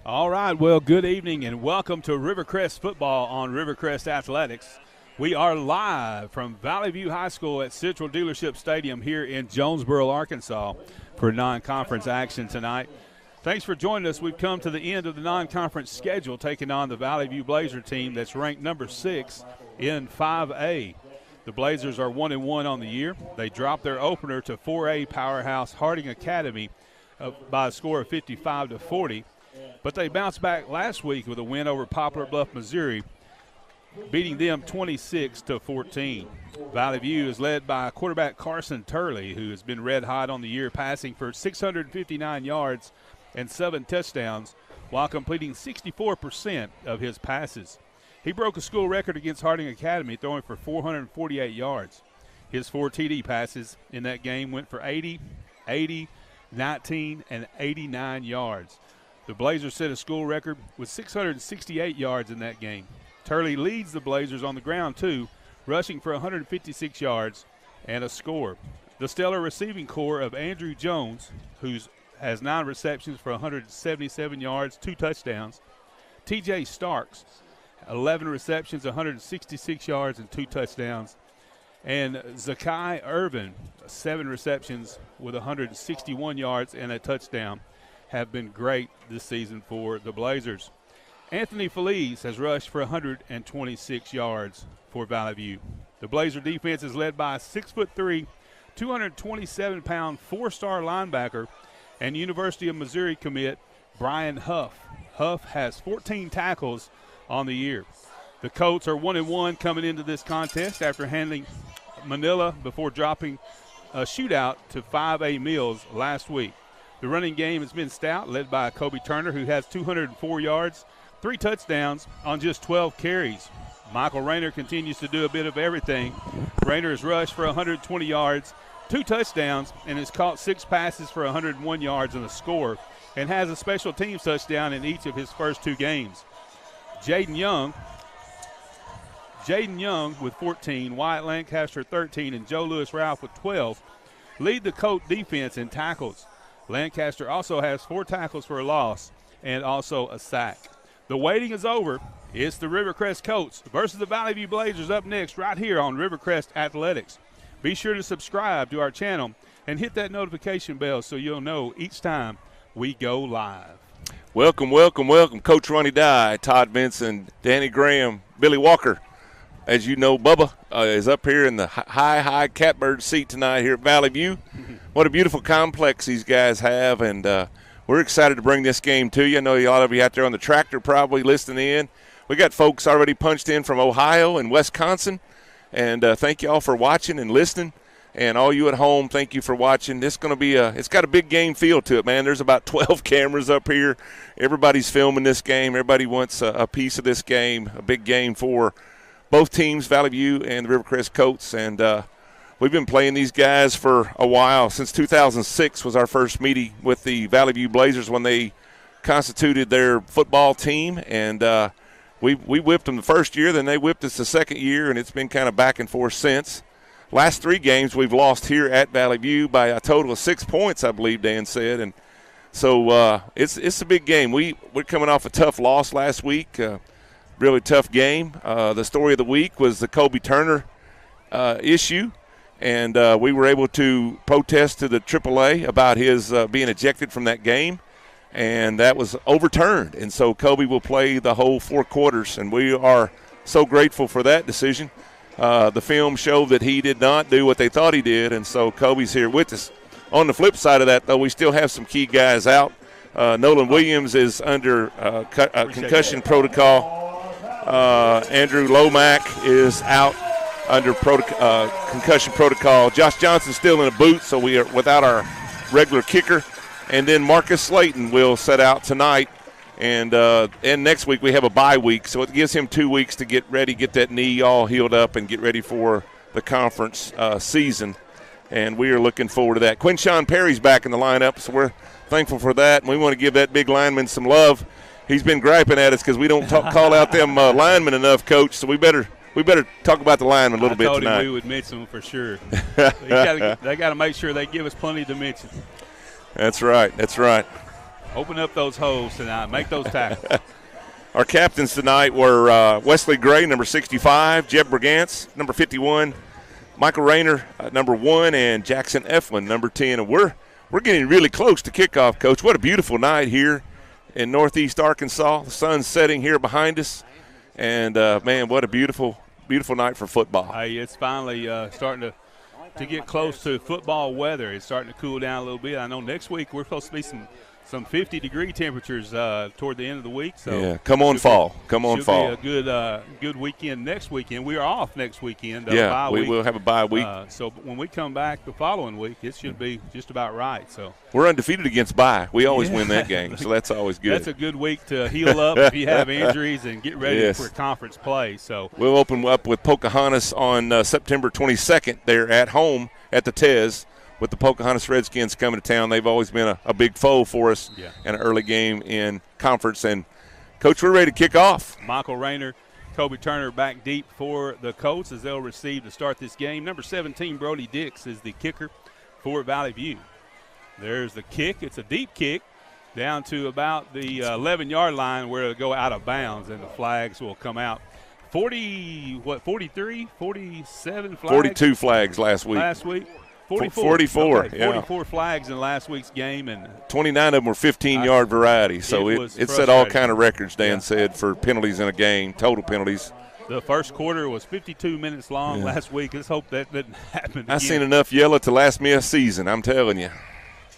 All right, well, good evening and welcome to Rivercrest football on Rivercrest Athletics. We are live from Valley View High School at Central Dealership Stadium here in Jonesboro, Arkansas for non-conference action tonight. Thanks for joining us. We've come to the end of the non-conference schedule, taking on the Valley View Blazer team that's ranked number 6 in 5A. The Blazers are 1-1 on the year. They dropped their opener to 4A powerhouse Harding Academy by a score of 55-40. But they bounced back last week with a win over Poplar Bluff, Missouri, beating them 26-14. Valley View is led by quarterback Carson Turley, who has been red hot on the year, passing for 659 yards and 7 touchdowns while completing 64% of his passes. He broke a school record against Harding Academy, throwing for 448 yards. His 4 TD passes in that game went for 80, 19, and 89 yards. The Blazers set a school record with 668 yards in that game. Turley leads the Blazers on the ground, too, rushing for 156 yards and a score. The stellar receiving core of Andrew Jones, who has 9 receptions for 177 yards, 2 touchdowns. TJ Starks, 11 receptions, 166 yards, and 2 touchdowns. And Zakai Irvin, 7 receptions with 161 yards and a touchdown, have been great this season for the Blazers. Anthony Feliz has rushed for 126 yards for Valley View. The Blazer defense is led by a 6'3", 227-pound 4-star linebacker and University of Missouri commit Brian Huff. Huff has 14 tackles on the year. The Colts are 1-1 coming into this contest after handling Manila before dropping a shootout to 5A Mills last week. The running game has been stout, led by Kobe Turner, who has 204 yards, 3 touchdowns on just 12 carries. Michael Rayner continues to do a bit of everything. Rayner has rushed for 120 yards, 2 touchdowns, and has caught 6 passes for 101 yards and a score, and has a special teams touchdown in each of his first 2 games. Jaden Young with 14, Wyatt Lancaster 13, and Joe Lewis Ralph with 12 lead the Colt defense in tackles. Lancaster also has 4 tackles for a loss and also a sack. The waiting is over. It's the Rivercrest Colts versus the Valley View Blazers up next right here on Rivercrest Athletics. Be sure to subscribe to our channel and hit that notification bell so you'll know each time we go live. Welcome, welcome, welcome. Coach Ronnie Dye, Todd Vinson, Danny Graham, Billy Walker. As you know, Bubba is up here in the high catbird seat tonight here at Valley View. What a beautiful complex these guys have, and we're excited to bring this game to you. I know a lot of you out there on the tractor probably listening in. We got folks already punched in from Ohio and Wisconsin, and thank you all for watching and listening. And all you at home, thank you for watching. This is going to be it's got a big game feel to it, man. There's about 12 cameras up here. Everybody's filming this game. Everybody wants a piece of this game, a big game for both teams, Valley View and the Rivercrest Colts. And we've been playing these guys for a while. Since 2006 was our first meeting with the Valley View Blazers when they constituted their football team. And we whipped them the first year, then they whipped us the second year, and it's been kind of back and forth since. Last 3 games we've lost here at Valley View by a total of 6 points, I believe Dan said. And so it's a big game. We're coming off a tough loss last week, really tough game. The story of the week was the Kobe Turner issue. And we were able to protest to the AAA about his being ejected from that game, and that was overturned. And so Kobe will play the whole 4 quarters, and we are so grateful for that decision. The film showed that he did not do what they thought he did, and so Kobe's here with us. On the flip side of that, though, we still have some key guys out. Nolan Williams is under concussion protocol. Andrew Lomack is out under concussion protocol. Josh Johnson's still in a boot, so we are without our regular kicker. And then Marcus Slayton will set out tonight. And next week we have a bye week, so it gives him 2 weeks to get ready, get that knee all healed up, and get ready for the conference season. And we are looking forward to that. Quinshawn Perry's back in the lineup, so we're thankful for that. And we want to give that big lineman some love. He's been griping at us because we don't call out them linemen enough, Coach, so we better talk about the linemen a little bit tonight. I told him we would mention them for sure. They got to make sure they give us plenty to mention. That's right. That's right. Open up those holes tonight. Make those tackles. Our captains tonight were Wesley Gray, number 65, Jeb Brigance, number 51, Michael Rayner, number 1, and Jackson Eflin, number 10. And we're getting really close to kickoff, Coach. What a beautiful night here in northeast Arkansas. The sun's setting here behind us. And, man, what a beautiful night for football. Hey, it's finally starting to get close to football weather. It's starting to cool down a little bit. I know next week we're supposed to be some 50-degree temperatures toward the end of the week. So yeah, come on fall. Should be a good weekend next weekend. We are off next weekend. Yeah, we will have a bye week. So when we come back the following week, it should be just about right. So we're undefeated against bye. We always win that game, so that's always good. That's a good week to heal up if you have injuries and get ready for conference play. So we'll open up with Pocahontas on September 22nd there at home at the Tez. With the Pocahontas Redskins coming to town, they've always been a big foe for us in an early game in conference. And, Coach, we're ready to kick off. Michael Rayner, Kobe Turner back deep for the Colts as they'll receive to start this game. Number 17, Brody Dix, is the kicker for Valley View. There's the kick. It's a deep kick down to about the 11-yard line where it'll go out of bounds, and the flags will come out. 43, 47 flags? 42 flags last week. 44, okay, 44 flags in last week's game, and 29 of them were 15-yard variety. So it set all kind of records, Dan said, for penalties in a game, total penalties. The first quarter was 52 minutes long last week. Let's hope that doesn't happen again. I've seen enough yellow to last me a season, I'm telling you.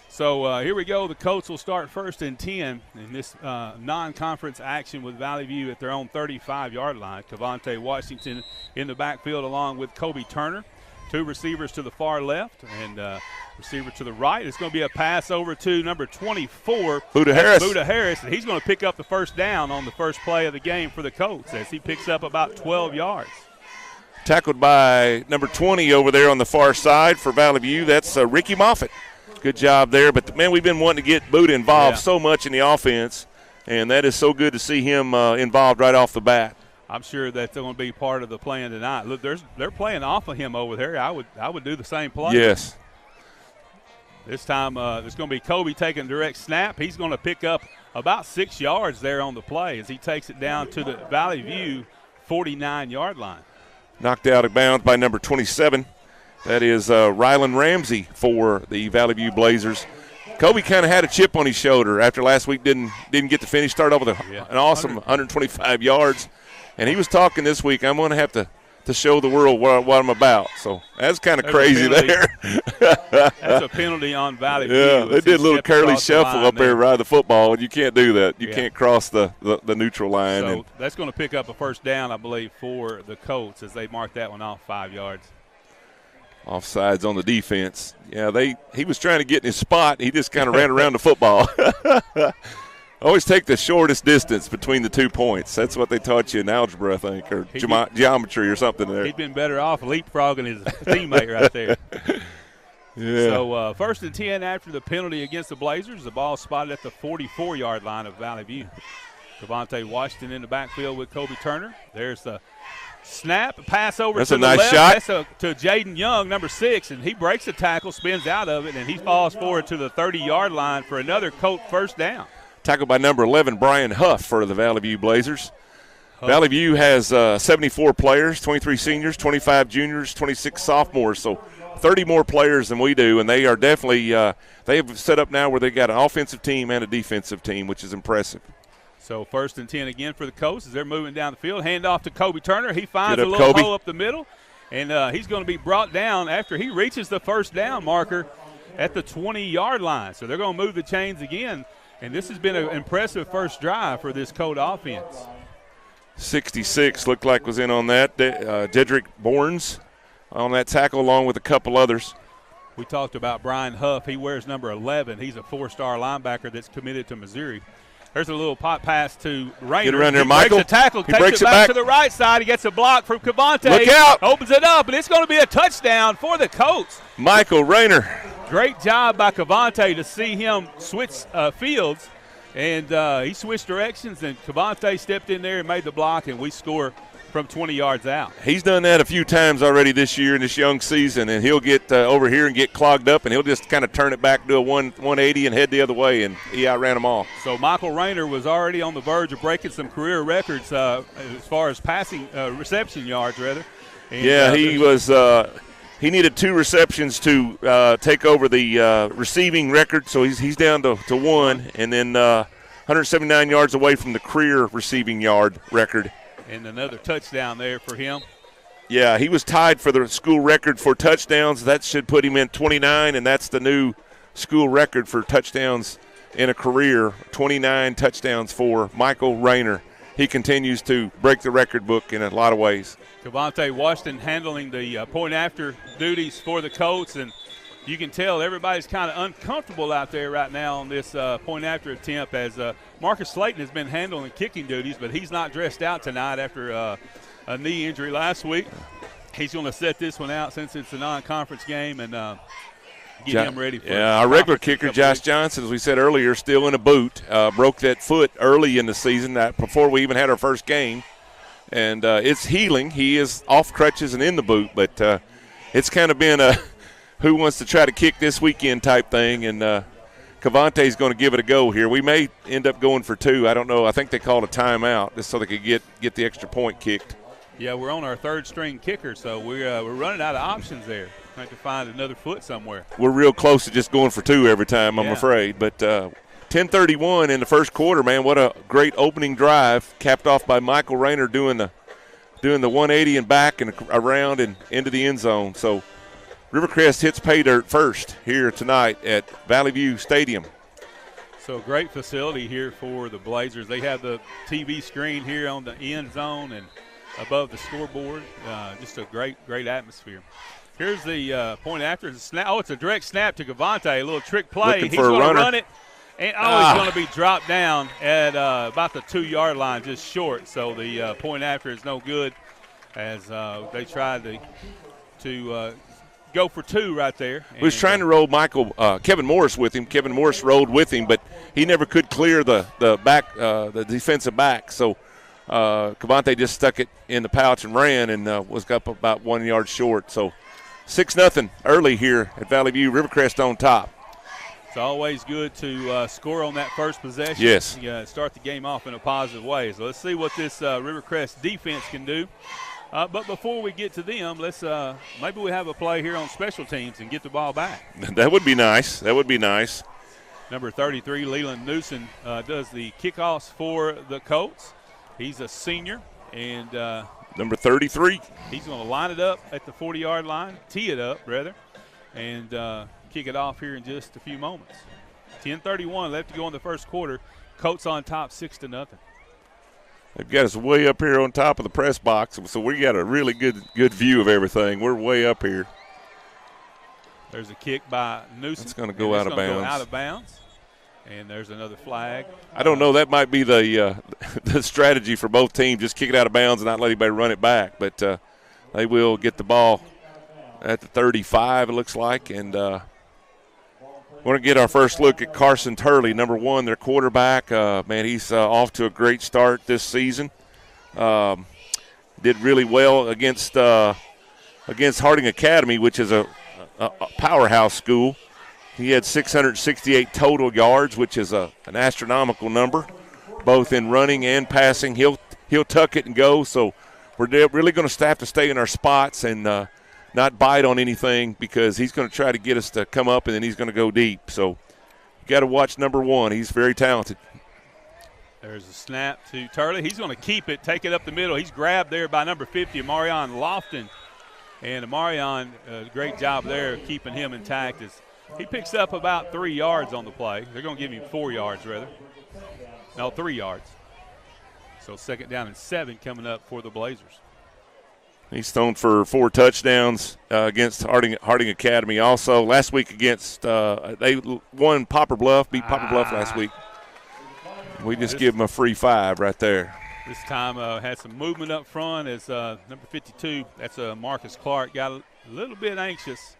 So here we go. The Colts will start 1st and 10 in this non-conference action with Valley View at their own 35-yard line. Cavante Washington in the backfield along with Kobe Turner. 2 receivers to the far left and receiver to the right. It's going to be a pass over to number 24, Buda Harris. And he's going to pick up the first down on the first play of the game for the Colts as he picks up about 12 yards. Tackled by number 20 over there on the far side for Valley View. That's Ricky Moffitt. Good job there. But, man, we've been wanting to get Buda involved so much in the offense, and that is so good to see him involved right off the bat. I'm sure that's going to be part of the plan tonight. Look, they're playing off of him over there. I would do the same play. Yes. This time it's going to be Kobe taking direct snap. He's going to pick up about 6 yards there on the play as he takes it down to the Valley View 49-yard line. Knocked out of bounds by number 27. That is Rylan Ramsey for the Valley View Blazers. Kobe kind of had a chip on his shoulder after last week didn't get to finish. Started off with an awesome 125 yards. And he was talking this week, I'm going to have to show the world what I'm about. So that's kind of crazy there. That's a penalty on Valley View. Yeah, they did a little curly shuffle up there right the football, and you can't do that. You can't cross the neutral line. So that's going to pick up a first down, I believe, for the Colts as they mark that one off 5 yards. Offsides on the defense. Yeah, he was trying to get in his spot. He just kind of ran around the football. Always take the shortest distance between the 2 points. That's what they taught you in algebra, I think, or geometry or something there. He'd been better off leapfrogging his teammate right there. Yeah. So 1st and 10 after the penalty against the Blazers. The ball spotted at the 44-yard line of Valley View. Cavante Washington in the backfield with Kobe Turner. There's the snap, pass over to the left. That's a nice shot. That's to Jaden Young, number 6, and he breaks the tackle, spins out of it, and he falls forward to the 30-yard line for another Colt first down. Tackled by number 11, Brian Huff for the Valley View Blazers. Valley View has 74 players, 23 seniors, 25 juniors, 26 sophomores, so 30 more players than we do, and they are definitely they have set up now where they got an offensive team and a defensive team, which is impressive. So 1st and 10 again for the Colts as they're moving down the field. Hand off to Kobe Turner. He finds a little hole up the middle, and he's going to be brought down after he reaches the first down marker at the 20-yard line. So they're going to move the chains again. And this has been an impressive first drive for this Colt offense. 66 looked like was in on that. Dedrick Bourland on that tackle along with a couple others. We talked about Brian Huff. He wears number 11. He's a 4-star linebacker that's committed to Missouri. There's a little pot pass to Rayner. Get around there, Michael. Breaks the tackle, takes it back to the right side. He gets a block from Cavante. Look out. Opens it up, and it's going to be a touchdown for the Colts. Michael Rayner. Great job by Cavante to see him switch fields, and he switched directions, and Cavante stepped in there and made the block, and we score from 20 yards out. He's done that a few times already this year in this young season, and he'll get over here and get clogged up, and he'll just kind of turn it back, do a 180 and head the other way, and he outran them all. So Michael Rayner was already on the verge of breaking some career records as far as passing reception yards, rather. And, he was he needed 2 receptions to take over the receiving record, so he's down to 1, and then 179 yards away from the career receiving yard record. And another touchdown there for him. Yeah, he was tied for the school record for touchdowns. That should put him in 29, and that's the new school record for touchdowns in a career, 29 touchdowns for Michael Rayner. He continues to break the record book in a lot of ways. Cavante Washington handling the point-after duties for the Colts, and you can tell everybody's kind of uncomfortable out there right now on this point-after attempt as Marcus Slayton has been handling kicking duties, but he's not dressed out tonight after a knee injury last week. He's going to set this one out since it's a non-conference game and get him ready for it. Our regular kicker, Josh Johnson, as we said earlier, still in a boot. Broke that foot early in the season before we even had our first game. And it's healing. He is off crutches and in the boot, but it's kind of been a who wants to try to kick this weekend type thing, and Cavante's going to give it a go here. We may end up going for 2. I don't know. I think they called a timeout just so they could get the extra point kicked. Yeah, we're on our third-string kicker, so we're running out of options there. Have to find another foot somewhere. We're real close to just going for 2 every time, I'm afraid. But 10:31 in the first quarter, man. What a great opening drive, capped off by Michael Rayner doing the 180 and back and around and into the end zone. So Rivercrest hits pay dirt first here tonight at Valley View Stadium. So great facility here for the Blazers. They have the TV screen here on the end zone and above the scoreboard. Just a great atmosphere. Here's the point after the snap. Oh, it's a direct snap to Cavante. A little trick play. Looking He's for a going to runner. run it. And he's going to be dropped down at about the 2-yard line, just short. So the point after is no good as they tried to go for 2 right there. He was trying to roll Kevin Morris with him. Kevin Morris rolled with him, but he never could clear the defensive back. So Cavante just stuck it in the pouch and ran and was up about 1 yard short. So 6-0 early here at Valley View. Rivercrest on top. It's always good to score on that first possession. Yes. Start the game off in a positive way. So let's see what this Rivercrest defense can do. But before we get to them, let's maybe we have a play here on special teams and get the ball back. That would be nice. That would be nice. Number 33, Leland Newsom, does the kickoffs for the Colts. He's a senior, and number 33. He's going to line it up at the 40-yard line, tee it up, rather, and kick it off here in just a few moments. 10:31 left to go in the first quarter. Colts on top 6-0. They've got us way up here on top of the press box, so we got a really good view of everything. We're way up here. There's a kick by Newsom. It's going to go out of bounds. Go out of bounds. And there's another flag. I don't know. That might be the strategy for both teams. Just kick it out of bounds and not let anybody run it back. But they will get the ball at the 35, it looks like. And we're going to get our first look at Carson Turley, number 1, their quarterback. Man, he's off to a great start this season. Did really well against Harding Academy, which is a powerhouse school. He had 668 total yards, which is an astronomical number, both in running and passing. He'll tuck it and go. So we're really going to have to stay in our spots and not bite on anything because he's going to try to get us to come up and then he's going to go deep. So you got to watch number 1. He's very talented. There's a snap to Turley. He's going to keep it, take it up the middle. He's grabbed there by number 50, Amarion Lofton. And Amarion, great job there keeping him intact as he picks up about 3 yards on the play. They're going to give him 4 yards, rather. No, 3 yards. So 2nd down and 7 coming up for the Blazers. He's thrown for 4 touchdowns against Harding Academy. Also, last week against they won Poplar Bluff, beat Poplar Bluff last week. We just give him a free 5 right there. This time had some movement up front as number 52, that's Marcus Clark, got a little bit anxious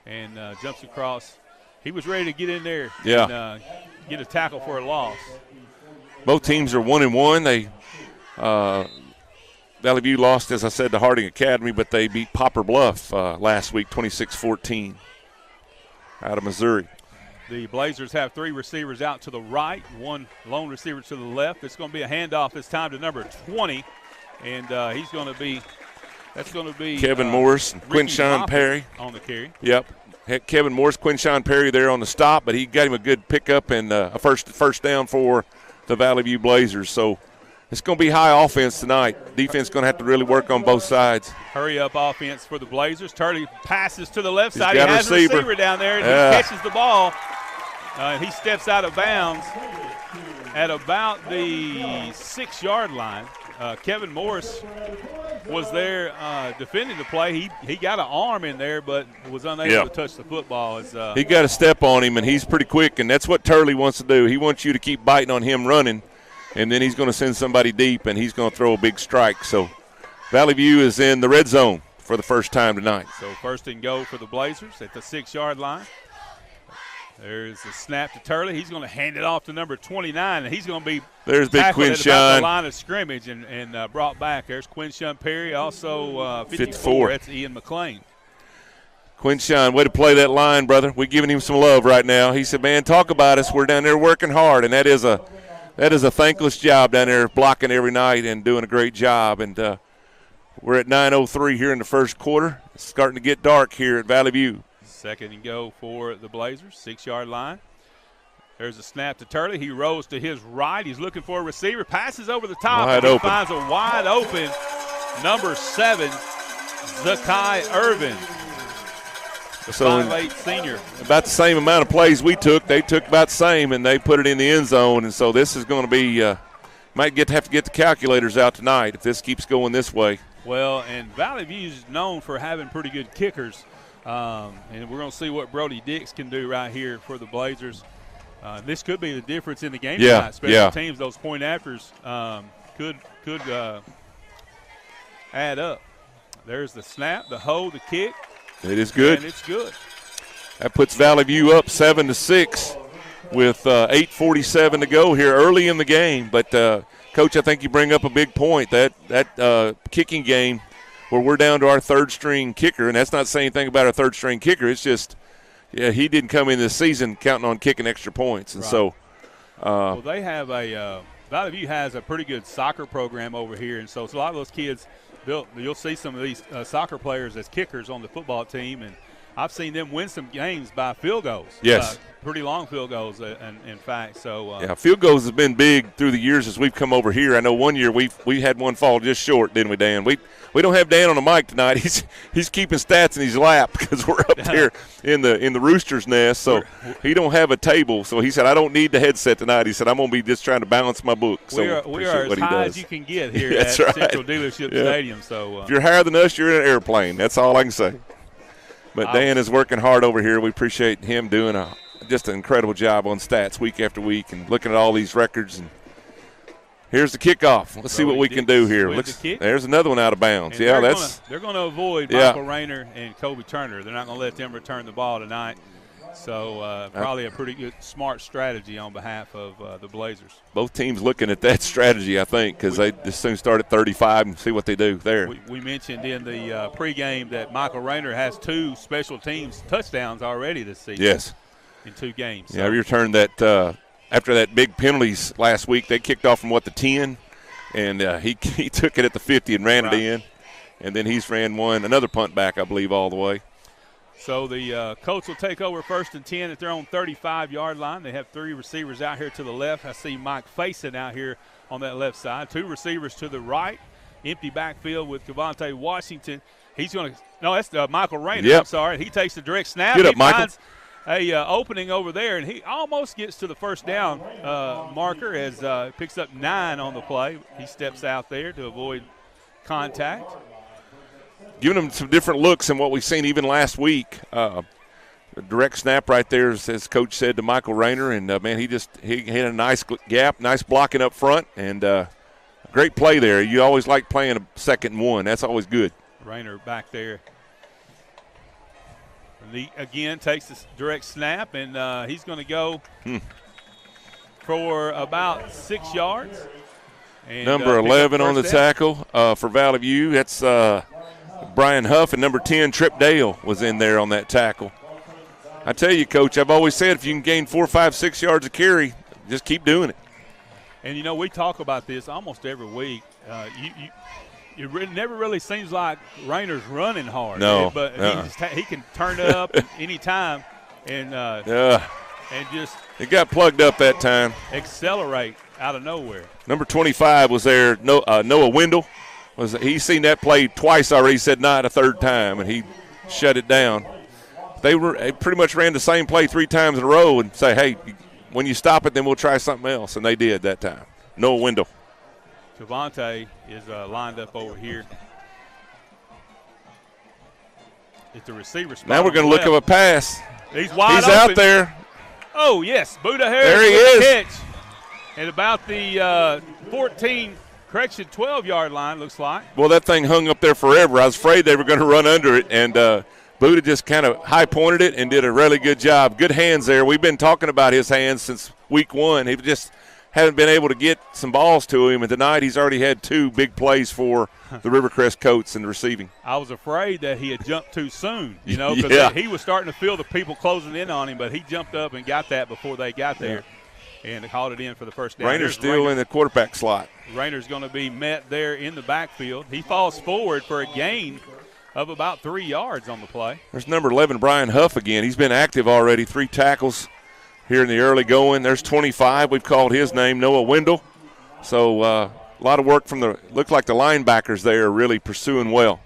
and jumps across. He was ready to get in there and get a tackle for a loss. Both teams are 1-1. Valley View lost, as I said, to Harding Academy, but they beat Poplar Bluff last week, 26-14, out of Missouri. The Blazers have 3 receivers out to the right, 1 lone receiver to the left. It's going to be a handoff this time to number 20, and that's going to be Kevin Morris and Quinshawn Perry on the carry. Yep. Had Kevin Morris, Quinshawn Perry there on the stop, but he got him a good pickup and a first down for the Valley View Blazers. So it's going to be high offense tonight. Defense going to have to really work on both sides. Hurry up offense for the Blazers. Turley passes to the left side. He got has a receiver down there, and he catches the ball. He steps out of bounds at about the 6-yard line. Kevin Morris was there defending the play. He got an arm in there, but was unable to touch the football. He got a step on him, and he's pretty quick, and that's what Turley wants to do. He wants you to keep biting on him running, and then he's going to send somebody deep, and he's going to throw a big strike. So Valley View is in the red zone for the first time tonight. So first and goal for the Blazers at the 6-yard line. There's a snap to Turley. He's going to hand it off to number 29, and he's going to be there's big tackled at about Quinshawn. the line of scrimmage and brought back. There's Quinshawn Perry, also 54. That's Ian McClain. Quinshawn, way to play that line, brother. We're giving him some love right now. He said, man, talk about us. We're down there working hard, and that is a thankless job down there, blocking every night and doing a great job. And we're at 9:03 here in the first quarter. It's starting to get dark here at Valley View. Second and go for the Blazers, 6-yard line. There's a snap to Turley. He rolls to his right. He's looking for a receiver. Passes over the top. Wide he open. Finds a wide open number 7, Zakai Irvin. The 5'8" senior. About the same amount of plays we took. They took about the same, and they put it in the end zone. And so this is going to be might have to get the calculators out tonight if this keeps going this way. Well, and Valley View is known for having pretty good kickers. And we're going to see what Brody Dix can do right here for the Blazers. This could be the difference in the game tonight. Special teams, those point afters could add up. There's the snap, the hold, the kick. It is good. And it's good. That puts Valley View up 7-6 with 8:47 to go here early in the game. But, Coach, I think you bring up a big point. That kicking game where we're down to our third-string kicker, and that's not saying anything about our third-string kicker. It's just, he didn't come in this season counting on kicking extra points. And so well, they have Valley View has a pretty good soccer program over here, and so it's a lot of those kids – you'll see some of these soccer players as kickers on the football team, and I've seen them win some games by field goals. Yes. Pretty long field goals, in fact. So field goals has been big through the years as we've come over here. I know one year we had one fall just short, didn't we, Dan? We don't have Dan on the mic tonight. He's keeping stats in his lap because we're up there in the rooster's nest. So he don't have a table. So he said, I don't need the headset tonight. He said, I'm going to be just trying to balance my book. So we are as high as you can get here at Central Dealership Stadium. So if you're higher than us, you're in an airplane. That's all I can say. But Dan is working hard over here. We appreciate him doing just an incredible job on stats week after week and looking at all these records. And here's the kickoff. Let's see what we can do here. There's another one out of bounds. And they're going to avoid Michael Rayner and Kobe Turner. They're not going to let them return the ball tonight. So probably a pretty good, smart strategy on behalf of the Blazers. Both teams looking at that strategy, I think, because they just soon start at 35 and see what they do there. We mentioned in the pregame that Michael Rayner has 2 special teams touchdowns already this season. Yes. In 2 games. So. Yeah, we returned that after that big penalties last week. They kicked off from, the 10, and he took it at the 50 and ran it in. And then he's ran another punt back, I believe, all the way. So the Colts will take over 1st and 10 at their own 35-yard line. They have 3 receivers out here to the left. I see Mike Faison out here on that left side. 2 receivers to the right. Empty backfield with Cavante Washington. He's going to – no, that's Michael Rayner. Yep. I'm sorry. He takes the direct snap. Get up, Michael. Finds a opening over there, and he almost gets to the first down marker as picks up 9 on the play. He steps out there to avoid contact. Giving them some different looks than what we've seen even last week. The direct snap right there, as Coach said, to Michael Rayner, and, man, he had a nice gap, nice blocking up front, and great play there. You always like playing a 2nd and 1. That's always good. Rayner back there. He, again, takes the direct snap, and he's going to go for about 6 yards. And, number 11 on the tackle for Valley View. That's Brian Huff, and number 10, Trip Dale, was in there on that tackle. I tell you, Coach, I've always said if you can gain 4, 5, 6 yards of carry, just keep doing it. And, we talk about this almost every week. It never really seems like Rayner's running hard. No. But he can turn it up any time and just – it got plugged up that time. Accelerate out of nowhere. Number 25 was there, Noah Wendell. He's seen that play twice already, said not a third time, and he shut it down. They pretty much ran the same play 3 times in a row and say, hey, when you stop it, then we'll try something else, and they did that time. Noah Wendell. Javante is lined up over here. It's the receiver spot. Now we're going to look at a pass. He's wide He's open. out there. Oh, yes, Buddha Harris there he with is. the catch. And about the 12-yard line, looks like. Well, that thing hung up there forever. I was afraid they were going to run under it, and Buddha just kind of high-pointed it and did a really good job. Good hands there. We've been talking about his hands since week 1. He just haven't been able to get some balls to him, and tonight he's already had 2 big plays for the Rivercrest Colts in the receiving. I was afraid that he had jumped too soon, because he was starting to feel the people closing in on him, but he jumped up and got that before they got there. And hauled it in for the first down. Rayner's still in the quarterback slot. Rayner's going to be met there in the backfield. He falls forward for a gain of about 3 yards on the play. There's number 11, Brian Huff again. He's been active already, 3 tackles here in the early going. There's 25. We've called his name, Noah Wendell. So a lot of work from look like the linebackers there are really pursuing well.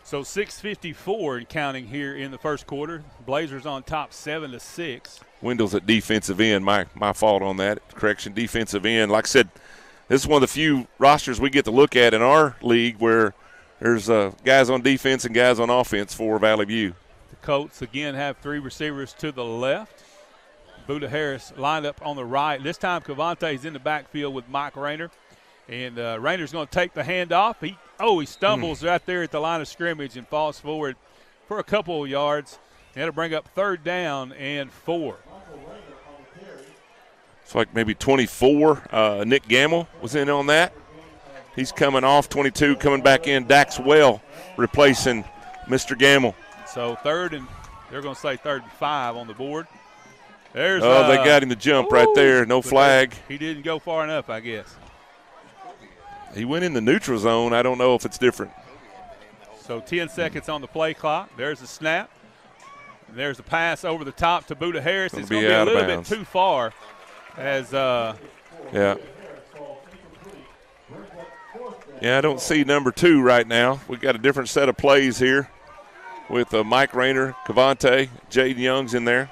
So 6:54 and counting here in the first quarter. Blazers on top 7-6. Wendell's at defensive end. My fault on that. Correction, defensive end. Like I said, this is one of the few rosters we get to look at in our league where there's guys on defense and guys on offense for Valley View. The Colts, again, have 3 receivers to the left. Buddha Harris lined up on the right. This time Cavante's in the backfield with Mike Rayner. And Rayner's going to take the handoff. He stumbles right there at the line of scrimmage and falls forward for a couple of yards. That'll bring up 3rd down and 4. It's like maybe 24. Nick Gamble was in on that. He's coming off 22, coming back in. Dax Well replacing Mr. Gamble. So they're going to say 3rd and 5 on the board. They got him the jump right there. No flag. He didn't go far enough, I guess. He went in the neutral zone. I don't know if it's different. So 10 seconds on the play clock. There's the snap. There's the pass over the top to Buddha Harris. It's going to be a little bit too far. Yeah, I don't see number 2 right now. We've got a different set of plays here with Mike Rayner, Cavante, Jaden Young's in there.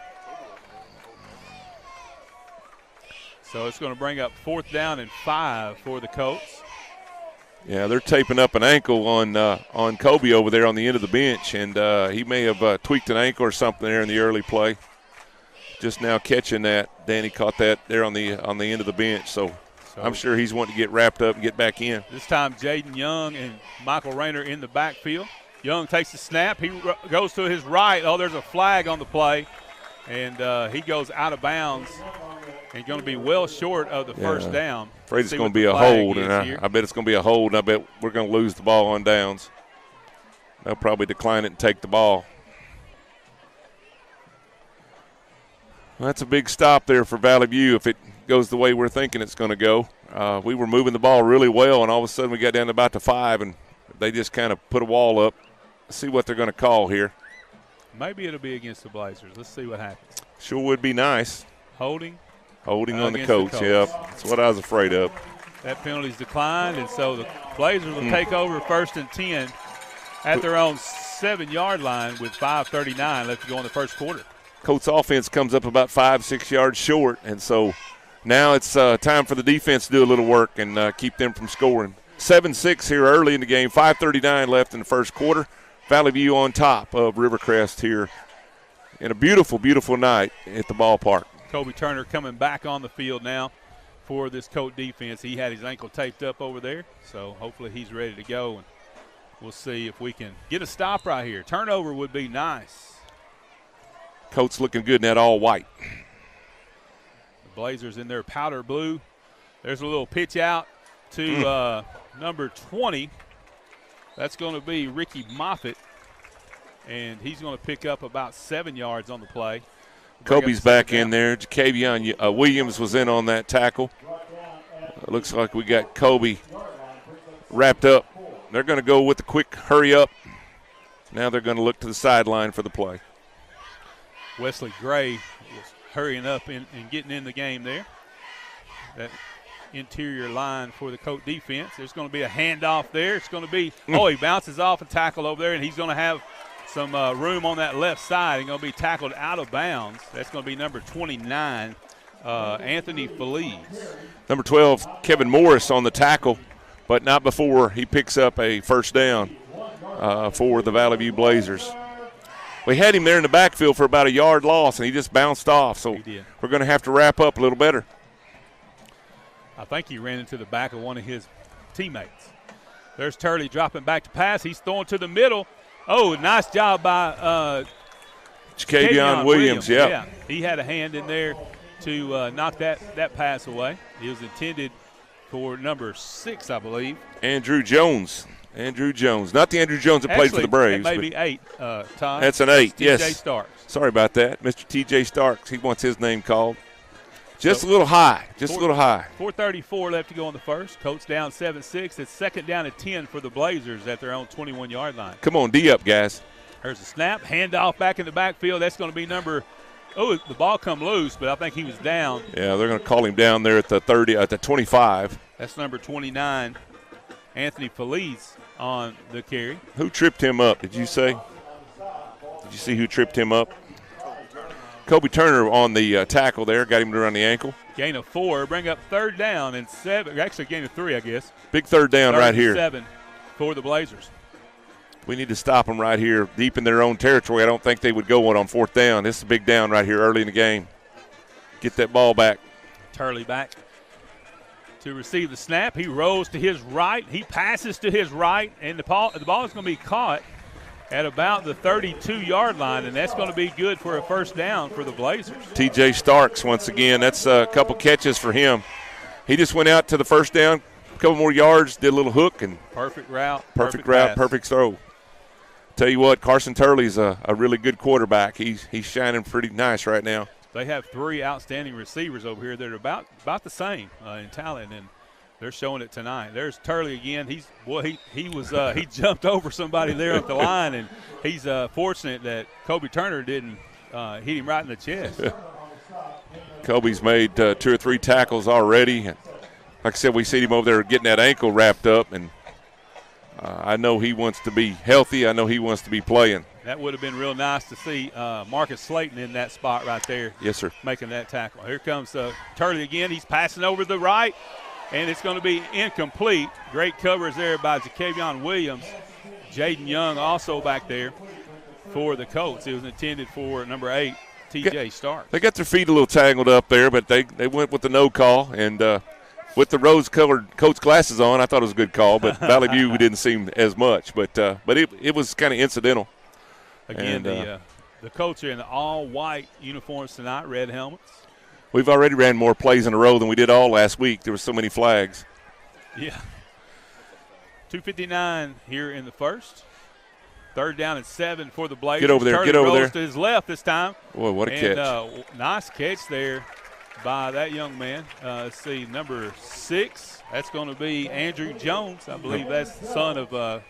So it's going to bring up 4th down and 5 for the Colts. Yeah, they're taping up an ankle on Kobe over there on the end of the bench, and he may have tweaked an ankle or something there in the early play. Just now catching that. Danny caught that there on the end of the bench, so I'm sure he's wanting to get wrapped up and get back in. This time Jaden Young and Michael Rayner in the backfield. Young takes the snap. He goes to his right. Oh, there's a flag on the play, and he goes out of bounds. And going to be well short of the first down. Afraid it's going to be a hold, and I bet it's going to be a hold, and I bet we're going to lose the ball on downs. They'll probably decline it and take the ball. Well, that's a big stop there for Valley View if it goes the way we're thinking it's going to go. We were moving the ball really well, and all of a sudden we got down to about the 5, and they just kind of put a wall up. Let's see what they're going to call here. Maybe it'll be against the Blazers. Let's see what happens. Sure would be nice. Holding on the Colts, yep. That's what I was afraid of. That penalty's declined, and so the Blazers will take over 1st and 10 at their own 7-yard line with 5:39 left to go in the first quarter. Colts offense comes up about 5-6 yards short, and so now it's time for the defense to do a little work and keep them from scoring. 7-6 here early in the game, 5:39 left in the first quarter. Valley View on top of Rivercrest here in a beautiful, beautiful night at the ballpark. Kobe Turner coming back on the field now for this Colt defense. He had his ankle taped up over there, so hopefully he's ready to go, and we'll see if we can get a stop right here. Turnover would be nice. Colts looking good in that all white. The Blazers in their powder blue There's a little pitch out to number 20. That's going to be Ricky Moffitt, and he's going to pick up about 7 yards on the play. Kobe's back in there. Jacavion Williams was in on that tackle. Looks like we got Kobe wrapped up. They're going to go with the quick hurry up. Now they're going to look to the sideline for the play. Wesley Gray was hurrying up and getting in the game there. That interior line for the Colt defense. There's going to be a handoff there. It's going to be, he bounces off a tackle over there, and he's going to have some room on that left side. He's going to be tackled out of bounds. That's going to be number 29, Anthony Feliz. Number 12, Kevin Morris on the tackle, but not before he picks up a first down for the Valley View Blazers. We had him there in the backfield for about a yard loss, and he just bounced off. So we're going to have to wrap up a little better. I think he ran into the back of one of his teammates. There's Turley dropping back to pass. He's throwing to the middle. Oh, nice job by Jacavion Williams. Yeah, he had a hand in there to knock that pass away. It was intended for number 6, I believe. Andrew Jones. Not the Andrew Jones that played for the Braves. That may be 8, Todd. That's an 8, yes. T.J. Starks. Sorry about that. Mr. T.J. Starks. He wants his name called. Just a little high. 4:34 left to go in the first. Colts down 7-6. It's second down and 10 for the Blazers at their own 21-yard line. Come on, D up, guys. There's a snap. Handoff back in the backfield. That's going to be the ball come loose, but I think he was down. Yeah, they're going to call him down there at the 25. That's number 29, Anthony Feliz on the carry. Who tripped him up, did you say? Did you see who tripped him up? Kobe Turner on the tackle there, got him around the ankle. Gain of 4, bring up third down and 7. Actually, gain of 3, I guess. Big third down right here. 7 for the Blazers. We need to stop them right here, deep in their own territory. I don't think they would go on fourth down. This is a big down right here early in the game. Get that ball back. Turley back to receive the snap. He rolls to his right. He passes to his right, and the ball is going to be caught at about the 32-yard line, and that's going to be good for a first down for the Blazers. T.J. Starks once again. That's a couple catches for him. He just went out to the first down, a couple more yards, did a little hook. And perfect route, perfect throw. Tell you what, Carson Turley's a really good quarterback. He's shining pretty nice right now. They have 3 outstanding receivers over here that are about the same in talent, and they're showing it tonight. There's Turley again. He jumped over somebody there at the line, and he's fortunate that Kobe Turner didn't hit him right in the chest. Kobe's made 2 or 3 tackles already. Like I said, we see him over there getting that ankle wrapped up, and I know he wants to be healthy. I know he wants to be playing. That would have been real nice to see Marcus Slayton in that spot right there. Yes, sir. Making that tackle. Here comes Turley again. He's passing over the right. And it's going to be incomplete. Great coverage there by Jacavion Williams. Jaden Young also back there for the Colts. It was intended for number 8, T.J. Starks. They got their feet a little tangled up there, but they went with the no call. And with the rose-colored Colts glasses on, I thought it was a good call. But Valley View didn't seem as much. But it was kind of incidental. Again, the Colts are in the all-white uniforms tonight, red helmets. We've already ran more plays in a row than we did all last week. There were so many flags. Yeah. 2:59 here in the first. Third down and 7 for the Blazers. Get over there. Turley Get over rolls there. To his left this time. Boy, what a catch. Nice catch there by that young man. Let's see, number 6. That's going to be Andrew Jones. I believe that's the son of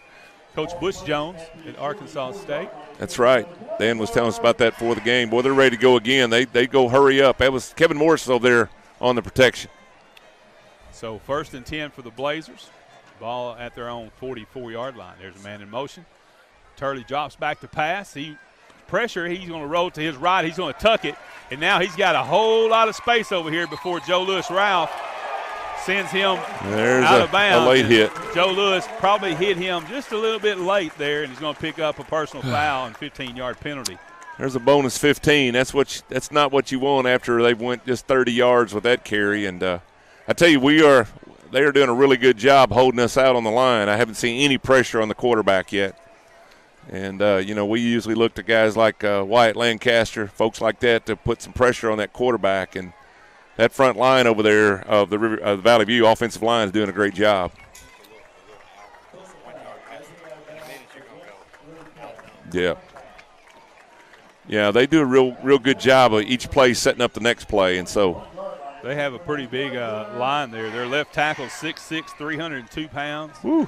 Coach Bush Jones at Arkansas State. That's right. Dan was telling us about that before the game. Boy, they're ready to go again. They go hurry up. That was Kevin Morris over there on the protection. So 1st and 10 for the Blazers. Ball at their own 44-yard line. There's a man in motion. Turley drops back to pass. He's going to roll to his right. He's going to tuck it. And now he's got a whole lot of space over here before Joe Lewis-Ralph sends him out of bounds. A late hit. Joe Lewis probably hit him just a little bit late there, and he's going to pick up a personal foul and 15-yard penalty. There's a bonus 15. That's not what you want after they went just 30 yards with that carry. And I tell you, they are doing a really good job holding us out on the line. I haven't seen any pressure on the quarterback yet. And, we usually look to guys like Wyatt Lancaster, folks like that, to put some pressure on that quarterback. And that front line over there of the Valley View offensive line is doing a great job. Yeah. Yeah, they do a real good job of each play setting up the next play, and so they have a pretty big line there. Their left tackle 6'6", 302 pounds. Woo.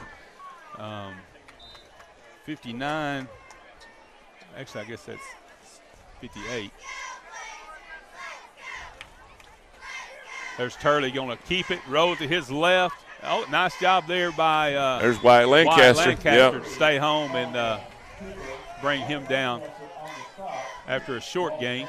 59. Actually, I guess that's 58. There's Turley going to keep it, roll to his left. Oh, nice job there by there's Wyatt Lancaster. To stay home and bring him down after a short game.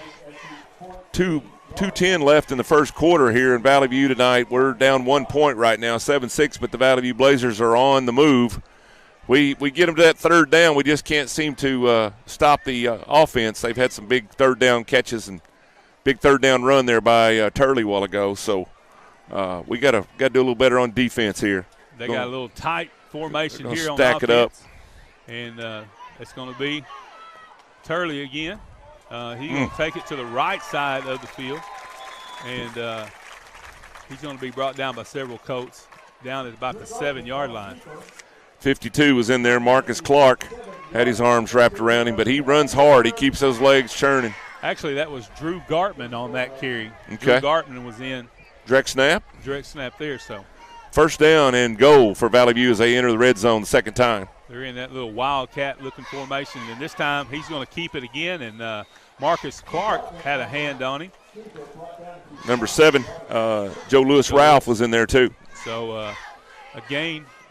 2:10 left in the first quarter here in Valley View tonight. We're down 1 point right now, 7-6, but the Valley View Blazers are on the move. We get them to that third down. We just can't seem to stop the offense. They've had some big third down catches and big third down run there by Turley a while ago. So we got to do a little better on defense here. They got a little tight formation here on offense. Stack it up. And it's going to be Turley again. He's going to take it to the right side of the field. And he's going to be brought down by several Colts down at about the 7-yard line. 52 was in there. Marcus Clark had his arms wrapped around him, but he runs hard. He keeps those legs churning. Actually, that was Drew Gartman on that carry. Okay. Drew Gartman was in. Direct snap? Direct snap there, so. First down and goal for Valley View as they enter the red zone the second time. They're in that little wildcat-looking formation, and this time he's going to keep it again, and Marcus Clark had a hand on him. Number 7, Joe Lewis Ralph was in there too. So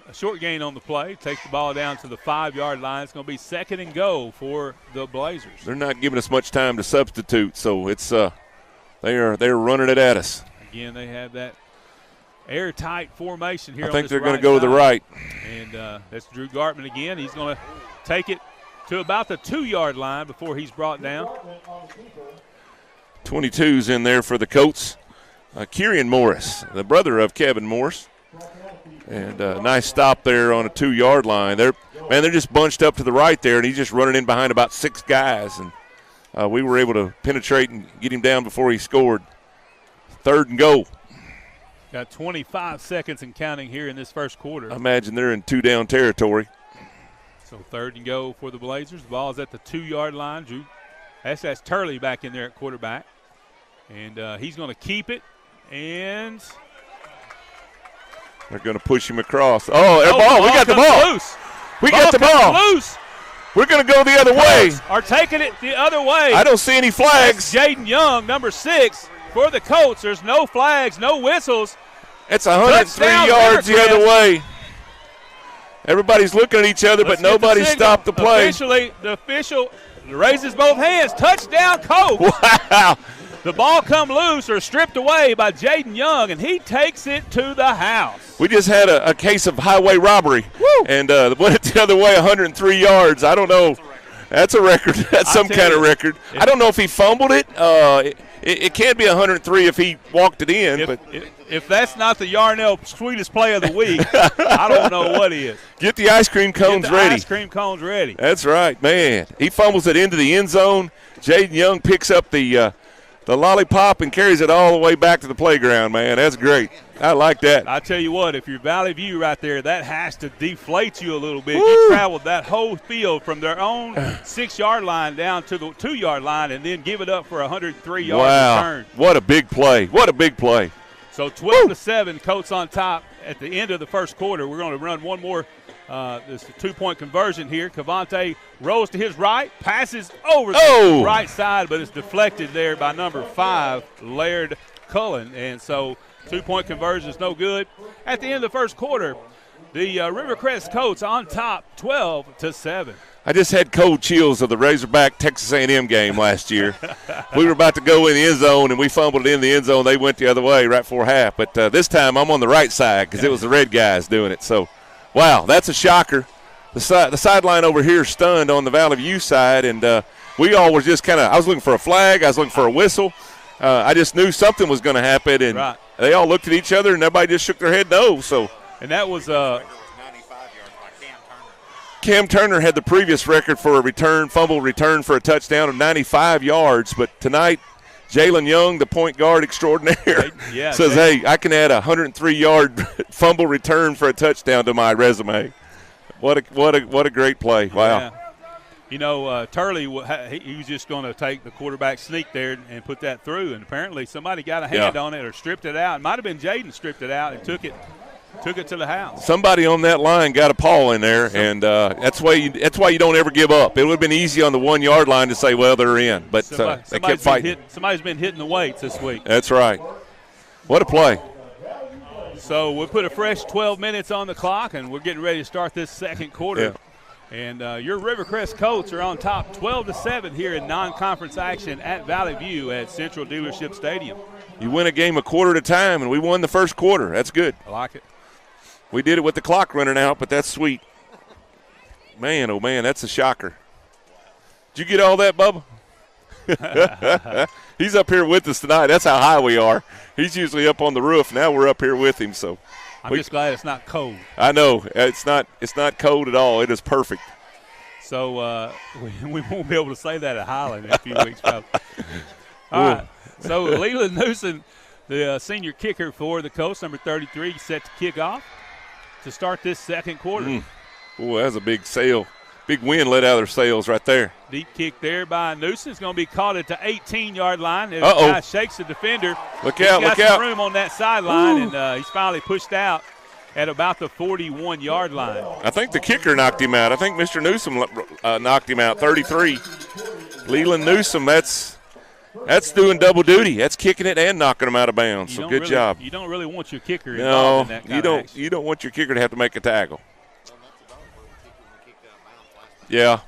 a short gain on the play, takes the ball down to the 5-yard line. It's going to be second and goal for the Blazers. They're not giving us much time to substitute, so it's they're running it at us. Again, they have that airtight formation here. I think on this they're going to right go to the right. And that's Drew Gartman again. He's going to take it to about the 2-yard line before he's brought down. 22's in there for the Colts. Kieran Morris, the brother of Kevin Morris. And nice stop there on a 2-yard line. They're just bunched up to the right there, and he's just running in behind about 6 guys. And we were able to penetrate and get him down before he scored. Third and goal. Got 25 seconds and counting here in this first quarter. I imagine they're in 2-down territory. So third and go for the Blazers. The ball is at the 2-yard line. Drew, that's Turley back in there at quarterback. And he's going to keep it. And they're going to push him across. Oh, ball. We got the ball. Loose. We got the ball. Loose. We're going to go the other way. Are taking it the other way. I don't see any flags. Jaden Young, number 6, for the Colts. There's no flags, no whistles. It's 103 yards the other way. Everybody's looking at each other, but nobody stopped the play. Officially, the official raises both hands. Touchdown, Colts. Wow. The ball come loose or stripped away by Jaden Young, and he takes it to the house. We just had a case of highway robbery. Woo. And went it the other way, 103 yards. I don't know. That's a record. That's some kind of record. I don't know if he fumbled it. It can't be 103 if he walked it in. If that's not the Yarnell sweetest play of the week, I don't know what is. Get the ice cream cones ready. Ice cream cones ready. That's right, man. He fumbles it into the end zone. Jaden Young picks up the lollipop and carries it all the way back to the playground, man. That's great. I like that. I tell you what, if you're Valley View right there, that has to deflate you a little bit. Woo. You traveled that whole field from their own 6-yard line down to the 2-yard line and then give it up for a 103-yard return. What a big play. What a big play. So 12-7, Colts on top at the end of the first quarter. We're going to run one more. This is a 2-point conversion here. Cavante rolls to his right, passes over the right side, but it's deflected there by number 5, Laird Cullen. And so 2-point conversion is no good. At the end of the first quarter, the Rivercrest Colts on top 12-7. I just had cold chills of the Razorback Texas A&M game last year. We were about to go in the end zone, and we fumbled it in the end zone. They went the other way right before half. But this time I'm on the right side because it was the red guys doing it. So, wow, that's a shocker. The sideline over here stunned on the Valley View side, and we all were just I was looking for a flag. I was looking for a whistle. I just knew something was going to happen, and they all looked at each other, and everybody just shook their head no. So, and that was Cam Turner had the previous record for a fumble return for a touchdown of 95 yards, but tonight Jalen Young, the point guard extraordinaire, says, hey, I can add a 103-yard fumble return for a touchdown to my resume. What a great play. Wow. Yeah. You know, Turley, he was just going to take the quarterback sneak there and put that through, and apparently somebody got a hand on it or stripped it out. It might have been Jaden stripped it out and took it to the house. Somebody on that line got a paw in there, and that's why you don't ever give up. It would have been easy on the 1 yard line to say, well, they're in, but they kept fighting. Somebody's been hitting the weights this week. That's right. What a play. So we'll put a fresh 12 minutes on the clock, and we're getting ready to start this second quarter. Yeah. And your Rivercrest Colts are on top 12-7 here in non-conference action at Valley View at Central Dealership Stadium. You win a game a quarter at a time, and we won the first quarter. That's good. I like it. We did it with the clock running out, but that's sweet. Man, oh, man, that's a shocker. Did you get all that, Bubba? He's up here with us tonight. That's how high we are. He's usually up on the roof. Now we're up here with him, so. I'm just glad it's not cold. I know. It's not cold at all. It is perfect. So we won't be able to say that at Highland in a few weeks, probably. All right. So Leland Newsom, the senior kicker for the Colts, number 33, set to kick off to start this second quarter. Oh, that's a big sail. Big wind let out of their sails right there. Deep kick there by Newsom. It's going to be caught at the 18-yard line. The guy shakes the defender. Look out, look out. He's got some room on that sideline, and he's finally pushed out at about the 41-yard line. I think the kicker knocked him out. I think Mr. Newsom knocked him out, 33. Leland Newsom, that's doing double duty. That's kicking it and knocking him out of bounds. So good job. You don't really want your kicker involved in that kind of action. You don't want your kicker to have to make a tackle. Yeah.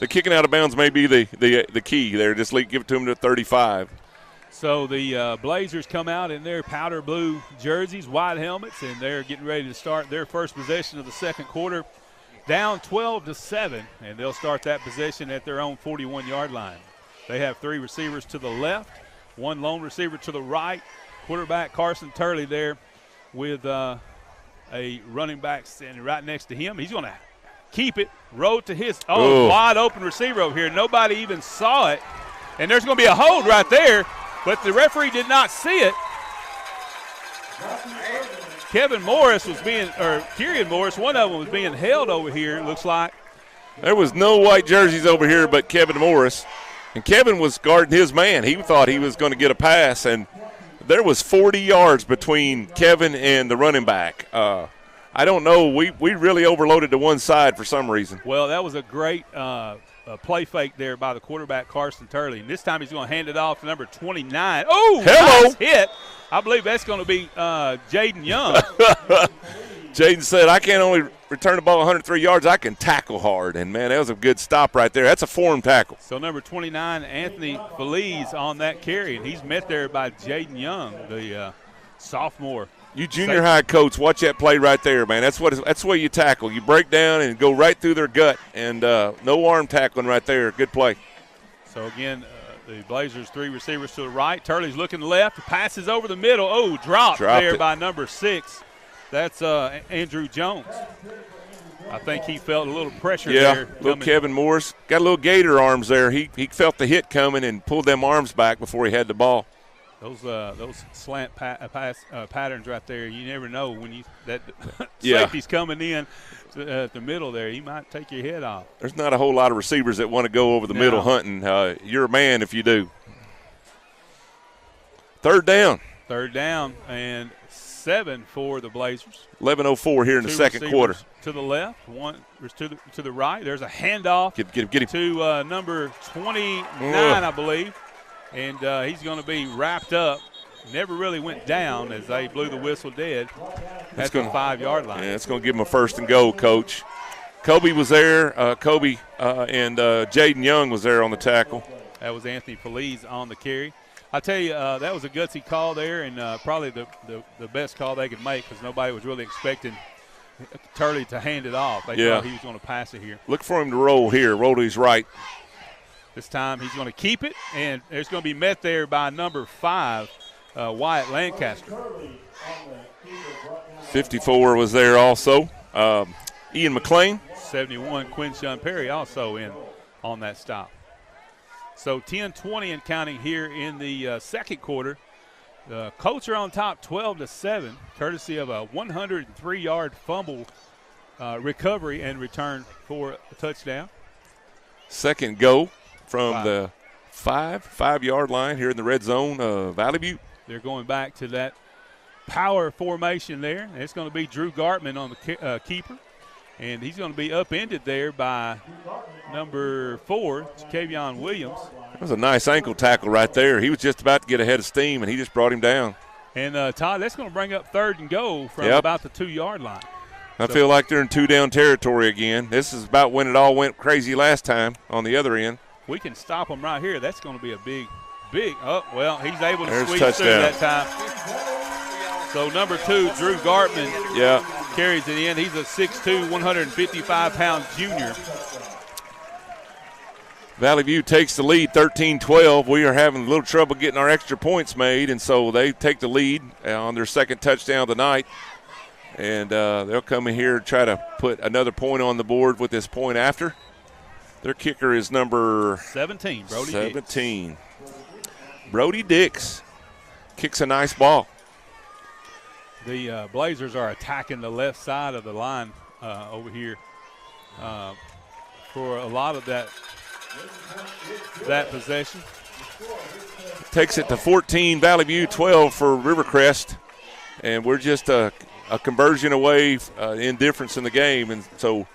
The kicking out of bounds may be the key there. Just give it to him to 35. So the Blazers come out in their powder blue jerseys, white helmets, and they're getting ready to start their first possession of the second quarter. Down 12-7, and they'll start that possession at their own 41-yard line. They have 3 receivers to the left, 1 lone receiver to the right. Quarterback Carson Turley there with a running back standing right next to him. He's going to keep it, roll to his wide open receiver over here. Nobody even saw it. And there's going to be a hold right there, but the referee did not see it. Kieran Morris, one of them was being held over here, it looks like. There was no white jerseys over here but Kevin Morris. And Kevin was guarding his man. He thought he was going to get a pass, and there was 40 yards between Kevin and the running back. I don't know. We really overloaded to one side for some reason. Well, that was a great play fake there by the quarterback, Carson Turley. And this time he's going to hand it off to number 29. Oh, hello. Nice hit. I believe that's going to be Jaden Young. Jaden said, I can't only return the ball 103 yards, I can tackle hard. And, man, that was a good stop right there. That's a form tackle. So number 29, Anthony Feliz on that carry, and he's met there by Jaden Young, the sophomore. You junior high coach, watch that play right there, man. That's the way you tackle. You break down and go right through their gut, and no arm tackling right there. Good play. So, again, the Blazers 3 receivers to the right. Turley's looking left. Passes over the middle. Oh, dropped there by number 6. That's Andrew Jones. I think he felt a little pressure there. Yeah, little Kevin Morris. Got a little gator arms there. He felt the hit coming and pulled them arms back before he had the ball. Those slant patterns right there, you never know when safety's coming in at the middle there. He might take your head off. There's not a whole lot of receivers that want to go over the middle hunting. You're a man if you do. Third down, and 7 for the Blazers. 11:04 here in the second quarter. To the left, 1 to the right. There's a handoff get him. To number 29, I believe. And he's going to be wrapped up. Never really went down as they blew the whistle dead at the 5-yard line. Yeah, it's going to give him a first and goal, Coach. Kobe was there. and Jaden Young was there on the tackle. That was Anthony Feliz on the carry. I tell you, that was a gutsy call there, and probably the best call they could make because nobody was really expecting Turley to hand it off. They thought he was going to pass it here. Look for him to roll here, roll to his right. This time he's going to keep it, and it's going to be met there by number 5, Wyatt Lancaster. 54 was there also. Ian McClain. 71, Quinshon Perry also in on that stop. So 10-20 and counting here in the second quarter. The Colts are on top 12-7, courtesy of a 103-yard fumble recovery and return for a touchdown. Second go from the five-yard line here in the red zone of Valley View. They're going back to that power formation there. And it's going to be Drew Gartman on the keeper. And he's going to be upended there by number 4, Jakevion Williams. That was a nice ankle tackle right there. He was just about to get ahead of steam, and he just brought him down. And, Todd, that's going to bring up 3rd and goal from about the 2-yard line. I feel like they're in 2-down territory again. This is about when it all went crazy last time on the other end. We can stop them right here. That's going to be a big, well, he's able to squeeze touchdown through that time. So number 2, Drew Gartman, carries it in. He's a 6'2", 155-pound junior. Valley View takes the lead 13-12. We are having a little trouble getting our extra points made, and so they take the lead on their second touchdown of the night. And they'll come in here and try to put another point on the board with this point after. Their kicker is number 17, Brody Dix. 17. Brody Dix kicks a nice ball. The Blazers are attacking the left side of the line over here for a lot of that possession. Takes it to 14, Valley View 12 for Rivercrest. And we're just a conversion away in difference in the game. And so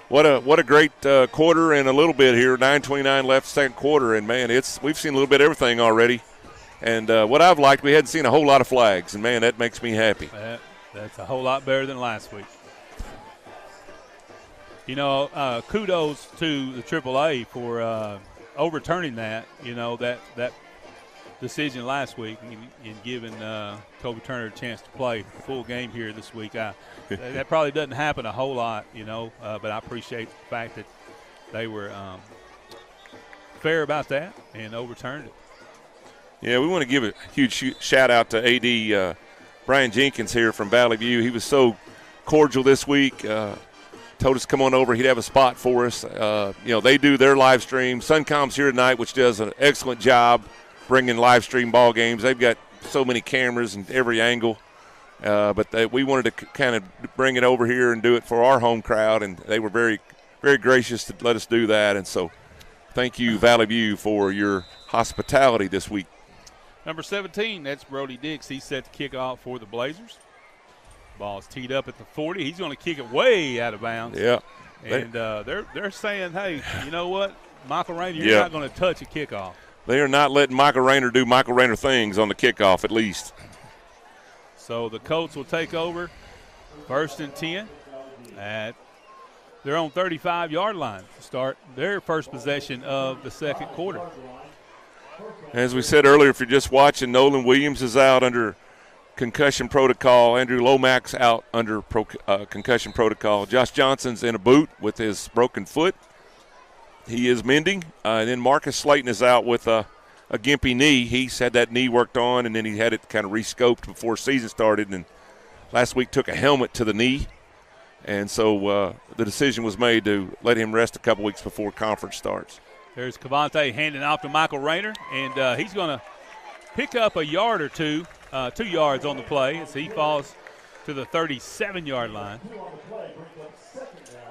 what a great quarter and a little bit here. 9:29 left second quarter. And, man, we've seen a little bit of everything already. And what I've liked, we hadn't seen a whole lot of flags. And, man, that makes me happy. That's a whole lot better than last week. You know, kudos to the AAA for overturning that, that decision last week and giving Kobe Turner a chance to play a full game here this week. That probably doesn't happen a whole lot, but I appreciate the fact that they were fair about that and overturned it. Yeah, we want to give a huge shout-out to A.D. Brian Jenkins here from Valley View. He was so cordial this week. Told us to come on over. He'd have a spot for us. They do their live stream. Suncom's here tonight, which does an excellent job bringing live stream ball games. They've got so many cameras in every angle. But we wanted to kind of bring it over here and do it for our home crowd, and they were very, very gracious to let us do that. And so thank you, Valley View, for your hospitality this week. Number 17, that's Brody Dix. He's set to kick off for the Blazers. Ball's teed up at the 40. He's going to kick it way out of bounds. Yeah. And they're saying, hey, you know what, Michael Rayner, you're not going to touch a kickoff. They are not letting Michael Rayner do Michael Rayner things on the kickoff at least. So the Colts will take over 1st and 10 at their own 35-yard line to start their first possession of the second quarter. As we said earlier, if you're just watching, Nolan Williams is out under concussion protocol. Andrew Lomax out under concussion protocol. Josh Johnson's in a boot with his broken foot. He is mending. And then Marcus Slayton is out with a gimpy knee. He's had that knee worked on, and then he had it kind of rescoped before season started. And last week took a helmet to the knee. And so the decision was made to let him rest a couple weeks before conference starts. There's Cavante handing off to Michael Rayner, and he's going to pick up a yard or 2 yards on the play as he falls to the 37-yard line.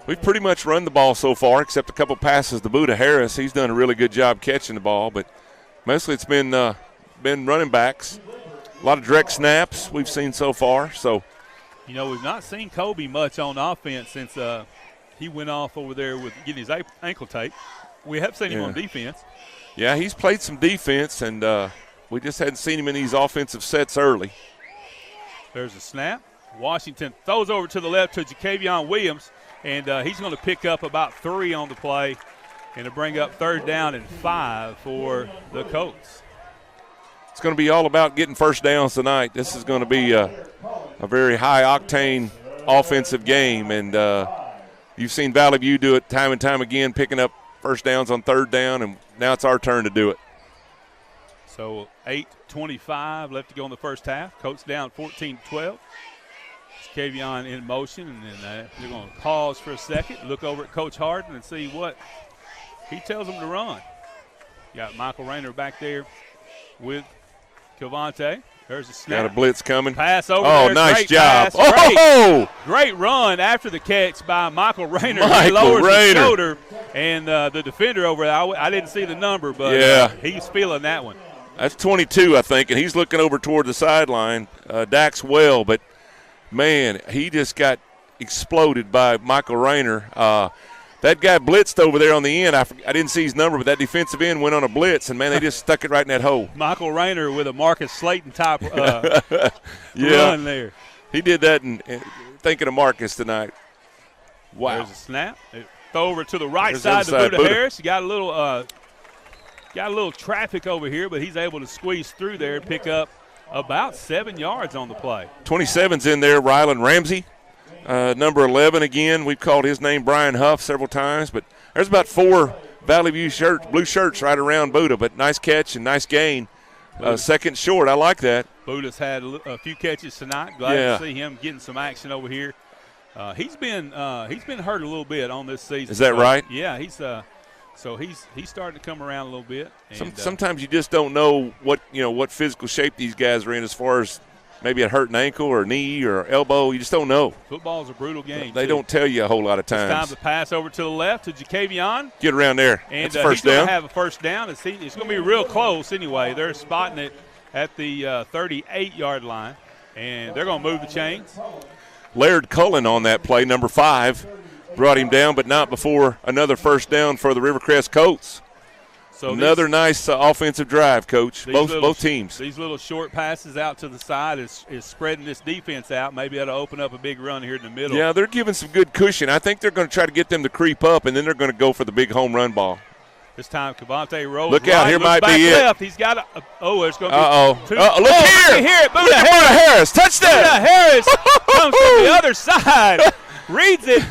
We've pretty much run the ball so far, except a couple passes to Buda Harris. He's done a really good job catching the ball, but mostly it's been running backs. A lot of direct snaps we've seen so far. So, we've not seen Kobe much on offense since he went off over there with getting his ankle tape. We have seen him on defense. Yeah, he's played some defense, and we just hadn't seen him in these offensive sets early. There's a snap. Washington throws over to the left to Jakevion Williams, and he's going to pick up about 3 on the play and to bring up 3rd down and 5 for the Colts. It's going to be all about getting first downs tonight. This is going to be a very high-octane offensive game, and you've seen Valley View do it time and time again, picking up first downs on 3rd down, and now it's our turn to do it. So 8:25 left to go in the first half. Colts down 14-12. Kavion in motion, and then they're going to pause for a second, look over at Coach Harden and see what he tells them to run. Got Michael Rayner back there with Cavante. There's a snap. Got a blitz coming. Pass over Oh, there. nice Great job. Pass. Oh! Great run after the catch by Michael Rayner. He Michael lowers his Rayner. shoulder, and the defender over there, I didn't see the number, but Yeah. He's feeling that one. That's 22, I think, and he's looking over toward the sideline. Dax well, but, man, he just got exploded by Michael Rayner. That guy blitzed over there on the end. I didn't see his number, but that defensive end went on a blitz, and, man, they just stuck it right in that hole. Michael Rayner with a Marcus Slayton type Yeah. run there. He did that and thinking of Marcus tonight. Wow. There's a snap. Throw over to the right There's side the to other side, Buddha Buddha. Harris. You got a little traffic over here, but he's able to squeeze through there and pick up about 7 yards on the play. 27's in there, Rylan Ramsey. Number 11 again. We've called his name Brian Huff several times, but there's about 4 Valley View blue shirts right around Buddha, but nice catch and nice gain. Second short, I like that. Buddha's had a few catches tonight. Glad to see him getting some action over here. He's been hurt a little bit on this season. Is that right? Yeah, he's starting to come around a little bit. And, sometimes you just don't know what physical shape these guys are in as far as maybe a hurt ankle or knee or elbow. You just don't know. Football's a brutal game. They don't tell you a whole lot of times. It's time to pass over to the left to Jacavion. Get around there. And That's first he's going down. to have a first down. It's going to be real close anyway. They're spotting it at the 38-yard line, and they're going to move the chains. Laird Cullen on that play, number 5, brought him down, but not before another first down for the Rivercrest Colts. So another nice offensive drive, Coach. Both teams. These little short passes out to the side is spreading this defense out. Maybe that'll open up a big run here in the middle. Yeah, they're giving some good cushion. I think they're going to try to get them to creep up, and then they're going to go for the big home run ball. This time Cavante rolls. Look out, right, here might be it. it. Left. He's got there's going to be two. Look here. Here, Buddha Harris. Touchdown. Buddha Harris comes from the other side, reads it,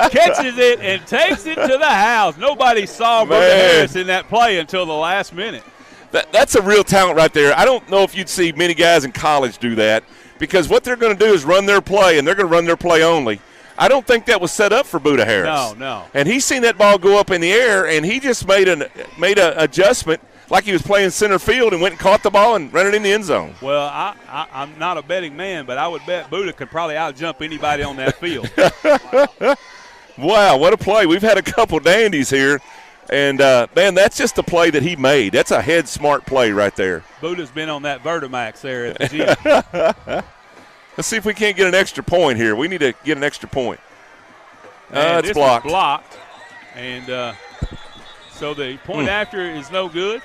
catches it, and takes it to the house. Nobody saw Buddha Harris in that play until the last minute. That's a real talent right there. I don't know if you'd see many guys in college do that, because what they're going to do is run their play, and they're going to run their play only. I don't think that was set up for Buddha Harris. No. And he's seen that ball go up in the air, and he just made an adjustment like he was playing center field and went and caught the ball and ran it in the end zone. Well, I'm not a betting man, but I would bet Buddha could probably out-jump anybody on that field. Wow, what a play. We've had a couple dandies here. And, man, that's just a play that he made. That's a head-smart play right there. Buddha's been on that Vertimax there at the gym. Let's see if we can't get an extra point here. We need to get an extra point. It's this blocked. Is blocked. And so the point after is no good.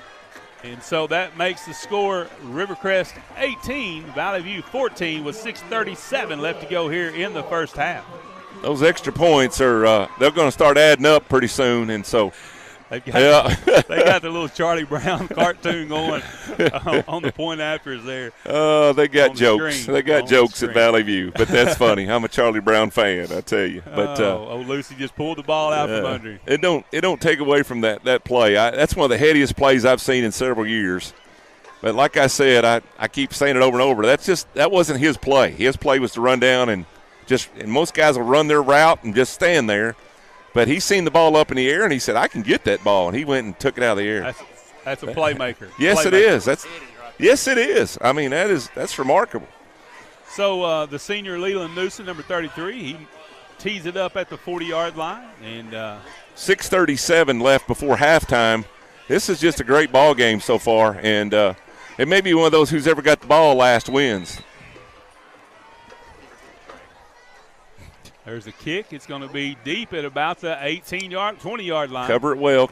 And so that makes the score Rivercrest 18, Valley View 14 with 6:37 left to go here in the first half. Those extra points are they're going to start adding up pretty soon, and so they got the little Charlie Brown cartoon going on the point afters there. They got jokes. Screen. They got jokes at Valley View, but that's funny. I'm a Charlie Brown fan, I tell you. But old Lucy just pulled the ball out from under him. It don't take away from that play. That's one of the headiest plays I've seen in several years. But like I said, I keep saying it over and over. That wasn't his play. His play was to run down and most guys will run their route and just stand there. But he's seen the ball up in the air, and he said, I can get that ball. And he went and took it out of the air. That's a playmaker. Yes, it is. Yes, it is. I mean, that's remarkable. So the senior Leland Newsom, number 33, he tees it up at the 40-yard line. And 6:37 left before halftime. This is just a great ball game so far. And it may be one of those who's ever got the ball last wins. There's a kick. It's going to be deep at about the 20-yard line. Cover it well.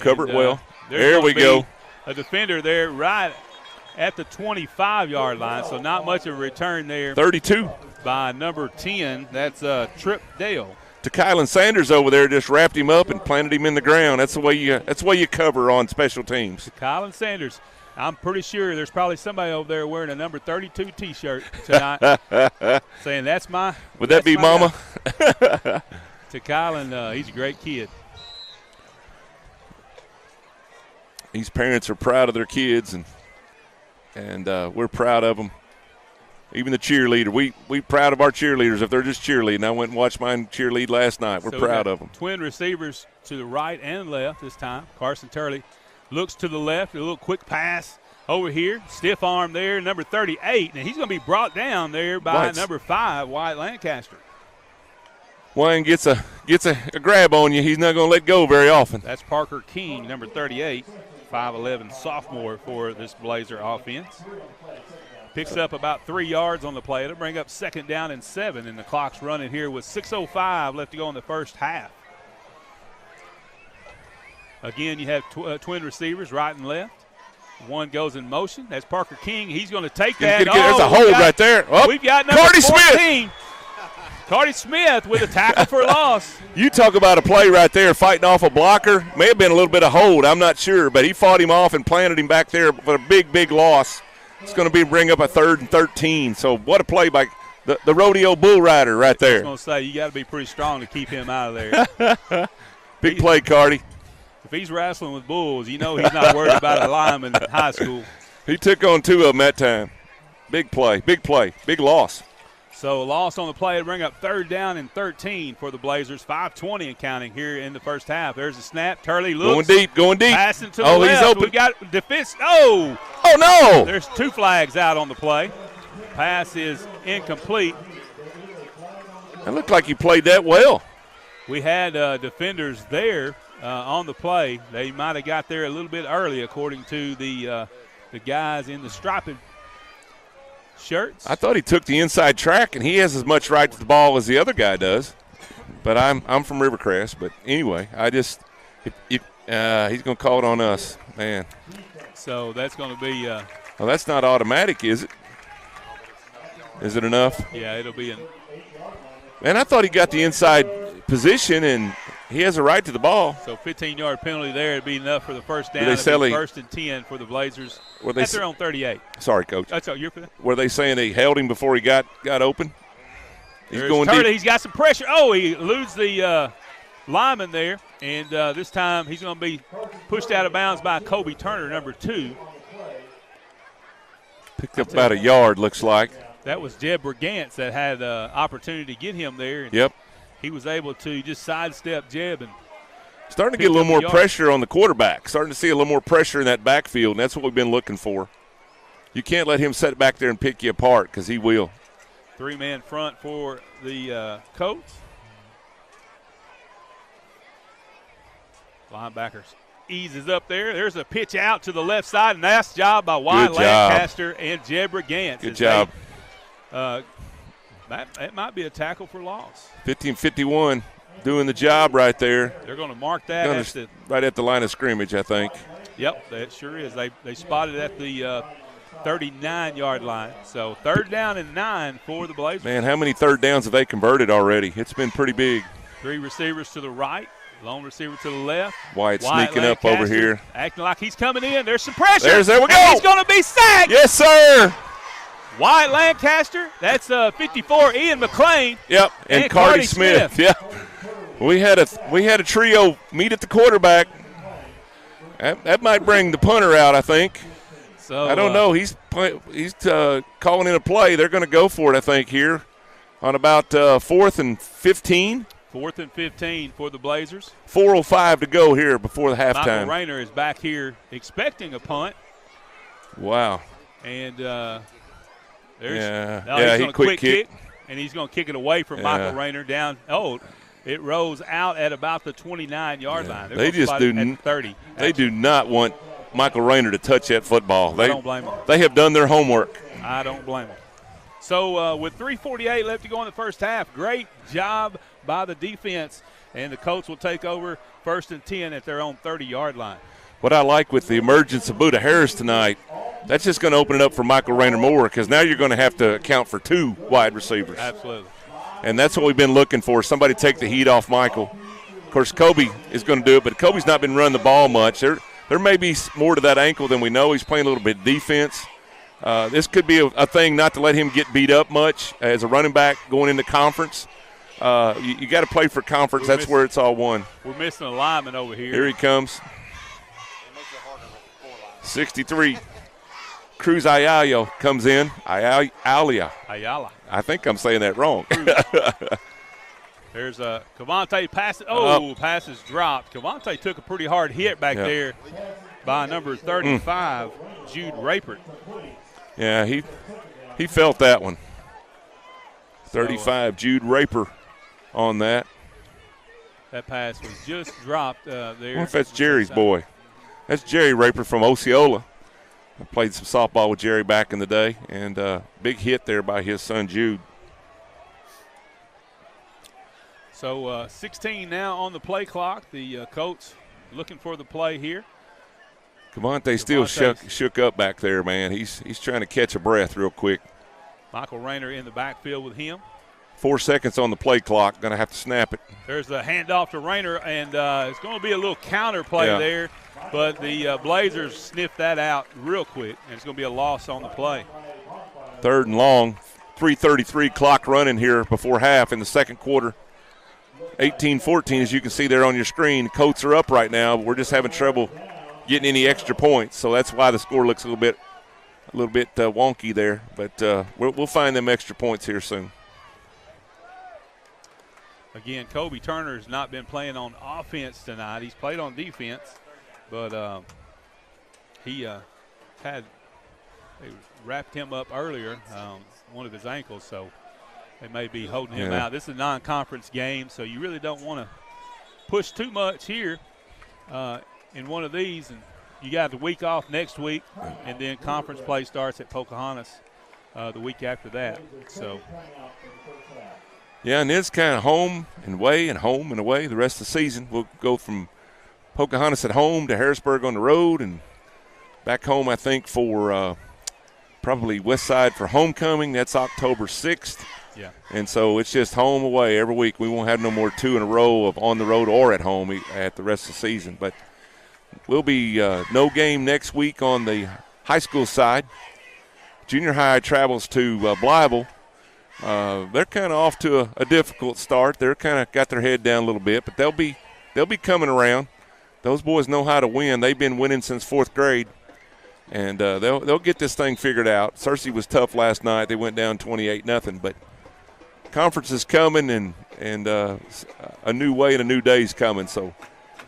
There we go. A defender there right at the 25-yard line, so not much of a return there. 32. By number 10. That's Trip Dale. Kylan Sanders over there just wrapped him up and planted him in the ground. That's the way you cover on special teams. Kylan Sanders. I'm pretty sure there's probably somebody over there wearing a number 32 T-shirt tonight saying that's my – Would that be Mama? To Kylan, he's a great kid. These parents are proud of their kids, and we're proud of them. Even the cheerleader. We proud of our cheerleaders if they're just cheerleading. I went and watched mine cheerlead last night. We're proud of them. Twin receivers to the right and left this time. Carson Turley Looks to the left, a little quick pass over here. Stiff arm there, number 38. And he's going to be brought down there by number 5, Wyatt Lancaster. Wayne gets a grab on you. He's not going to let go very often. That's Parker King, number 38, 5'11", sophomore for this Blazer offense. Picks up about 3 yards on the play. It'll bring up 2nd down and 7, and the clock's running here with 6:05 left to go in the first half. Again, you have twin receivers right and left. One goes in motion. That's Parker King. He's going to take that. There's a hold right there. Oh, we've got number Cardi 14. Smith. Cardi Smith with a tackle for loss. You talk about a play right there, fighting off a blocker. May have been a little bit of hold, I'm not sure, but he fought him off and planted him back there for a big, big loss. It's going to bring up a 3rd and 13. So what a play by the rodeo bull rider right there. I was going to say, you got to be pretty strong to keep him out of there. Big play, Cardi. If he's wrestling with bulls, you know he's not worried about a lineman in high school. He took on 2 of them that time. Big play, big loss. So loss on the play to bring up 3rd down and 13 for the Blazers. 5:20 and counting here in the first half. There's a snap. Turley looks. Going deep. Passing to the left. He's open. We've got defense. Oh, no. There's 2 flags out on the play. Pass is incomplete. It looked like he played that well. We had defenders there on the play. They might have got there a little bit early, according to the guys in the striped shirts. I thought he took the inside track, and he has as much right to the ball as the other guy does. But I'm from Rivercrest. But anyway, he's going to call it on us, man. So that's going to be. Well, that's not automatic, is it? Is it enough? Yeah, it'll be. Man, I thought he got the inside position, and he has a right to the ball. So 15-yard penalty there would be enough for the first down. First and 10 for the Blazers. That's their own 38. Sorry, Coach. That's all. You're for that. Were they saying they held him before he got open? He's going deep. He's got some pressure. Oh, he eludes the lineman there, and this time he's going to be pushed out of bounds by Kobe Turner, number 2. Picked up about a yard, looks like. That was Jeb Brigance that had opportunity to get him there. And yep. He was able to just sidestep Jeb and starting to get a little more pressure on the quarterback. Starting to see a little more pressure in that backfield, and that's what we've been looking for. You can't let him sit back there and pick you apart because he will. 3-man front for the Colts. Linebackers eases up there. There's a pitch out to the left side. Nice job by Wyatt Lancaster and Jeb Brigance. Good job. That might be a tackle for loss. 15-51, doing the job right there. They're going to mark that right at the line of scrimmage, I think. Yep, that sure is. They spotted at the 39-yard line. So 3rd down and 9 for the Blazers. Man, how many 3rd downs have they converted already? It's been pretty big. 3 receivers to the right, lone receiver to the left. Wyatt sneaking up over here. Acting like he's coming in. There's some pressure. There we go. And he's going to be sacked. Yes, sir. Wyatt Lancaster, that's 54, Ian McClain. Yep, and Cardi Smith. Yeah, we had a trio meet at the quarterback. That might bring the punter out, I think. So I don't know. He's calling in a play. They're going to go for it, I think, here on about 4th and 15. 4th and 15 for the Blazers. 4:05 to go here before the halftime. Michael Rayner is back here expecting a punt. Wow. And he's going to quick kick, and he's going to kick it away from Michael Rayner down. Oh, it rolls out at about the 29-yard line. They just do at 30. They do not want Michael Rayner to touch that football. I don't blame them. They have done their homework. I don't blame them. So with 3:48 left to go in the first half, great job by the defense, and the Colts will take over 1st and 10 at their own 30-yard line. What I like with the emergence of Buda Harris tonight, that's just going to open it up for Michael Rayner more because now you're going to have to account for 2 wide receivers. Absolutely. And that's what we've been looking for, somebody take the heat off Michael. Of course, Kobe is going to do it, but Kobe's not been running the ball much. There may be more to that ankle than we know. He's playing a little bit of defense. This could be a thing not to let him get beat up much as a running back going into conference. You got to play for conference. That's where it's all won. We're missing a lineman over here. Here he comes. 63. Cruz Ayala comes in. Ayala. I think I'm saying that wrong. There's a Cavante pass. Oh, pass is dropped. Cavante took a pretty hard hit back there by number 35, Jude Rapert. Yeah, he felt that one. 35, Jude Rapert on that. That pass was just dropped there. I wonder if that's Jerry's boy. That's Jerry Rapert from Osceola. I played some softball with Jerry back in the day, and big hit there by his son Jude. So 16 now on the play clock. The Colts looking for the play here. Cavante still shook up back there, man. He's trying to catch a breath real quick. Michael Rayner in the backfield with him. 4 seconds on the play clock. Going to have to snap it. There's the handoff to Rayner, and it's going to be a little counter play there. But the Blazers sniffed that out real quick, and it's going to be a loss on the play. 3rd and long. 3:33 clock running here before half in the second quarter. 18-14, as you can see there on your screen. Colts are up right now, but we're just having trouble getting any extra points. So that's why the score looks a little bit wonky there. But we'll find them extra points here soon. Again, Kobe Turner has not been playing on offense tonight. He's played on defense, but they wrapped him up earlier, one of his ankles, so they may be holding him out. This is a non-conference game, so you really don't want to push too much here in one of these. And you got the week off next week, and then conference play starts at Pocahontas the week after that. So. Yeah, and it's kind of home and away and home and away the rest of the season. We'll go from Pocahontas at home to Harrisburg on the road and back home, I think, for probably West Side for homecoming. That's October 6th. Yeah. And so it's just home away every week. We won't have no more 2 in a row of on the road or at home at the rest of the season. But we'll be no game next week on the high school side. Junior high travels to Blytheville. They're kind of off to a difficult start. They're kind of got their head down a little bit, but they'll be coming around. Those boys know how to win. They've been winning since 4th grade, and they'll get this thing figured out. Searcy was tough last night. They went down 28-0, but conference is coming, and a new way and a new day is coming. So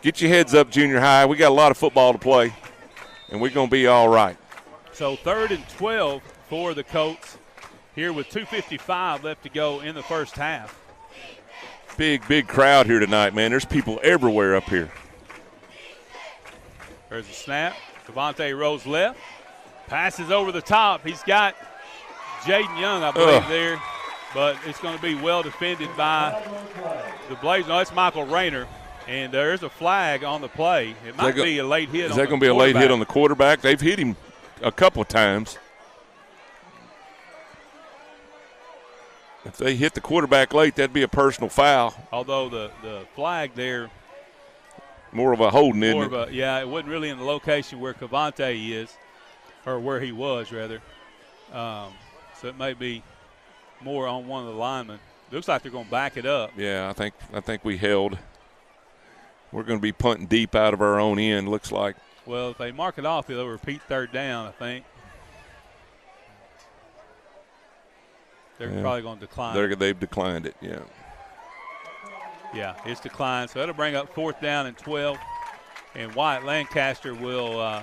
get your heads up, junior high. We got a lot of football to play, and we're going to be all right. So 3rd and 12 for the Colts. Here with 2:55 left to go in the first half. Big crowd here tonight, man. There's people everywhere up here. There's a snap. Cavante rolls left. Passes over the top. He's got Jaden Young, I believe, there. But it's going to be well defended by the Blazers. No, it's Michael Rayner. And there's a flag on the play. It might be a late hit on the quarterback. Is that going to be a late hit on the quarterback? They've hit him a couple of times. If they hit the quarterback late, that'd be a personal foul. Although the flag there. More of a holding, isn't it? Yeah, it wasn't really in the location where Cavante is, or where he was, rather. So it may be more on one of the linemen. Looks like they're going to back it up. Yeah, I think we held. We're going to be punting deep out of our own end, looks like. Well, if they mark it off, they'll repeat 3rd down, I think. They're probably going to decline. They've declined it, yeah. Yeah, it's declined. So that'll bring up 4th down and 12. And Wyatt Lancaster will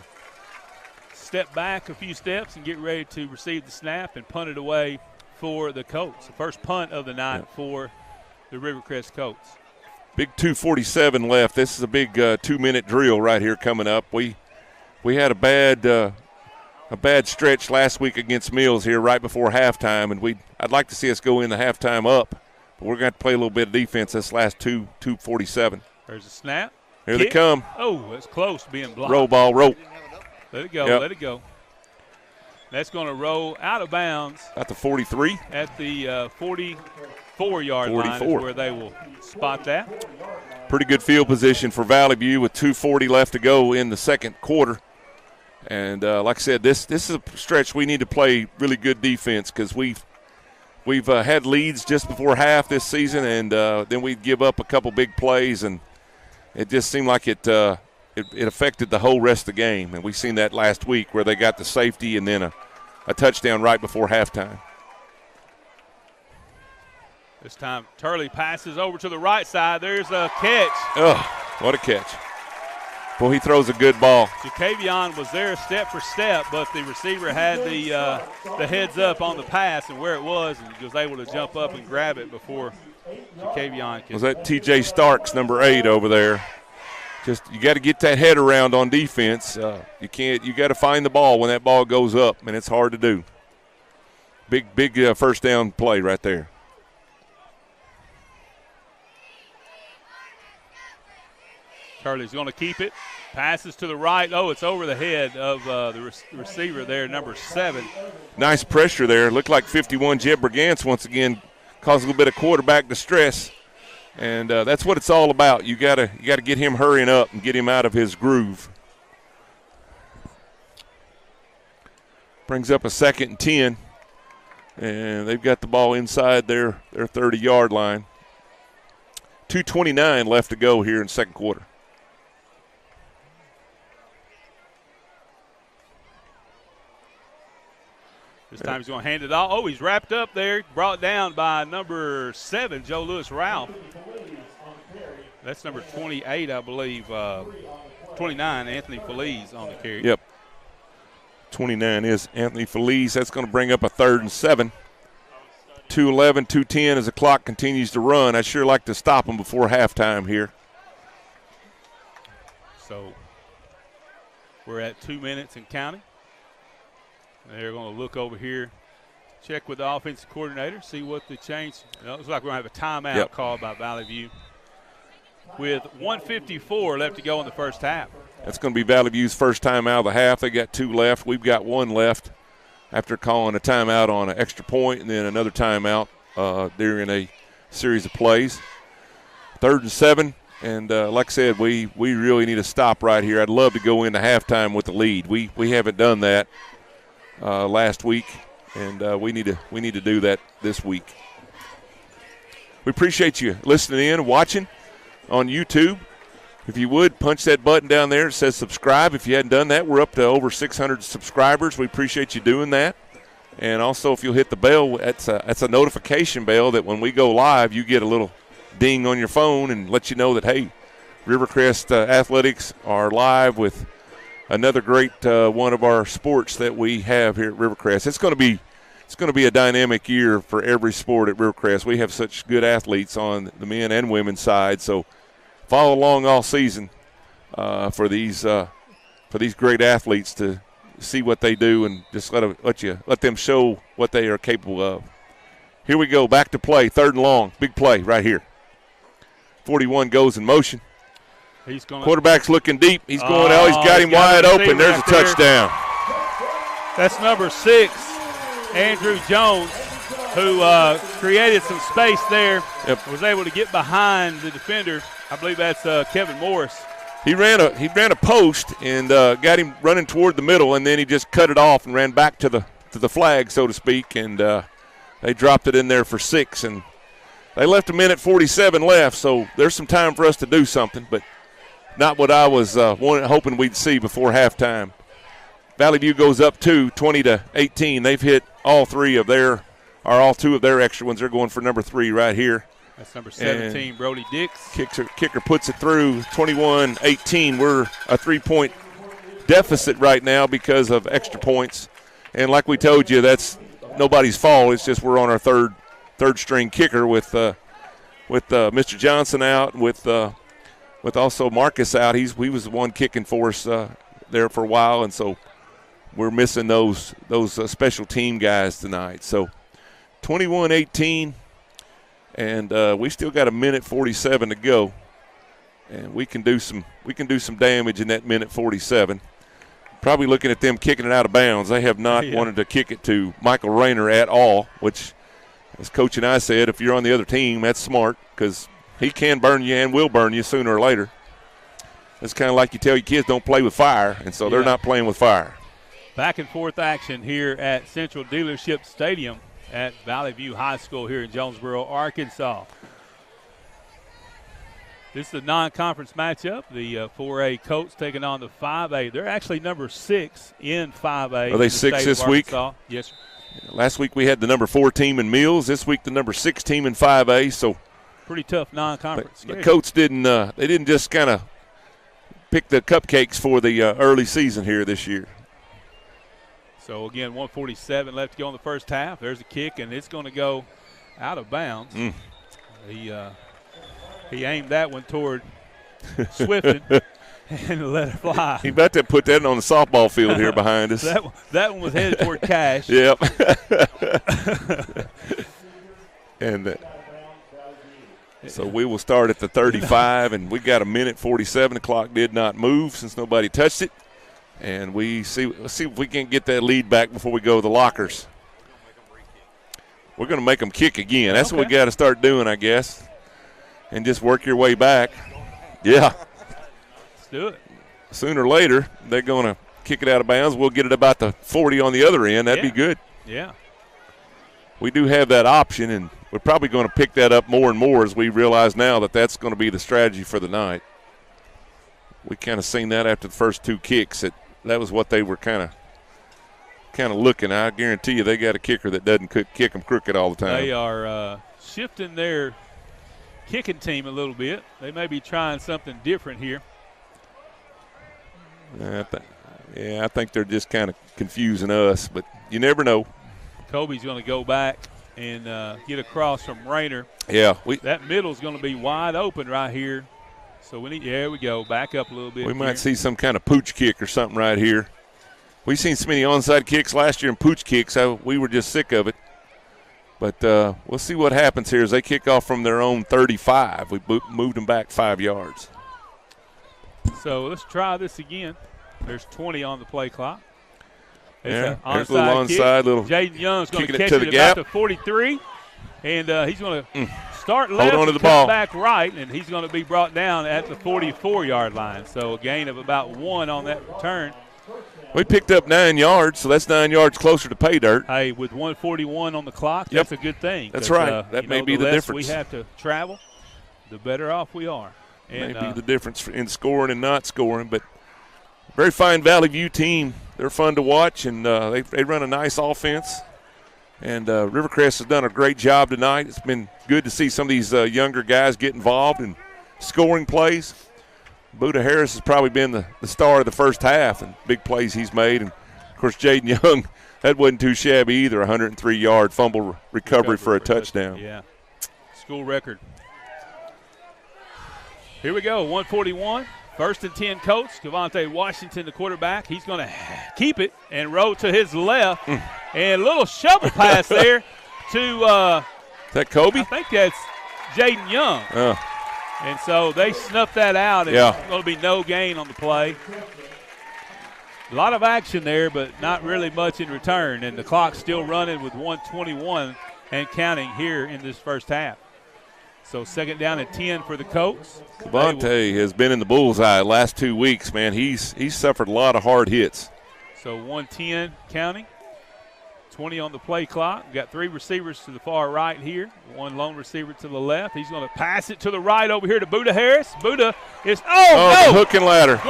step back a few steps and get ready to receive the snap and punt it away for the Colts. The first punt of the night for the Rivercrest Colts. Big 2:47 left. This is a big 2-minute drill right here coming up. We had a bad stretch last week against Mills here right before halftime, and I'd like to see us go in the halftime up, but we're going to play a little bit of defense this last 2:47. There's a snap. Here they come. Oh, that's close to being blocked. Roll ball, rope. Let it go, let it go. That's going to roll out of bounds. At the 43? At the 44-yard line is where they will spot that. Pretty good field position for Valley View with 2:40 left to go in the second quarter. And like I said, this is a stretch we need to play really good defense because we've had leads just before half this season, and then we'd give up a couple big plays, and it just seemed like it affected the whole rest of the game. And we've seen that last week where they got the safety and then a touchdown right before halftime. This time Turley passes over to the right side. There's a catch. Oh, what a catch. Boy, he throws a good ball. Jacavion was there step for step, but the receiver had the heads up on the pass and where it was, and was able to jump up and grab it before Jacavion could. Was that T.J. Starks, number 8 over there? Just you got to get that head around on defense. You got to find the ball when that ball goes up, and it's hard to do. Big first down play right there. Turley's going to keep it. Passes to the right. Oh, it's over the head of the receiver there, number 7. Nice pressure there. Looked like 51 Jeb Brigance once again caused a little bit of quarterback distress. And that's what it's all about. You gotta get him hurrying up and get him out of his groove. Brings up a 2nd and 10. And they've got the ball inside their 30-yard line. 2:29 left to go here in second quarter. This time he's going to hand it off. Oh, he's wrapped up there, brought down by number 7, Joe Lewis-Ralph. That's number 28, I believe. 29, Anthony Feliz on the carry. Yep. 29 is Anthony Feliz. That's going to bring up a 3rd and 7. 2:11, 2:10 as the clock continues to run. I'd sure like to stop them before halftime here. So we're at 2 minutes and counting. They're going to look over here, check with the offensive coordinator, see what the change. It looks like we're going to have a timeout called by Valley View with 1:54 left to go in the first half. That's going to be Valley View's first timeout of the half. They got 2 left. We've got 1 left after calling a timeout on an extra point and then another timeout during a series of plays. 3rd and 7. And like I said, we really need to stop right here. I'd love to go into halftime with the lead. We haven't done that last week, and we need to do that this week. We appreciate you listening in and watching on YouTube. If you would, punch that button down there. It says subscribe. If you hadn't done that, we're up to over 600 subscribers. We appreciate you doing that. And also, if you'll hit the bell, that's a notification bell that when we go live, you get a little ding on your phone and let you know that, hey, Rivercrest Athletics are live with another great one of our sports that we have here at Rivercrest. It's going to be a dynamic year for every sport at Rivercrest. We have such good athletes on the men and women's side, so follow along all season for these great athletes to see what they do and just let them show what they are capable of. Here we go, back to play, 3rd and long, big play right here. 41 goes in motion. Quarterback's looking deep. He's going out. He's got him wide open. There's a touchdown. That's number 6, Andrew Jones, who created some space there. Yep. Was able to get behind the defender. I believe that's Kevin Morris. He ran a post and got him running toward the middle, and then he just cut it off and ran back to the flag, so to speak, and they dropped it in there for 6. And they left a minute 47 left, so there's some time for us to do something, but not what I was hoping we'd see before halftime. Valley View goes up 20-18. They've hit all 2 of their extra ones. They're going for number 3 right here. That's number 17, and Brody Dix. Kicker puts it through, 21-18. We're a 3-point deficit right now because of extra points. And like we told you, that's nobody's fault. It's just we're on our third string kicker with Mr. Johnson out, with also Marcus out. He was the one kicking for us there for a while, and so we're missing those special team guys tonight. So 21-18, and we still got a minute 47 to go, and we can do some damage in that minute 47. Probably looking at them kicking it out of bounds. They have not wanted to kick it to Michael Rayner at all, which, as Coach and I said, if you're on the other team, that's smart because he can burn you and will burn you sooner or later. It's kind of like you tell your kids don't play with fire, and so they're not playing with fire. Back and forth action here at Central Dealership Stadium at Valley View High School here in Jonesboro, Arkansas. This is a non-conference matchup. The 4A Colts taking on the 5A. They're actually number 6 in 5A. Are they 6 this week? Yes, sir. Last week we had the number 4 team in Mills. This week the number 6 team in 5A. So pretty tough non-conference. The Colts didn't just kind of pick the cupcakes for the early season here this year. So, again, 1:47 left to go in the first half. There's a kick, and it's going to go out of bounds. He aimed that one toward Swifton and let it fly. He about to put that on the softball field here behind us. That one was headed toward Cash. Yep. And so we will start at the 35, and we got a minute 47. The clock did not move since nobody touched it. And let's see if we can get that lead back before we go to the lockers. We're going to make them kick again. That's what we got to start doing, I guess, and just work your way back. Yeah. Let's do it. Sooner or later, they're going to kick it out of bounds. We'll get it about the 40 on the other end. That'd be good. Yeah. We do have that option, and we're probably going to pick that up more and more as we realize now that that's going to be the strategy for the night. We kind of seen that after the first two kicks. That was what they were kind of looking. I guarantee you they got a kicker that doesn't kick them crooked all the time. They are shifting their kicking team a little bit. They may be trying something different here. I think they're just kind of confusing us, but you never know. Kobe's going to go back and get across from Rayner. Yeah. That middle's going to be wide open right here. So there we go. Back up a little bit. We might see some kind of pooch kick or something right here. We've seen so many onside kicks last year and pooch kicks. We were just sick of it. But we'll see what happens here as they kick off from their own 35. We moved them back 5 yards. So let's try this again. There's 20 on the play clock. There's a little onside. Jaden Young's going to catch it to the it gap. about the 43. And he's going to start left, hold on to the come ball, back right, and he's going to be brought down at the 44-yard line. So a gain of about 1 on that return. We picked up 9 yards, so that's 9 yards closer to pay dirt. Hey, with 1:41 on the clock, that's a good thing. That's right. That may be the difference. We have to travel, the better off we are. And, may be the difference in scoring and not scoring, but very fine Valley View team. They're fun to watch, and they run a nice offense. And Rivercrest has done a great job tonight. It's been good to see some of these younger guys get involved in scoring plays. Buddha Harris has probably been the star of the first half and big plays he's made. And, of course, Jaden Young, that wasn't too shabby either, 103-yard fumble recovery for a touchdown. Yeah, school record. Here we go, 1:41. First and 10 Colts. Cavante Washington, the quarterback. He's going to keep it and roll to his left. And a little shovel pass there to is that Kobe? I think that's Jaden Young. And so they snuffed that out, and it's going to be no gain on the play. A lot of action there, but not really much in return. And the clock's still running with 1:21 and counting here in this first half. So second down and 10 for the Colts. Cavante has been in the bullseye the last 2 weeks, man. He's suffered a lot of hard hits. So 1:10 counting. 20 on the play clock. We've got 3 receivers to the far right here. 1 lone receiver to the left. He's going to pass it to the right over here to Buddha Harris. Buddha is no! Hook and ladder.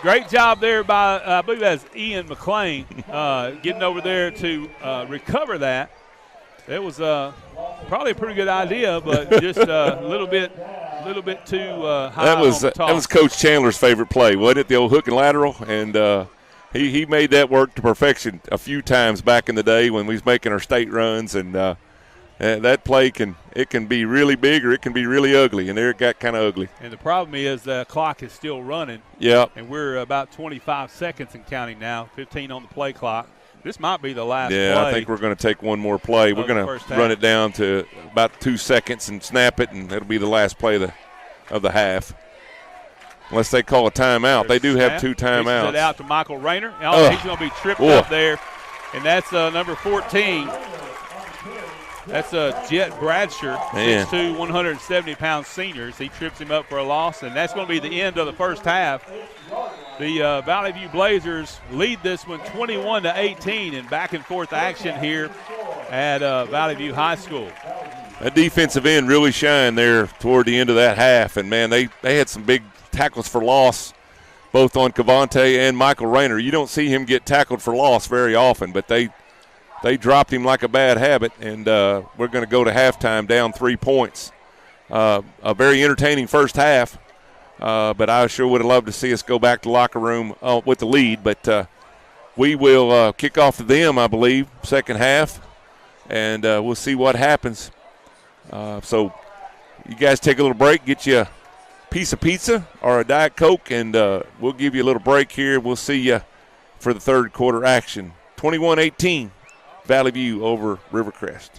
Great job there by, I believe that's Ian McClain, getting over there to recover that. It was probably a pretty good idea, but just a little bit too high. That was Coach Chandler's favorite play, wasn't it? The old hook and lateral, and he made that work to perfection a few times back in the day when we was making our state runs, and that play can be really big or it can be really ugly, and there it got kind of ugly. And the problem is the clock is still running. Yeah. And we're about 25 seconds and counting now, 15 on the play clock. This might be the last play. I think we're going to take one more play. We're going to run it down to about 2 seconds and snap it, and it'll be the last play of the half. Unless they call a timeout. They do have 2 timeouts. It out to Michael Rayner. He's going to be tripped up there, and that's number 14. That's Jet Bradsher, 6'2", 170-pound senior. He trips him up for a loss, and that's going to be the end of the first half. The Valley View Blazers lead this one 21-18 in back-and-forth action here at Valley View High School. That defensive end really shined there toward the end of that half, and, man, they had some big tackles for loss both on Cavante and Michael Rayner. You don't see him get tackled for loss very often, but they dropped him like a bad habit, and we're going to go to halftime down 3 points. A very entertaining first half. but I sure would have loved to see us go back to locker room with the lead. But we will kick off to them, I believe, second half, and we'll see what happens. So you guys take a little break, get you a piece of pizza or a Diet Coke, and we'll give you a little break here. We'll see you for the third quarter action. 21-18, Valley View over Rivercrest.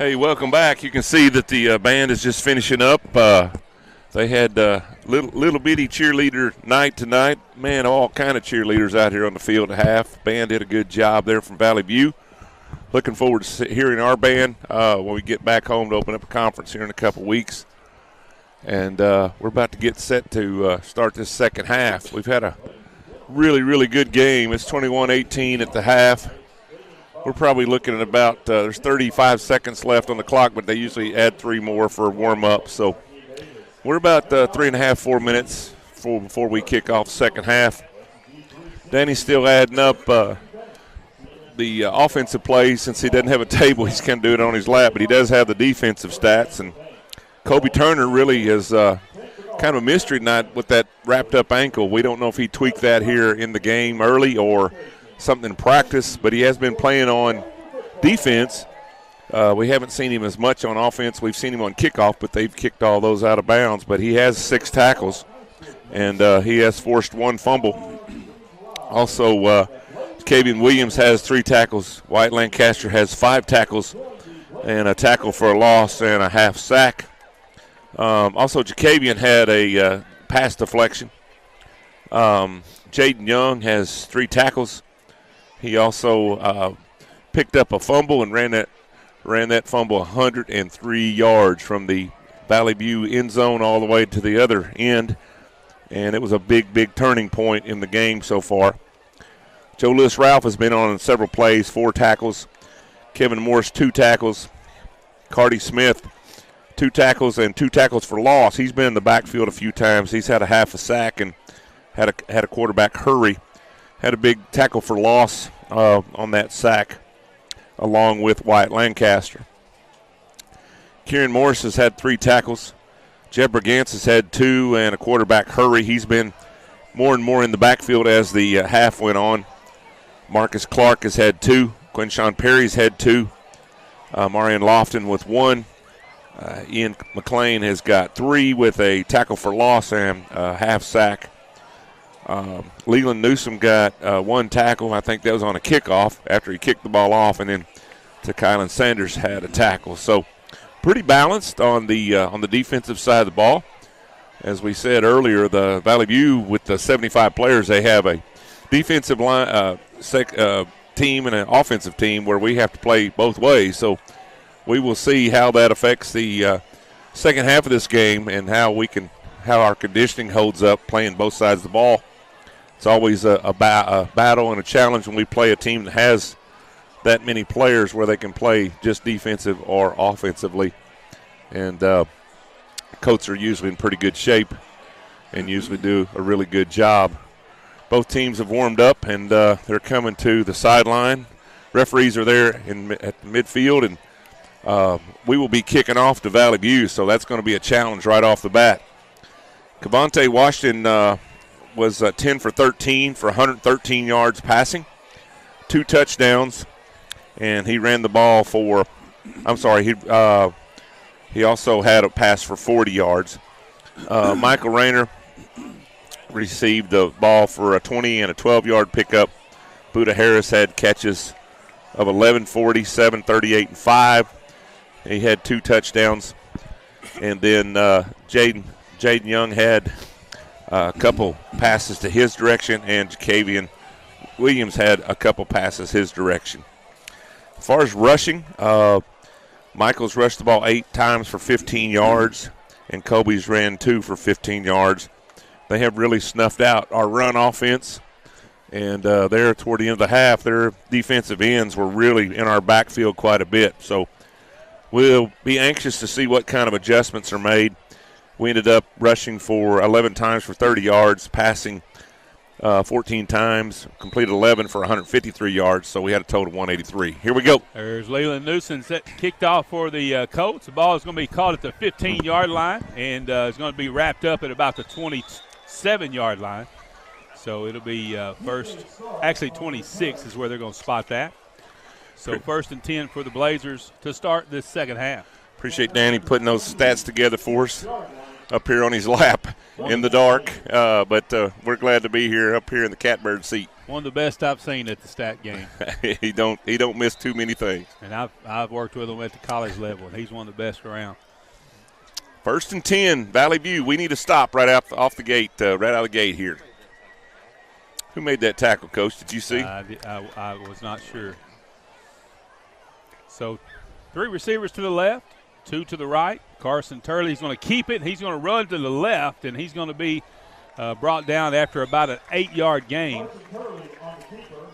Hey, welcome back. You can see that the band is just finishing up. They had little bitty cheerleader night tonight. Man, all kind of cheerleaders out here on the field at half. Band did a good job there from Valley View. Looking forward to hearing our band when we get back home to open up a conference here in a couple weeks. And we're about to get set to start this second half. We've had a really, really good game. It's 21-18 at the half. We're probably looking at about there's 35 seconds left on the clock, but they usually add 3 more for warm-up. So we're about 3.5, 4 minutes before we kick off second half. Danny's still adding up the offensive plays. Since he doesn't have a table, he's going to do it on his lap, but he does have the defensive stats. And Kobe Turner really is kind of a mystery tonight with that wrapped-up ankle. We don't know if he tweaked that here in the game early or something in practice, but he has been playing on defense. We haven't seen him as much on offense. We've seen him on kickoff, but they've kicked all those out of bounds. But he has 6 tackles, and he has forced 1 fumble. Also, Kavian Williams has 3 tackles. White Lancaster has 5 tackles and a tackle for a loss and a half sack. Also, Jacavian had a pass deflection. Jaden Young has 3 tackles. He also picked up a fumble and ran that fumble 103 yards from the Valley View end zone all the way to the other end. And it was a big, big turning point in the game so far. Joe Lewis Ralph has been on several plays, 4 tackles. Kevin Morris, 2 tackles. Cardi Smith, 2 tackles and 2 tackles for loss. He's been in the backfield a few times. He's had a half a sack and had a quarterback hurry. Had a big tackle for loss on that sack, along with Wyatt Lancaster. Kieran Morris has had 3 tackles. Jeb Brigance has had 2 and a quarterback hurry. He's been more and more in the backfield as the half went on. Marcus Clark has had 2. Quinshawn Perry's had 2. Marion Lofton with 1. Ian McLean has got 3 with a tackle for loss and a half sack. Leland Newsom got 1 tackle. I think that was on a kickoff after he kicked the ball off, and then Kylan Sanders had a tackle. So pretty balanced on the defensive side of the ball. As we said earlier, the Valley View with the 75 players, they have a defensive line team and an offensive team where we have to play both ways. So we will see how that affects the second half of this game and how our conditioning holds up playing both sides of the ball. It's always a battle and a challenge when we play a team that has that many players where they can play just defensive or offensively. And Colts are usually in pretty good shape and usually do a really good job. Both teams have warmed up, and they're coming to the sideline. Referees are there at the midfield, and we will be kicking off to Valley View, so that's going to be a challenge right off the bat. Cavante Washington was 10 for 13 for 113 yards passing, 2 touchdowns, and he ran the ball for he also had a pass for 40 yards. Michael Rayner received the ball for a 20 and a 12-yard pickup. Buda Harris had catches of 11, 40, 7, 38, and 5. He had 2 touchdowns. And then Jaden Young had a couple passes to his direction, and Jacavian Williams had a couple passes his direction. As far as rushing, Michael's rushed the ball 8 times for 15 yards, and Kobe's ran 2 for 15 yards. They have really snuffed out our run offense, and there toward the end of the half, their defensive ends were really in our backfield quite a bit. So we'll be anxious to see what kind of adjustments are made. We ended up rushing for 11 times for 30 yards, passing 14 times, completed 11 for 153 yards, so we had a total of 183. Here we go. There's Leland Newsom kicked off for the Colts. The ball is going to be caught at the 15-yard line, and it's going to be wrapped up at about the 27-yard line. So it'll be 26 is where they're going to spot that. So 1st and 10 for the Blazers to start this second half. Appreciate Danny putting those stats together for us up here on his lap in the dark. But we're glad to be here up here in the catbird seat. One of the best I've seen at the stat game. he don't miss too many things. And I've worked with him at the college level, and he's one of the best around. 1st and 10, Valley View. We need to stop right off the gate, right out of the gate here. Who made that tackle, Coach? Did you see? I was not sure. So 3 receivers to the left, 2 to the right. Carson Turley's going to keep it. He's going to run to the left, and he's going to be brought down after about an 8-yard gain.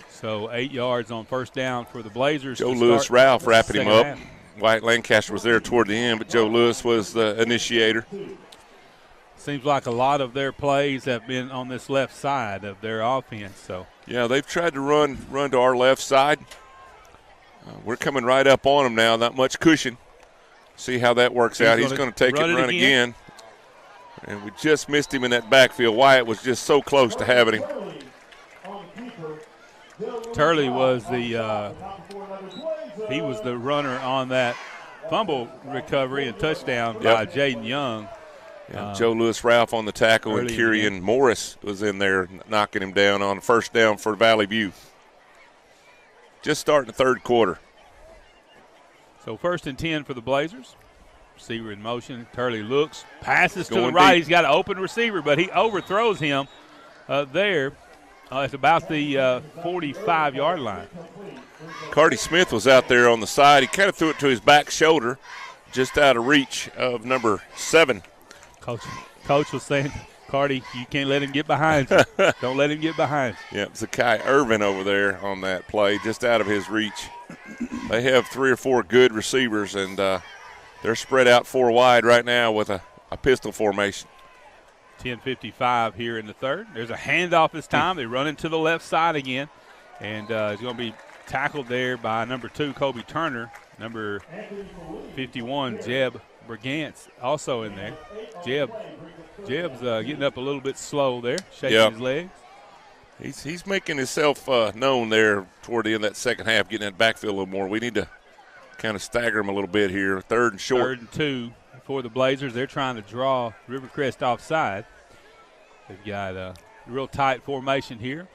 So 8 yards on 1st down for the Blazers. Joe Lewis Ralph wrapping him up. Half. Wyatt Lancaster was there toward the end, but Joe Lewis was the initiator. Seems like a lot of their plays have been on this left side of their offense. So yeah, they've tried to run to our left side. We're coming right up on him now. Not much cushion. See how that works out. He's going to take it and run again. And we just missed him in that backfield. Wyatt was just so close to having him. Turley was the runner on that fumble recovery and touchdown by Jaden Young. Yeah, Joe Lewis Ralph on the tackle, and Kyrian Morris was in there knocking him down on 1st down for Valley View. Just starting the 3rd quarter. So 1st and 10 for the Blazers. Receiver in motion. Turley looks, passes to the right. Deep. He's got an open receiver, but he overthrows him there at about the 45-yard line. Cardi Smith was out there on the side. He kind of threw it to his back shoulder, just out of reach of number 7. Coach was saying, Cardi, you can't let him get behind you. Don't let him get behind you. Yeah, Zakai Irvin over there on that play, just out of his reach. They have 3 or 4 good receivers, and they're spread out 4 wide right now with a pistol formation. 10:55 here in the 3rd. There's a handoff this time. They run into the left side again, and it's going to be tackled there by number 2, Kobe Turner. Number 51, Jeb Brigance, also in there. Jeb's getting up a little bit slow there, shaking his legs. He's making himself known there toward the end of that second half, getting that backfield a little more. We need to kind of stagger him a little bit here. 3rd and short. 3rd and 2 for the Blazers. They're trying to draw Rivercrest offside. They've got a real tight formation here.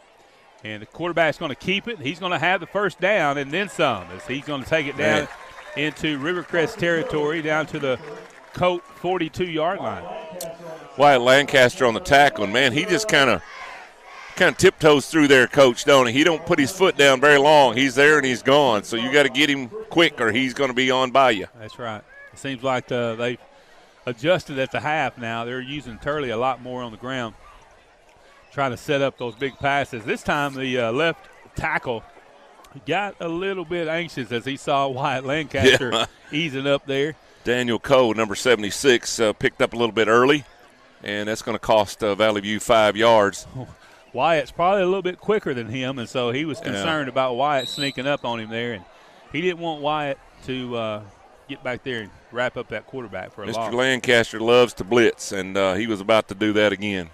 And the quarterback's going to keep it. He's going to have the 1st down and then some, as he's going to take it down into Rivercrest territory, down to the Colt 42-yard line. Wyatt Lancaster on the tackle, and man, he just kind of tiptoes through there, Coach, don't he? He don't put his foot down very long. He's there and he's gone. So you got to get him quick, or he's going to be on by you. That's right. It seems like they've adjusted at the half now. They're using Turley a lot more on the ground, trying to set up those big passes. This time the left tackle got a little bit anxious as he saw Wyatt Lancaster easing up there. Daniel Coe, number 76, picked up a little bit early, and that's going to cost Valley View 5 yards. Wyatt's probably a little bit quicker than him, and so he was concerned about Wyatt sneaking up on him there, and he didn't want Wyatt to get back there and wrap up that quarterback for a loss. Mr. Lancaster loves to blitz, and he was about to do that again.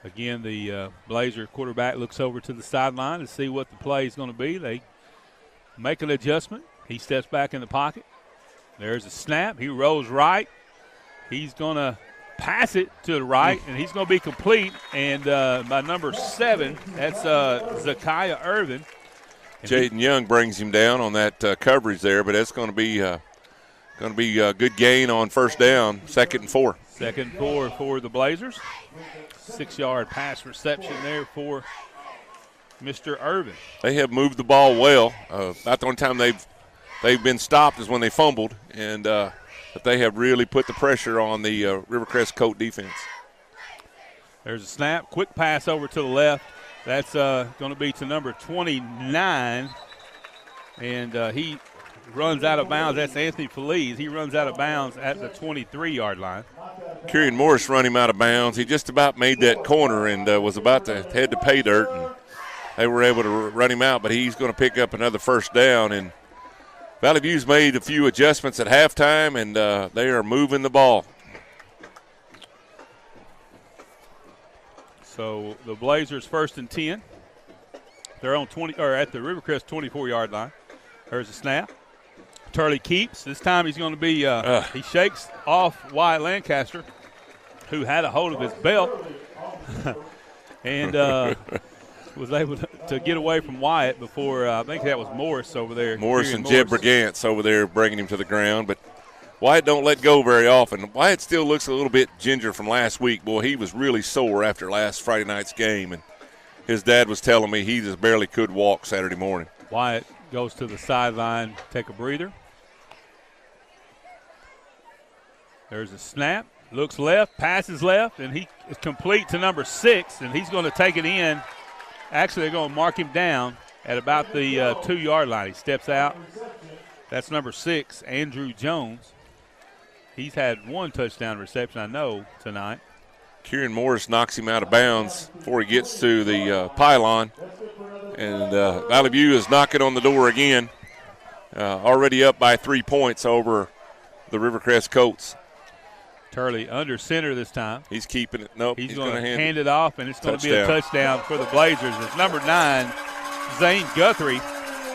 Again, the Blazer quarterback looks over to the sideline to see what the play is going to be. They make an adjustment. He steps back in the pocket. There's a snap. He rolls right. He's going to pass it to the right, and he's going to be complete. And by number 7, that's Zakiah Irvin. Jaden Young brings him down on that coverage there, but that's going to be a good gain on 1st down, 2nd and 4. 2nd and 4 for the Blazers. 6-yard pass reception there for Mr. Irvin. They have moved the ball well. About the only time they've been stopped is when they fumbled, and but they have really put the pressure on the Rivercrest Colt defense. There's a snap, quick pass over to the left. That's going to be to number 29, and he runs out of bounds. That's Anthony Feliz. He runs out of bounds at the 23-yard line. Kyrian Morris run him out of bounds. He just about made that corner and was about to head to pay dirt, and they were able to run him out, but he's going to pick up another 1st down. And Valley View's made a few adjustments at halftime, and they are moving the ball. So the Blazers 1st and 10. They're on at the Rivercrest 24-yard line. There's a snap. Turley keeps. This time he's going to be he shakes off Wyatt Lancaster, who had a hold of his belt. and was able to get away from Wyatt before I think that was Morris over there. Morris and Jeb Brigance over there bringing him to the ground, but Wyatt don't let go very often. Wyatt still looks a little bit ginger from last week. Boy, he was really sore after last Friday night's game, and his dad was telling me he just barely could walk Saturday morning. Wyatt goes to the sideline, take a breather. There's a snap, looks left, passes left, and he is complete to number 6, and he's going to take it in. Actually, they're going to mark him down at about the 2-yard line. He steps out. That's number 6, Andrew Jones. He's had 1 touchdown reception, I know, tonight. Kieran Morris knocks him out of bounds before he gets to the pylon. And Valley View is knocking on the door again. Already up by 3 points over the Rivercrest Colts. Turley under center this time. He's keeping it. Nope. He's going to hand it off, and it's going to be a touchdown for the Blazers. It's number 9, Zane Guthrie.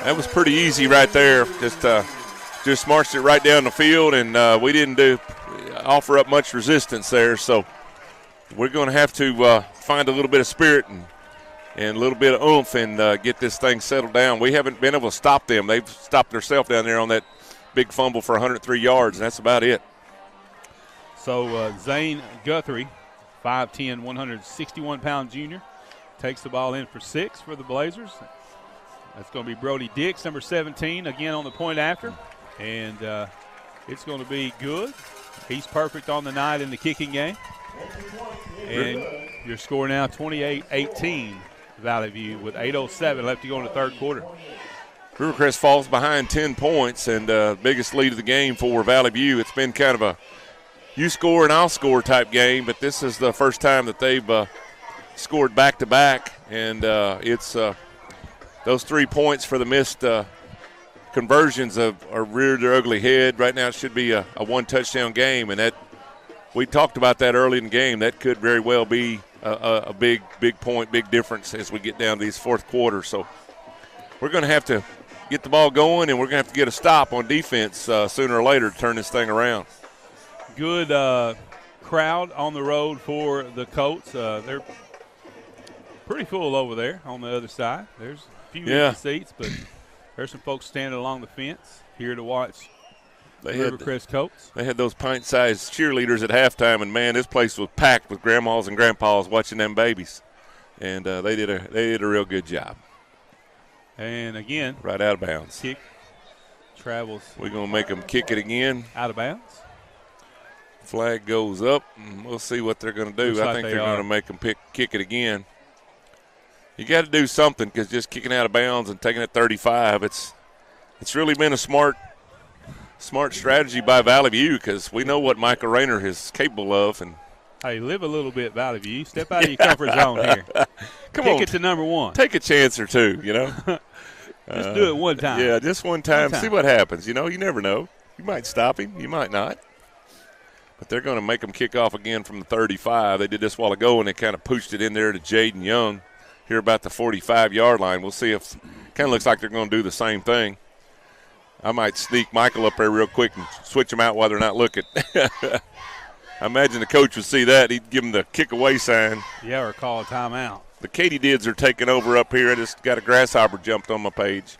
That was pretty easy right there. Just marched it right down the field, and we didn't offer up much resistance there. So we're going to have to find a little bit of spirit and a little bit of oomph and get this thing settled down. We haven't been able to stop them. They've stopped themselves down there on that big fumble for 103 yards, and that's about it. So Zane Guthrie, 5'10", 161-pound junior, takes the ball in for 6 for the Blazers. That's going to be Brody Dix, number 17, again on the point after. And it's going to be good. He's perfect on the night in the kicking game. And your score now 28-18, Valley View, with 8:07 left to go in the third quarter. Rivercrest falls behind 10 points, and biggest lead of the game for Valley View. It's been kind of a you score and I'll score type game, but this is the first time that they've scored back-to-back, and it's those 3 points for the missed conversions are reared their ugly head. Right now it should be a 1-touchdown game, and that we talked about that early in the game. That could very well be a big point, big difference as we get down to these fourth quarters. So we're going to have to get the ball going, and we're going to have to get a stop on defense sooner or later to turn this thing around. Good crowd on the road for the Colts. They're pretty full over there on the other side. There's a few empty seats, but there's some folks standing along the fence here to watch the Rivercrest Colts. They had those pint-sized cheerleaders at halftime, and, man, this place was packed with grandmas and grandpas watching them babies. And they did a real good job. And, again, right out of bounds. Kick travels. We're going to make them kick it again. Out of bounds. Flag goes up, and we'll see what they're going to do. I think they're going to make them kick it again. You got to do something, because just kicking out of bounds and taking it 35, it's really been a smart strategy by Valley View, because we know what Michael Rayner is capable of. And hey, live a little bit, Valley View. Step out of your comfort zone here. Kick it to number 1. Take a chance or two, you know. Just do it one time. Yeah, just one time. See what happens. You know, you never know. You might stop him. You might not. But they're going to make them kick off again from the 35. They did this a while ago, and they kind of pushed it in there to Jaden Young here about the 45-yard line. We'll see if – kind of looks like they're going to do the same thing. I might sneak Michael up there real quick and switch them out while they're not looking. I imagine the coach would see that. He'd give them the kick-away sign. Yeah, or call a timeout. The Katydids are taking over up here. I just got a grasshopper jumped on my page.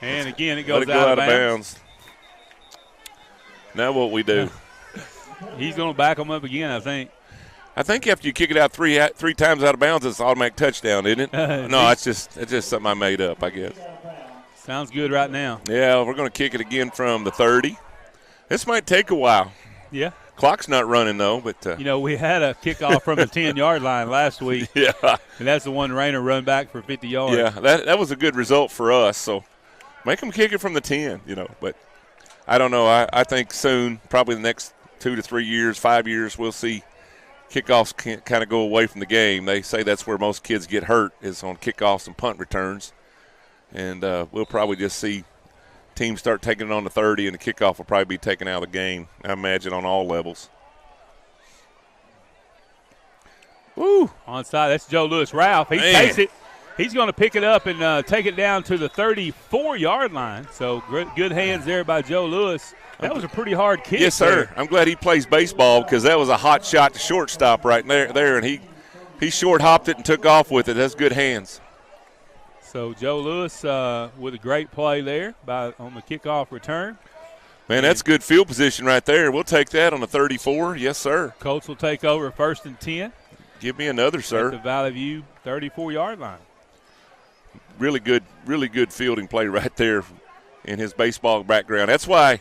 And, again, it goes out of bounds. Now what we do? He's going to back them up again, I think. I think after you kick it out three times out of bounds, it's an automatic touchdown, isn't it? No, it's just something I made up, I guess. Sounds good right now. Yeah, we're going to kick it again from the 30. This might take a while. Yeah. Clock's not running, though. But we had a kickoff from the 10-yard line last week. Yeah. And that's the one Rayner run back for 50 yards. Yeah, that was a good result for us. So make them kick it from the 10, But I don't know. I think soon, probably the next 2 to 3 years, 5 years, we'll see kickoffs kind of go away from the game. They say that's where most kids get hurt, is on kickoffs and punt returns. And we'll probably just see teams start taking it on the 30, and the kickoff will probably be taken out of the game, I imagine, on all levels. Woo! Onside, that's Joe Lewis-Ralph. He takes it. He's going to pick it up and take it down to the 34-yard line. So good hands there by Joe Lewis. That was a pretty hard kick. Yes, sir. I'm glad he plays baseball, because that was a hot shot to shortstop right there, and he he short hopped it and took off with it. That's good hands. So Joe Lewis with a great play there on the kickoff return. Man, that's good field position right there. We'll take that on the 34. Yes, sir. Colts will take over 1st and 10. Give me another, sir. At the Valley View 34-yard line. Really good fielding play right there in his baseball background. That's why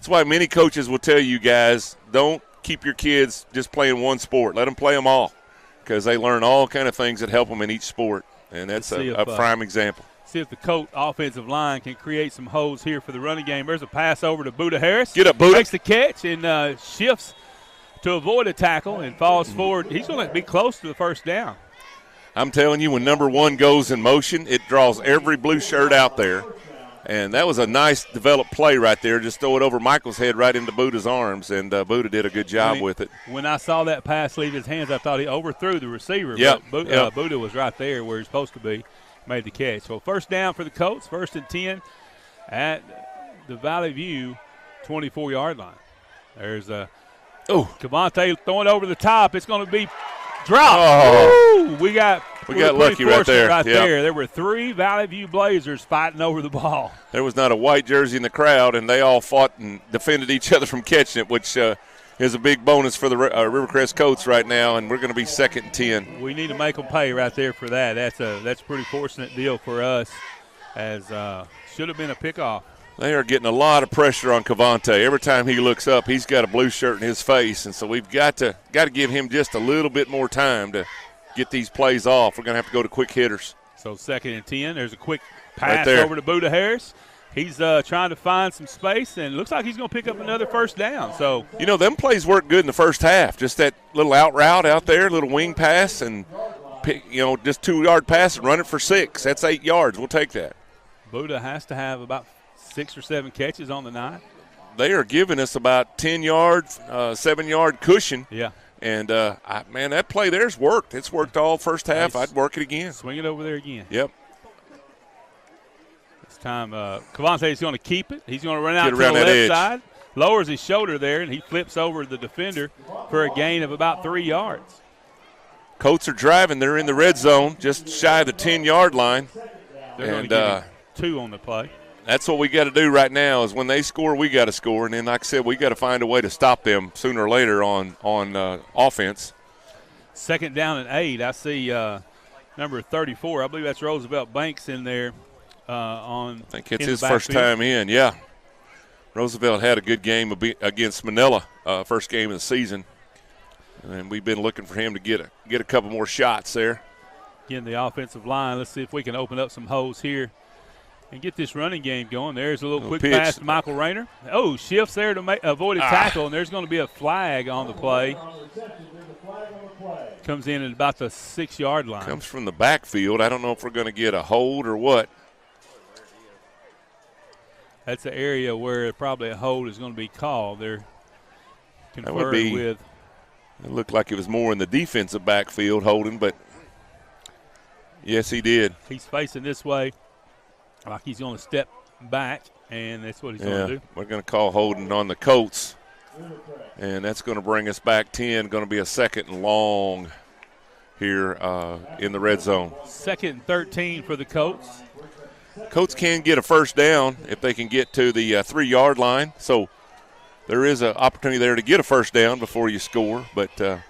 many coaches will tell you guys, don't keep your kids just playing one sport. Let them play them all because they learn all kind of things that help them in each sport, and that's a prime example. See if the Colt offensive line can create some holes here for the running game. There's a pass over to Buddha Harris. Get up, Buddha. Makes the catch and shifts to avoid a tackle and falls forward. He's going to be close to the first down. I'm telling you, when number 1 goes in motion, it draws every blue shirt out there. And that was a nice developed play right there. Just throw it over Michael's head right into Buddha's arms, and Buddha did a good job with it. When I saw that pass leave his hands, I thought he overthrew the receiver. Yep. But Buddha was right there where he's supposed to be. Made the catch. So first down for the Colts, 1st and 10 at the Valley View 24-yard line. There's Cavante throwing over the top. It's going to be dropped. Oh. Woo! We got lucky right there. There were 3 Valley View Blazers fighting over the ball. There was not a white jersey in the crowd, and they all fought and defended each other from catching it, which is a big bonus for the Rivercrest Colts right now, and we're going to be 2nd and 10. We need to make them pay right there for that. That's a pretty fortunate deal for us, as should have been a pickoff. They are getting a lot of pressure on Cavante. Every time he looks up, he's got a blue shirt in his face, and so we've got to give him just a little bit more time to get these plays off. We're going to have to go to quick hitters. So 2nd and 10. There's a quick pass over to Buddha Harris. He's trying to find some space, and looks like he's going to pick up another first down. So them plays work good in the first half. Just that little out route out there, little wing pass, and just 2-yard pass and run it for 6. That's 8 yards. We'll take that. Buddha has to have about 6 or 7 catches on the night. They are giving us about 10 yards, 7-yard cushion. Yeah. And, that play there's worked. It's worked all first half. I'd work it again. Swing it over there again. Yep. This time Cavante is going to keep it. He's going to run out to the left side. Lowers his shoulder there, and he flips over the defender for a gain of about 3 yards. Colts are driving. They're in the red zone, just shy of the 10-yard line. They're going to give him 2 on the play. That's what we got to do right now is when they score, we got to score. And then, like I said, we got to find a way to stop them sooner or later on offense. 2nd down and 8. I see number 34. I believe that's Roosevelt Banks in there. I think it's his first time in, yeah. Roosevelt had a good game against Manila, first game of the season. And we've been looking for him to get a couple more shots there. Again, the offensive line. Let's see if we can open up some holes here and get this running game going. There's a little quick pitch. pass to Michael Rayner. Oh, shifts there to avoid a tackle, and there's going to be a flag on the play. Comes in at about the 6-yard line. Comes from the backfield. I don't know if we're going to get a hold or what. That's an area where probably a hold is going to be called. They're conferring with. It looked like it was more in the defensive backfield holding, but yes, he did. He's facing this way. Like he's going to step back, and that's what he's going to do. We're going to call holding on the Colts, and that's going to bring us back 10. Going to be a 2nd and long here in the red zone. 2nd and 13 for the Colts. Colts can get a first down if they can get to the 3-yard line. So there is an opportunity there to get a first down before you score. But I'd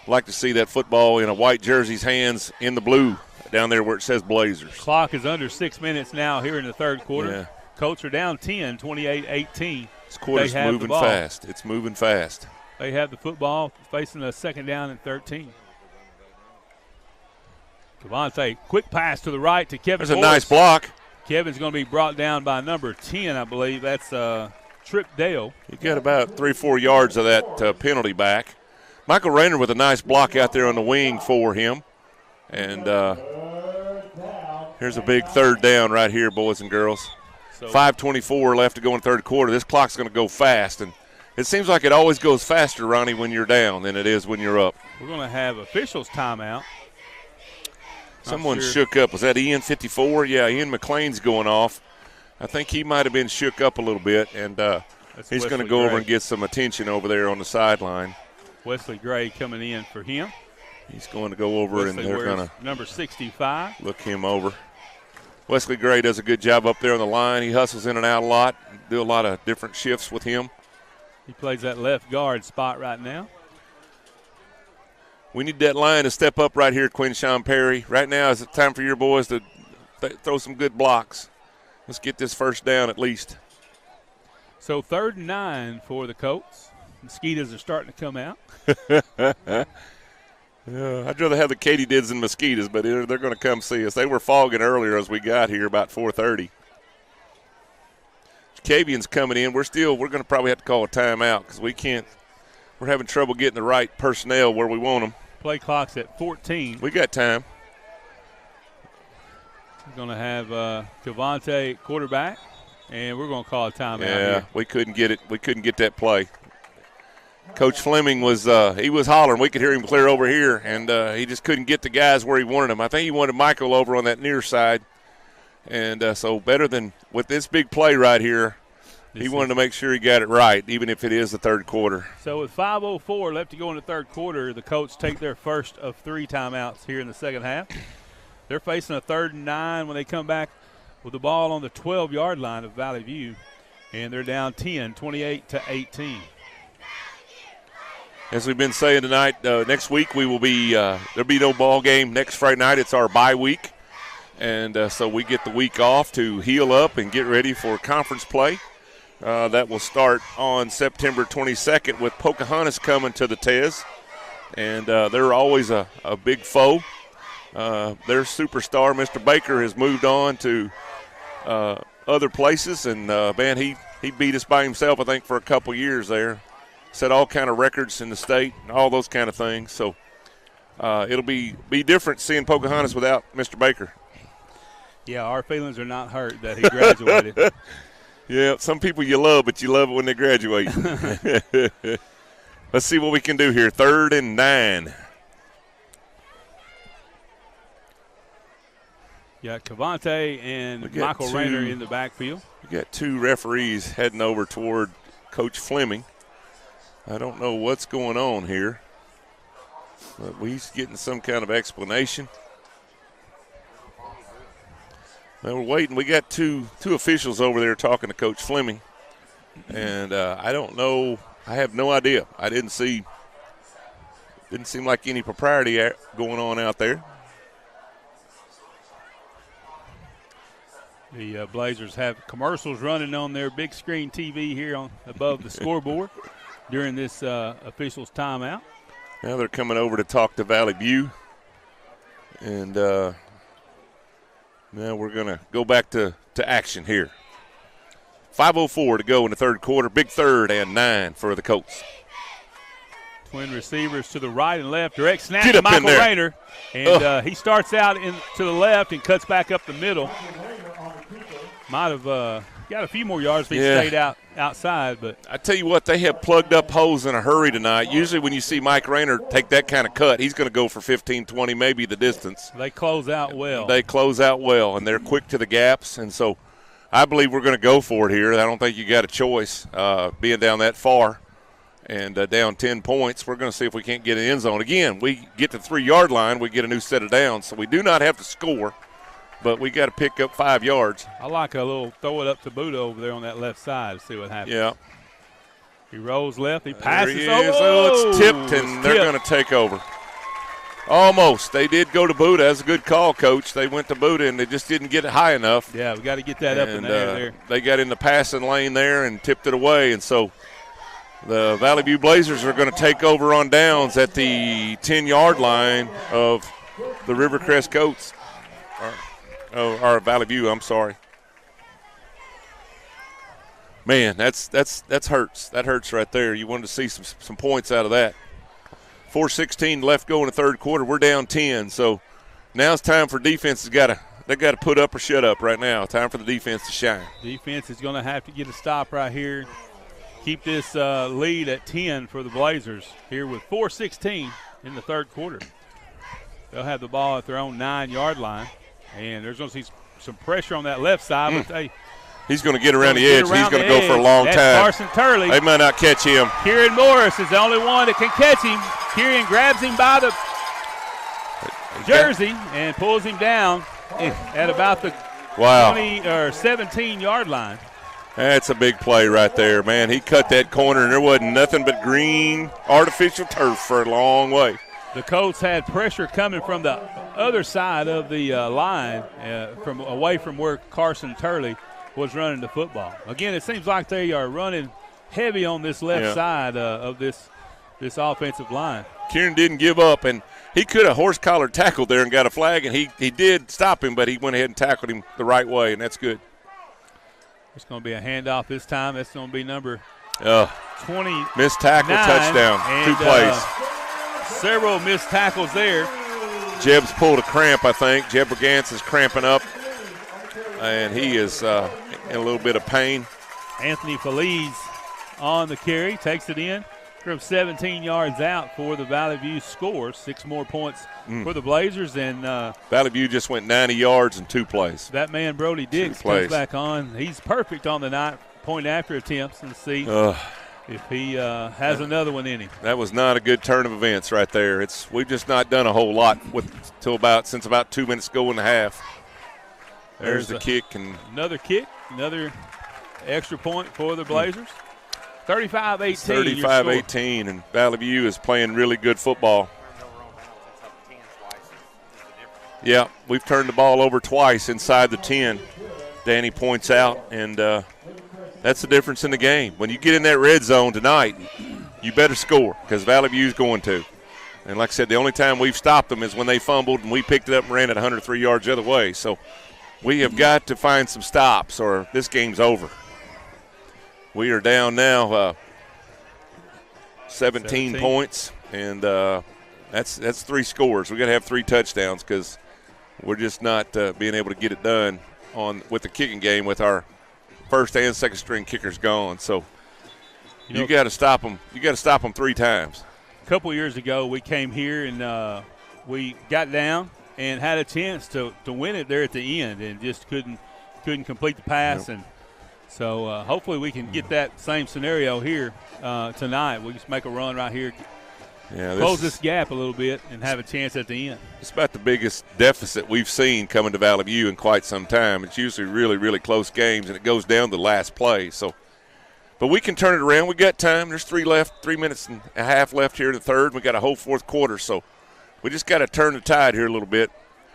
like to see that football in a white jersey's hands in the blue down there where it says Blazers. Clock is under 6 minutes now here in the third quarter. Yeah. Colts are down 10, 28-18. This quarter's moving fast. It's moving fast. They have the football facing a 2nd down and 13. Cavante, quick pass to the right to Kevin. There's a nice block. Kevin's going to be brought down by number 10, I believe. That's Trip Dale. You got about 3 or 4 yards of that penalty back. Michael Rayner with a nice block out there on the wing for him. And here's a big 3rd down right here, boys and girls. So 5:24 left to go in third quarter. This clock's going to go fast. And it seems like it always goes faster, Ronnie, when you're down than it is when you're up. We're going to have officials timeout. Someone shook up. Was that Ian 54? Yeah, Ian McLean's going off. I think he might have been shook up a little bit, and he's going to go over and get some attention over there on the sideline. Wesley Gray coming in for him. He's going to go over, Wesley and they're going to number 65. Look him over. Wesley Gray does a good job up there on the line. He hustles in and out a lot, do a lot of different shifts with him. He plays that left guard spot right now. We need that line to step up right here, Quinshawn Perry. Right now is the time for your boys to throw some good blocks. Let's get this first down at least. So 3rd and 9 for the Colts. Mosquitoes are starting to come out. I'd rather have the katydids than mosquitoes, but they're going to come see us. They were fogging earlier as we got here about 4:30. Cavian's coming in. We're going to probably have to call a timeout because we're having trouble getting the right personnel where we want them. Play clock's at 14. We got time. We're going to have Cavante quarterback, and we're going to call a timeout. Yeah, here. we couldn't get it. We couldn't get that play. Coach Fleming was hollering. We could hear him clear over here, and he just couldn't get the guys where he wanted them. I think he wanted Michael over on that near side. And so better than with this big play right here, he wanted to make sure he got it right, even if it is the third quarter. So with 5:04 left to go in the third quarter, the Colts take their first of 3 timeouts here in the second half. They're facing a 3rd and 9 when they come back with the ball on the 12-yard line of Valley View, and they're down 10, 28-18. As we've been saying tonight, next week we will be there'll be no ball game next Friday night. It's our bye week, and so we get the week off to heal up and get ready for conference play. That will start on September 22nd with Pocahontas coming to the Tez, and they're always a big foe. Their superstar, Mr. Baker, has moved on to other places, and man, he beat us by himself, I think, for a couple years there. Set all kind of records in the state and all those kind of things. So it'll be different seeing Pocahontas without Mr. Baker. Yeah, our feelings are not hurt that he graduated. Yeah, some people you love, but you love it when they graduate. Let's see what we can do here. 3rd and 9. Yeah, Cavante and Michael Rayner in the backfield. We got 2 referees heading over toward Coach Fleming. I don't know what's going on here, but he's getting some kind of explanation. Now we're waiting. We got two officials over there talking to Coach Fleming, and I don't know. I have no idea. I didn't seem like any propriety going on out there. The Blazers have commercials running on their big screen TV here above the scoreboard during this officials' timeout. Now they're coming over to talk to Valley View. And now we're going to go back to action here. 5:04 to go in the third quarter. Big 3rd and 9 for the Colts. Twin receivers to the right and left. Direct snap Get to up in Michael there. Rayner. And he starts out to the left and cuts back up the middle. Might have got a few more yards if he stayed outside. But I tell you what, they have plugged up holes in a hurry tonight. Usually when you see Mike Rayner take that kind of cut, he's going to go for 15, 20, maybe the distance. They close out well. They close out well, and they're quick to the gaps. And so I believe we're going to go for it here. I don't think you got a choice being down that far and down 10 points. We're going to see if we can't get an end zone. Again, we get to the 3-yard line, we get a new set of downs. So we do not have to score, but we got to pick up 5 yards. I like a little throw it up to Buddha over there on that left side to see what happens. Yeah. He rolls left. He passes. There he is. Oh, it's tipped, and they're going to take over. Almost. They did go to Buddha. That's a good call, Coach. They went to Buddha, and they just didn't get it high enough. Yeah, we got to get that up in the air there. They got in the passing lane there and tipped it away, and so the Valley View Blazers are going to take over on downs at the 10-yard line of the Rivercrest Colts. Or Valley View, I'm sorry. Man, that's hurts. That hurts right there. You wanted to see some points out of that. 4:16 left go in the third quarter. We're down 10. So now it's time for defense. They got to put up or shut up right now. Time for the defense to shine. Defense is going to have to get a stop right here. Keep this lead at 10 for the Blazers here with 4:16 in the third quarter. They'll have the ball at their own 9-yard line. And there's going to see some pressure on that left side. But he's going to get around the edge. He's going to go for a long time. Carson Turley. They might not catch him. Kieran Morris is the only one that can catch him. Kieran grabs him by the jersey and pulls him down at about the 20 or 17-yard line. That's a big play right there, man. He cut that corner, and there wasn't nothing but green artificial turf for a long way. The Colts had pressure coming from the other side of the line, from away from where Carson Turley was running the football. Again, it seems like they are running heavy on this left side of this offensive line. Kieran didn't give up, and he could have horse-collared tackled there and got a flag, and he did stop him, but he went ahead and tackled him the right way, and that's good. It's going to be a handoff this time. That's going to be number 20. Missed tackle, touchdown, and, 2 plays. Several missed tackles there. Jeb's pulled a cramp, I think. Jeb Brigance is cramping up, and he is in a little bit of pain. Anthony Feliz on the carry, takes it in from 17 yards out for the Valley View score. 6 more points for the Blazers. And Valley View just went 90 yards in 2 plays. That man, Brody Dix, comes back on. He's perfect on the night point after attempts, and see if he has another one in him. That was not a good turn of events right there. We've just not done a whole lot since about 2 minutes ago in the half. There's the kick. And another kick, another extra point for the Blazers. 35-18. 35-18, and Valley View is playing really good football. Yeah, we've turned the ball over twice inside the 10, Danny points out, and that's the difference in the game. When you get in that red zone tonight, you better score, because Valley View's going to. And like I said, the only time we've stopped them is when they fumbled and we picked it up and ran it 103 yards the other way. So we have got to find some stops or this game's over. We are down now 17 points, and that's 3 scores. We've got to have 3 touchdowns because we're just not being able to get it done with the kicking game with our first and second string kickers gone. So you got to stop them. You got to stop them 3 times. A couple years ago, we came here and we got down and had a chance to win it there at the end, and just couldn't complete the pass. Yep. And so hopefully we can get that same scenario here tonight. We just make a run right here, close this gap a little bit, and have a chance at the end. It's about the biggest deficit we've seen coming to Valley View in quite some time. It's usually really, really close games, and it goes down to the last play. So, but we can turn it around. We got time. There's 3 minutes and a half left here in the third. We got a whole fourth quarter, so we just got to turn the tide here a little bit.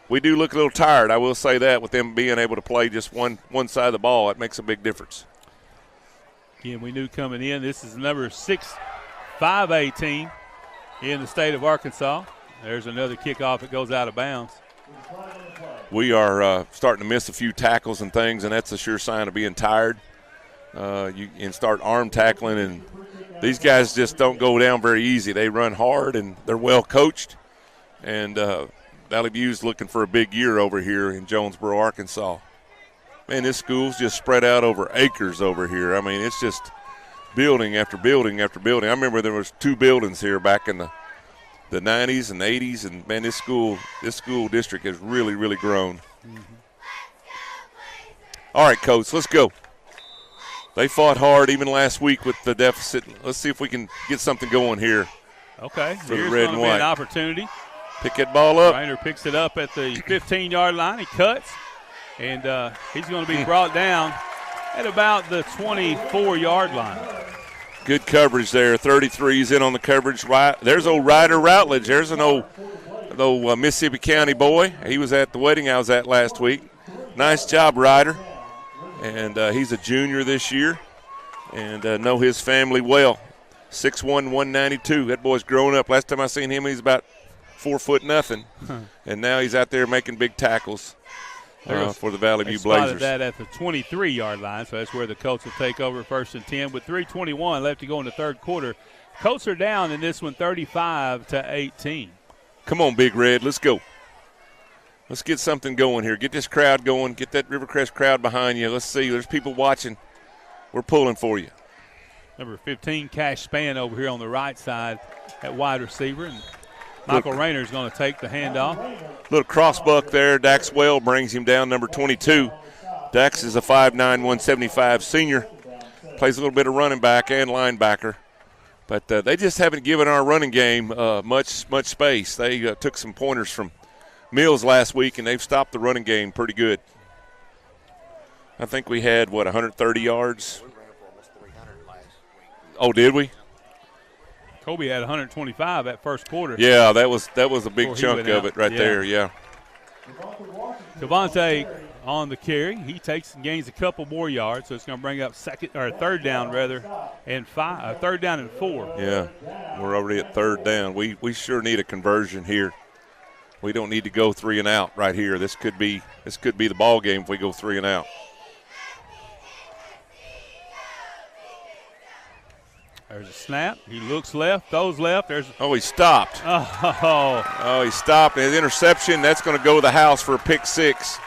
We do look a little tired, I will say that, with them being able to play just one side of the ball. It makes a big difference. Again, we knew coming in, this is number 6, 5A team in the state of Arkansas. There's another kickoff that goes out of bounds. We are starting to miss a few tackles and things, and that's a sure sign of being tired. You can start arm tackling, and these guys just don't go down very easy. They run hard, and they're well coached. And Valley View's looking for a big year over here in Jonesboro, Arkansas. Man, this school's just spread out over acres over here. I mean, it's just building after building after building. I remember there was 2 buildings here back in the 90s and 80s, and man, this school district has really, really grown. Mm-hmm. All right, Coach, let's go. They fought hard even last week with the deficit. Let's see if we can get something going here. Okay, for here's the red going and to white. be an opportunity. Pick that ball up. Rainer picks it up at the 15-yard line. He cuts, and he's going to be brought down at about the 24-yard line. Good coverage there. 33's in on the coverage. Right there's old Ryder Routledge. There's an old Mississippi County boy. He was at the wedding I was at last week. Nice job, Ryder. And he's a junior this year, and know his family well. 6'1", 192. That boy's grown up. Last time I seen him, he's about 4 foot nothing, and now he's out there making big tackles for the Valley View Blazers. Spotted that at the 23-yard line, so that's where the Colts will take over, 1st and 10 with 3:21 left to go in the third quarter. Colts are down in this one, 35-18. Come on, Big Red, let's go. Let's get something going here. Get this crowd going. Get that Rivercrest crowd behind you. Let's see. There's people watching. We're pulling for you. Number 15, Cash Span over here on the right side at wide receiver. And Michael Rayner is going to take the handoff. Little crossbuck there. Dax Well brings him down, number 22. Dax is a 5'9", 175 senior. Plays a little bit of running back and linebacker. But they just haven't given our running game much space. They took some pointers from Mills last week, and they've stopped the running game pretty good. I think we had, 130 yards? We ran for almost 300 last week. Oh, did we? Kobe had 125 that first quarter. Yeah, that was a big Before he chunk went of out. it right there, yeah. Devontae on the carry. He takes and gains a couple more yards, so it's going to bring up third down and 4. Yeah, we're already at third down. We sure need a conversion here. We don't need to go 3 and out right here. This could be the ball game if we go 3 and out. There's a snap. He looks left, throws left. He stopped. Oh, He stopped. And his interception, that's going to go to the house for a pick 6.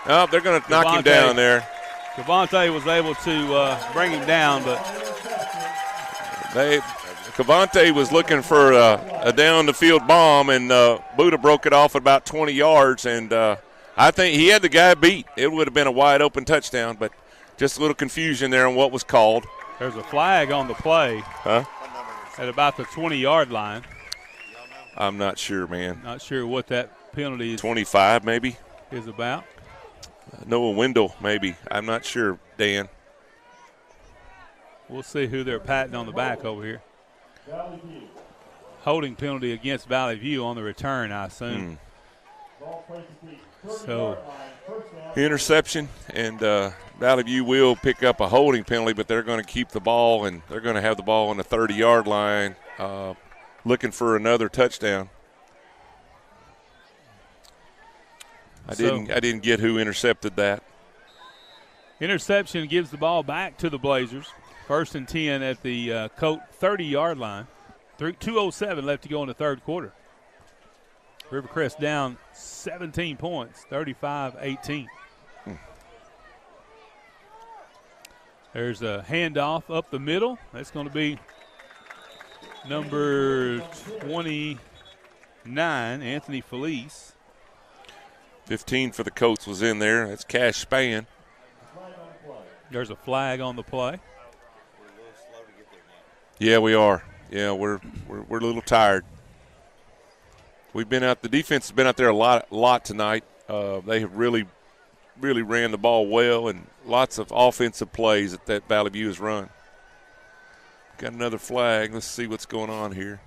Oh, they're going to knock him down there. Cavante was able to bring him down, but Cavante was looking for a down-the-field bomb, and Buddha broke it off at about 20 yards, and I think he had the guy beat. It would have been a wide-open touchdown, but just a little confusion there on what was called. There's a flag on the play at about the 20-yard line. I'm not sure, man. Not sure what that penalty is. 25 maybe? Is about. Noah Wendell maybe. I'm not sure, Dan. We'll see who they're patting on the back over here. Holding penalty against Valley View on the return, I assume. So interception, and Valley View will pick up a holding penalty, but they're going to keep the ball, and they're going to have the ball on the 30-yard line looking for another touchdown. I didn't get who intercepted that. Interception gives the ball back to the Blazers. 1st and 10 at the Colt 30-yard line. 2:07 left to go in the third quarter. Rivercrest down 17 points, 35-18. There's a handoff up the middle. That's going to be number 29, Anthony Felice. 15 for the Colts was in there. That's Cash Spann. There's a flag on the play. Yeah, we are. Yeah, we're a little tired. We've been out. The defense has been out there a lot tonight. They have really ran the ball well, and lots of offensive plays that Valley View has run. Got another flag. Let's see what's going on here.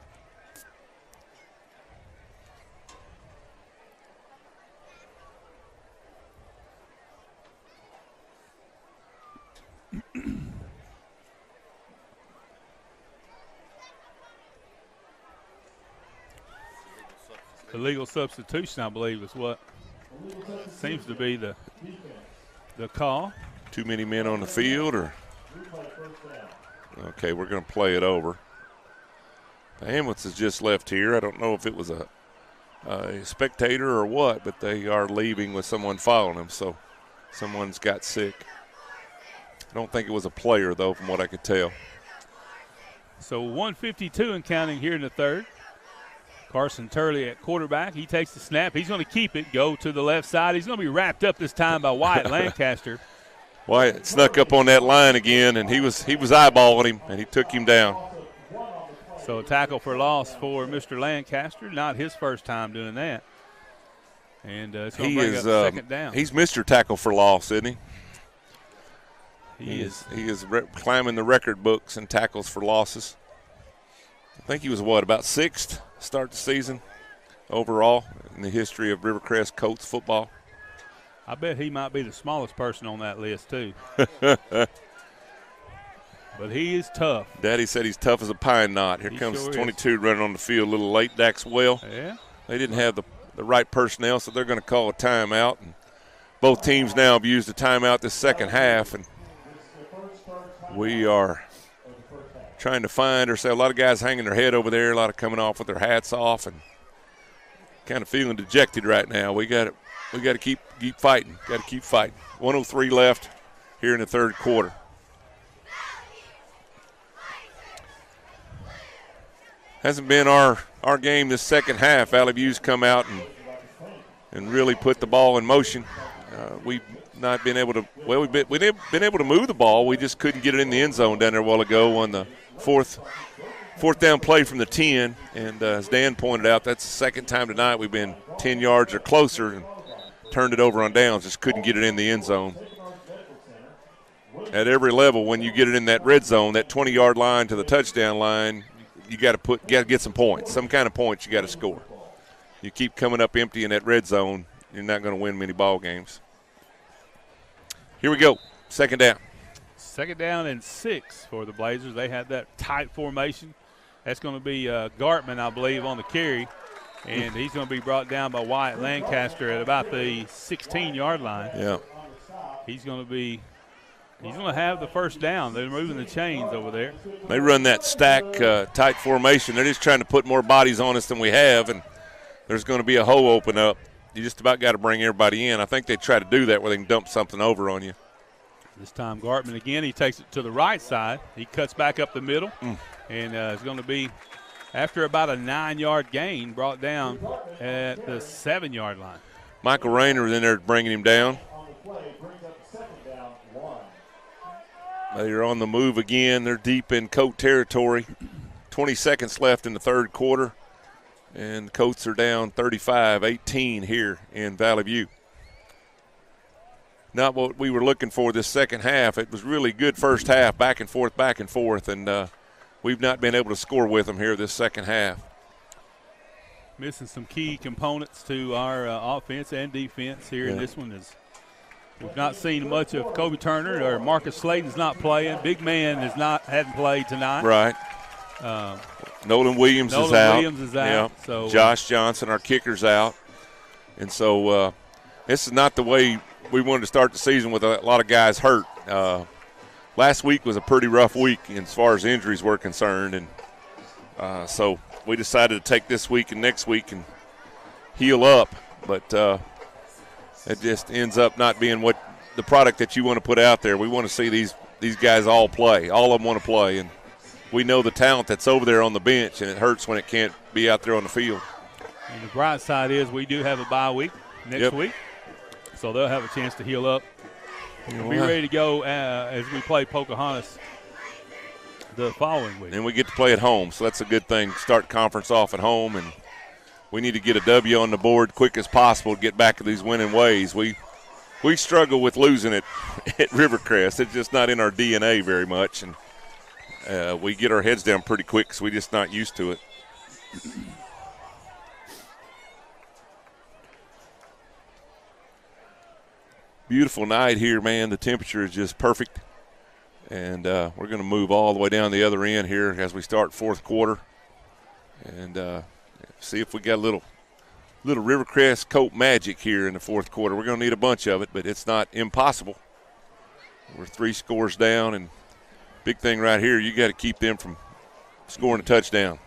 Illegal substitution, I believe, is what seems to be the call. Too many men on the field, or okay, we're going to play it over. The ambulance has just left here. I don't know if it was a spectator or what, but they are leaving with someone following them, so someone's got sick. I don't think it was a player, though, from what I could tell. So 1:52 and counting here in the third. Carson Turley at quarterback. He takes the snap. He's going to keep it, go to the left side. He's going to be wrapped up this time by Wyatt Lancaster. Wyatt snuck up on that line again, and he was eyeballing him, and he took him down. So a tackle for loss for Mr. Lancaster. Not his first time doing that. And it's going to bring up second down. He's Mr. Tackle for Loss, isn't he? He is. He is climbing the record books and tackles for losses. I think he was, about 6th start the season overall in the history of Rivercrest Colts football. I bet he might be the smallest person on that list, too. But he is tough. Daddy said he's tough as a pine knot. Here comes 22 running on the field a little late. Daxwell. Yeah. They didn't have the right personnel, so they're going to call a timeout. And both teams now have used a timeout this second half, and we are trying to find ourselves. A lot of guys hanging their head over there, a lot of coming off with their hats off, and kind of feeling dejected right now. We got to keep fighting. Got to keep fighting. 1:03 left here in the third quarter. Hasn't been our game this second half. Valley View's come out and really put the ball in motion. We've not been able to. Well, we've been able to move the ball. We just couldn't get it in the end zone down there a while ago on the fourth Fourth down play from the 10, and as Dan pointed out, that's the second time tonight we've been 10 yards or closer and turned it over on downs, just couldn't get it in the end zone. At every level, when you get it in that red zone, that 20-yard line to the touchdown line, you got to get some points, some kind of points you got to score. You keep coming up empty in that red zone, you're not going to win many ball games. Here we go, second down. Second down and 6 for the Blazers. They had that tight formation. That's going to be Gartman, I believe, on the carry. And he's going to be brought down by Wyatt Lancaster at about the 16-yard line. Yeah. He's going to have the first down. They're moving the chains over there. They run that stack tight formation. They're just trying to put more bodies on us than we have, and there's going to be a hole open up. You just about got to bring everybody in. I think they try to do that where they can dump something over on you. This time Gartman again, he takes it to the right side. He cuts back up the middle, and it's going to be, after about a 9-yard gain, brought down at the 7-yard line. Michael Rayner was in there bringing him down. They're on the move again. They're deep in Colt territory. 20 seconds left in the third quarter, and the Colts are down 35-18 here in Valley View. Not what we were looking for this second half. It was really good first half, back and forth, and we've not been able to score with them here this second half. Missing some key components to our offense and defense here in this one. We've not seen much of Kobe Turner, or Marcus Slayton's not playing. Big man hadn't played tonight. Right. Nolan Williams is out. Yeah. So Josh Johnson, our kicker's out. And so this is not the way we wanted to start the season with a lot of guys hurt. Last week was a pretty rough week as far as injuries were concerned, and so we decided to take this week and next week and heal up. But it just ends up not being what the product that you want to put out there. We want to see these guys all play. All of them want to play, and we know the talent that's over there on the bench, and it hurts when it can't be out there on the field. And the bright side is we do have a bye week next week. So they'll have a chance to heal up and be ready to go as we play Pocahontas the following week. And we get to play at home, so that's a good thing. Start conference off at home, and we need to get a W on the board quick as possible to get back to these winning ways. We struggle with losing it at Rivercrest. It's just not in our DNA very much, and we get our heads down pretty quick because we're just not used to it. Beautiful night here, man. The temperature is just perfect. And we're going to move all the way down the other end here as we start fourth quarter. And see if we got a little Rivercrest Colt magic here in the fourth quarter. We're going to need a bunch of it, but it's not impossible. We're 3 scores down, and big thing right here, you got to keep them from scoring a touchdown.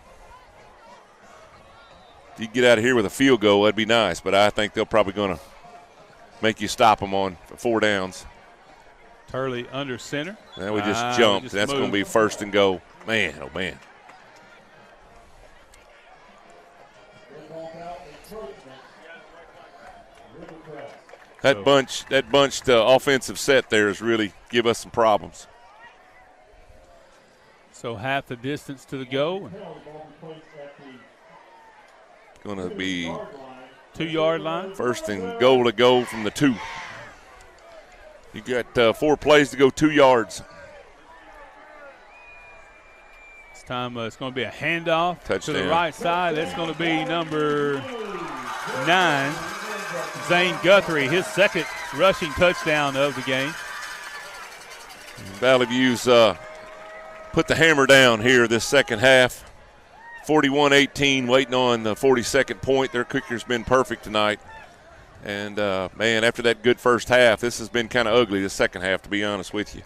If you get out of here with a field goal, that'd be nice, but I think they're probably going to make you stop them on 4 downs. Turley under center. Now we just jumped. That's going to be first and goal. Man, oh, man. That bunch, the offensive set there is really give us some problems. So half the distance to the goal. Going to be 2-yard line. First and goal to go from the 2. You got 4 plays to go 2 yards. This time it's going to be a handoff Touchdown. to the right side. That's going to be number 9, Zane Guthrie, his second rushing touchdown of the game. Valley View's put the hammer down here this second half. 41-18, waiting on the 42nd point. Their kicker's been perfect tonight. And, man, after that good first half, this has been kind of ugly the second half, to be honest with you.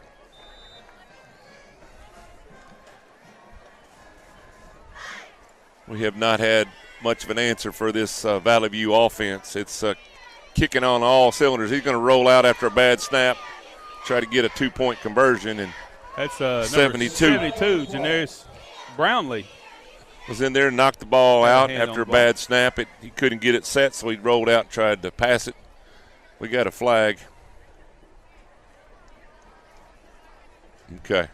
We have not had much of an answer for this Valley View offense. It's kicking on all cylinders. He's going to roll out after a bad snap, try to get a 2-point conversion. And that's 72. 72, Janaris Brownlee. Was in there and knocked the ball out after a bad snap. He couldn't get it set, so he rolled out and tried to pass it. We got a flag. Okay.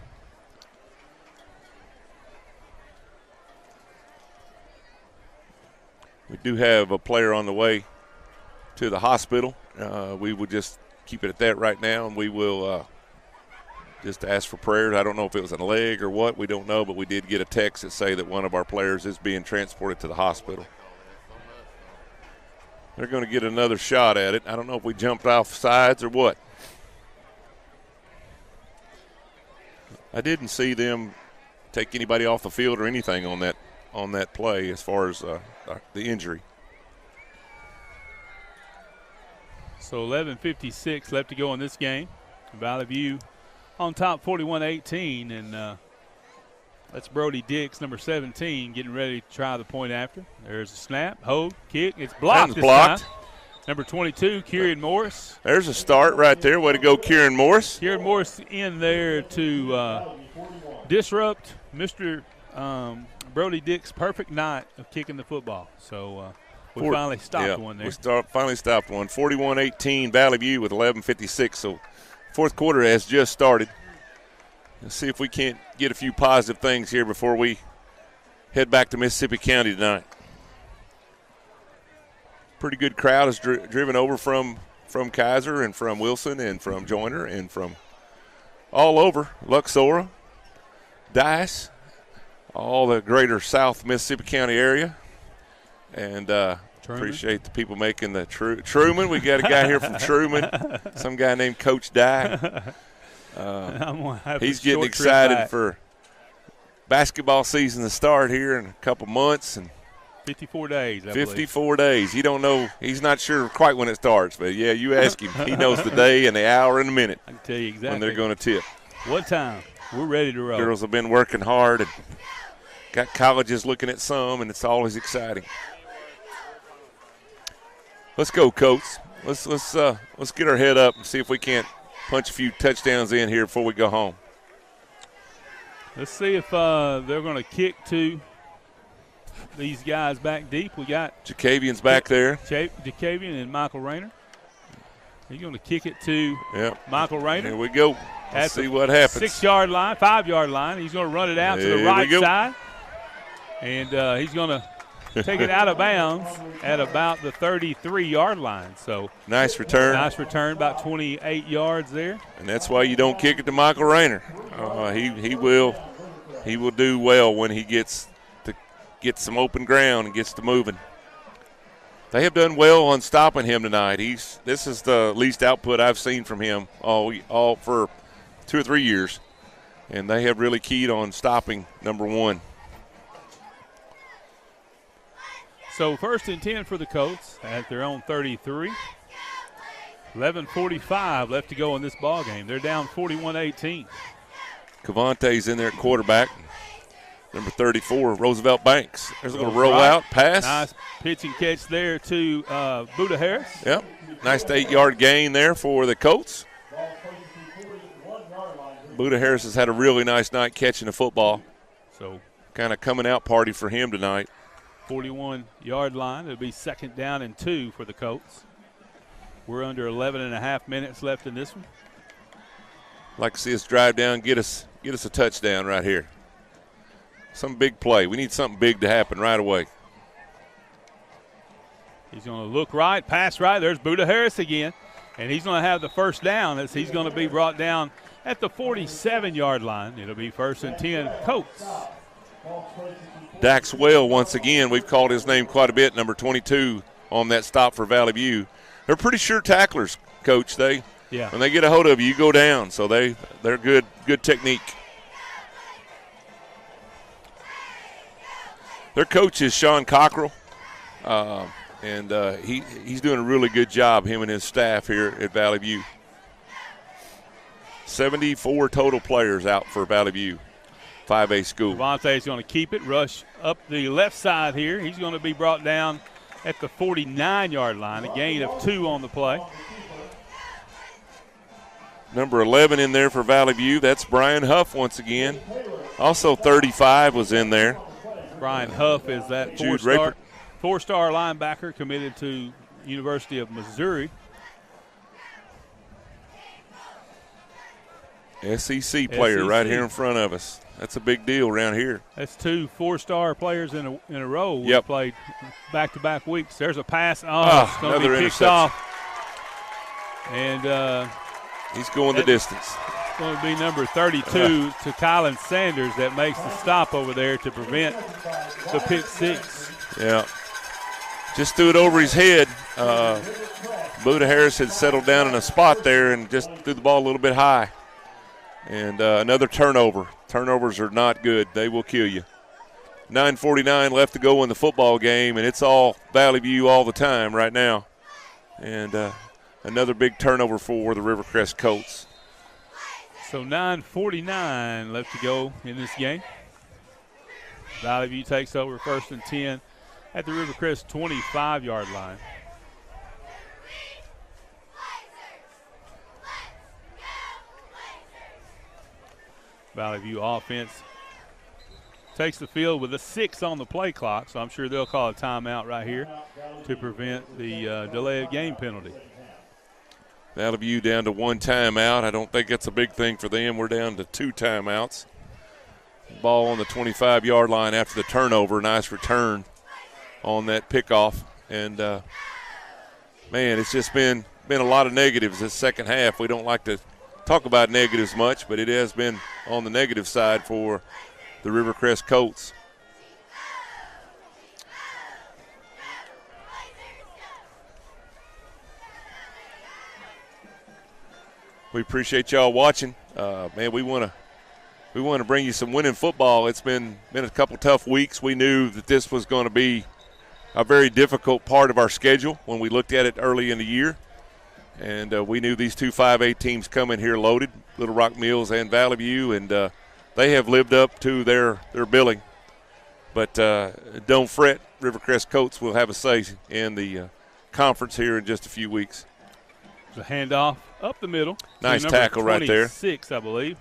do have a player on the way to the hospital. We will just keep it at that right now, and we will just ask for prayers. I don't know if it was a leg or what. We don't know, but we did get a text that say that one of our players is being transported to the hospital. They're going to get another shot at it. I don't know if we jumped off sides or what. I didn't see them take anybody off the field or anything on that play as far as the injury. So 11:56 left to go in this game. Valley View on top 41-18, and that's Brody Dix, number 17, getting ready to try the point after. There's a snap, hold, kick. It's blocked this time. Number 22, Kieran Morris. There's a start right there. Way to go, Kieran Morris. Kieran Morris in there to disrupt Mr. Brody Dix's perfect night of kicking the football. So we finally stopped one there. We finally stopped one. 41-18, Valley View with 11:56. So fourth quarter has just started. Let's see if we can't get a few positive things here before we head back to Mississippi County tonight. Pretty good crowd is driven over from Kaiser and from Wilson and from Joyner and from all over, Luxora, Dice, all the greater South Mississippi County area. And appreciate the people making the Truman. We got a guy here from Truman, some guy named Coach Dye. He's getting excited for basketball season to start here in a couple months. And 54 days, 54 days. He don't know. He's not sure quite when it starts. But, yeah, you ask him. He knows the day and the hour and the minute. I can tell you exactly when they're going to tip. What time? We're ready to roll. Girls have been working hard and got colleges looking at some, and it's always exciting. Let's go, Coach. Let's get our head up and see if we can't punch a few touchdowns in here before we go home. Let's see if they're going to kick to these guys back deep. We got Jacavian's back there. Jacavian and Michael Rayner. He's going to kick it to Michael Rayner. Here we go. Let's see what happens. 6-yard line, 5-yard line. He's going to run it out to the right side. And he's going to take it out of bounds at about the 33-yard line. So nice return. Nice return, about 28 yards there. And that's why you don't kick it to Michael Rayner. He will do well when he gets some open ground and gets to moving. They have done well on stopping him tonight. This is the least output I've seen from him all for 2 or 3 years, and they have really keyed on stopping number one. So 1st and 10 for the Colts at their own 33. 11:45 left to go in this ball game. They're down 41-18. Cavante's in there at quarterback. Number 34, Roosevelt Banks. There's a little rollout pass. Nice pitch and catch there to Buda Harris. Yep. Nice 8-yard gain there for the Colts. Buda Harris has had a really nice night catching the football. So kind of coming out party for him tonight. 41-yard line. It'll be 2nd down and 2 for the Colts. We're under 11 and a half minutes left in this one. Like to see us drive down, get us a touchdown right here. Some big play. We need something big to happen right away. He's going to look right, pass right. There's Buda Harris again. And he's going to have the first down as he's going to be brought down at the 47-yard line. It'll be 1st and 10, Colts. Dax Well, once again, we've called his name quite a bit, number 22 on that stop for Valley View. They're pretty sure tacklers, Coach. When they get a hold of you, you go down. So they're good technique. Their coach is Sean Cockrell, and he's doing a really good job, him and his staff here at Valley View. 74 total players out for Valley View 5A school. Devontae's going to keep it, rush up the left side here. He's going to be brought down at the 49-yard line, a gain of 2 on the play. Number 11 in there for Valley View. That's Brian Huff once again. Also 35 was in there. Brian Huff is that four-star linebacker committed to University of Missouri. SEC player right here in front of us. That's a big deal around here. That's 2 4-star players in a row. Yep. We played back-to-back weeks. There's a pass. Oh, it's going to another be picked interception. off. And he's going the distance. It's going to be number 32 to Kylan Sanders that makes the stop over there to prevent the pick 6. Yeah. Just threw it over his head. Buda Harris had settled down in a spot there and just threw the ball a little bit high. And another turnover. Turnovers are not good. They will kill you. 9:49 left to go in the football game, and it's all Valley View all the time right now. And another big turnover for the Rivercrest Colts. So 9:49 left to go in this game. Valley View takes over 1st and 10 at the Rivercrest 25-yard line. Valley View offense takes the field with a 6 on the play clock, so I'm sure they'll call a timeout right here to prevent the delay of game penalty. Valley View down to 1 timeout. I don't think that's a big thing for them. We're down to 2 timeouts. Ball on the 25-yard line after the turnover. Nice return on that pickoff. And, man, it's just been a lot of negatives this second half. We don't like to talk about negatives much, but it has been on the negative side for the Rivercrest Colts. We appreciate y'all watching. Man, we want to bring you some winning football. It's been a couple tough weeks. We knew that this was going to be a very difficult part of our schedule when we looked at it early in the year. And we knew these 2 5A teams coming here loaded, Little Rock Mills and Valley View, and they have lived up to their billing. But don't fret, Rivercrest Colts will have a say in the conference here in just a few weeks. The handoff up the middle. Nice tackle right there. 26, I believe.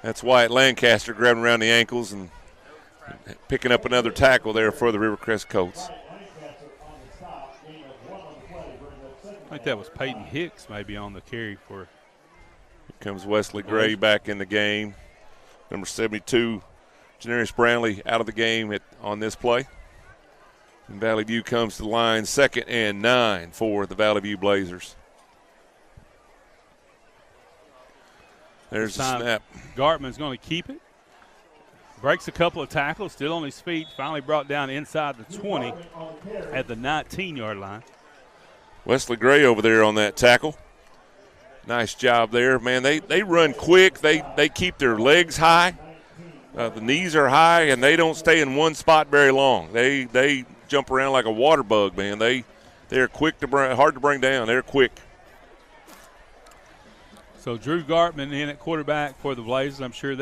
That's Wyatt Lancaster grabbing around the ankles and picking up another tackle there for the Rivercrest Colts. I think that was Peyton Hicks maybe on the carry for. Here comes Wesley Gray back in the game. Number 72, Janarius Brownlee out of the game on this play. And Valley View comes to the line, 2nd and 9 for the Valley View Blazers. There's the snap. Gartman's going to keep it. Breaks a couple of tackles, still on his feet. Finally brought down inside the 20 at the 19-yard line. Wesley Gray over there on that tackle. Nice job there. Man, they run quick. They keep their legs high. The knees are high, and they don't stay in one spot very long. They jump around like a water bug, man. They're quick hard to bring down. They're quick. So Drew Gartman in at quarterback for the Blazers. I'm sure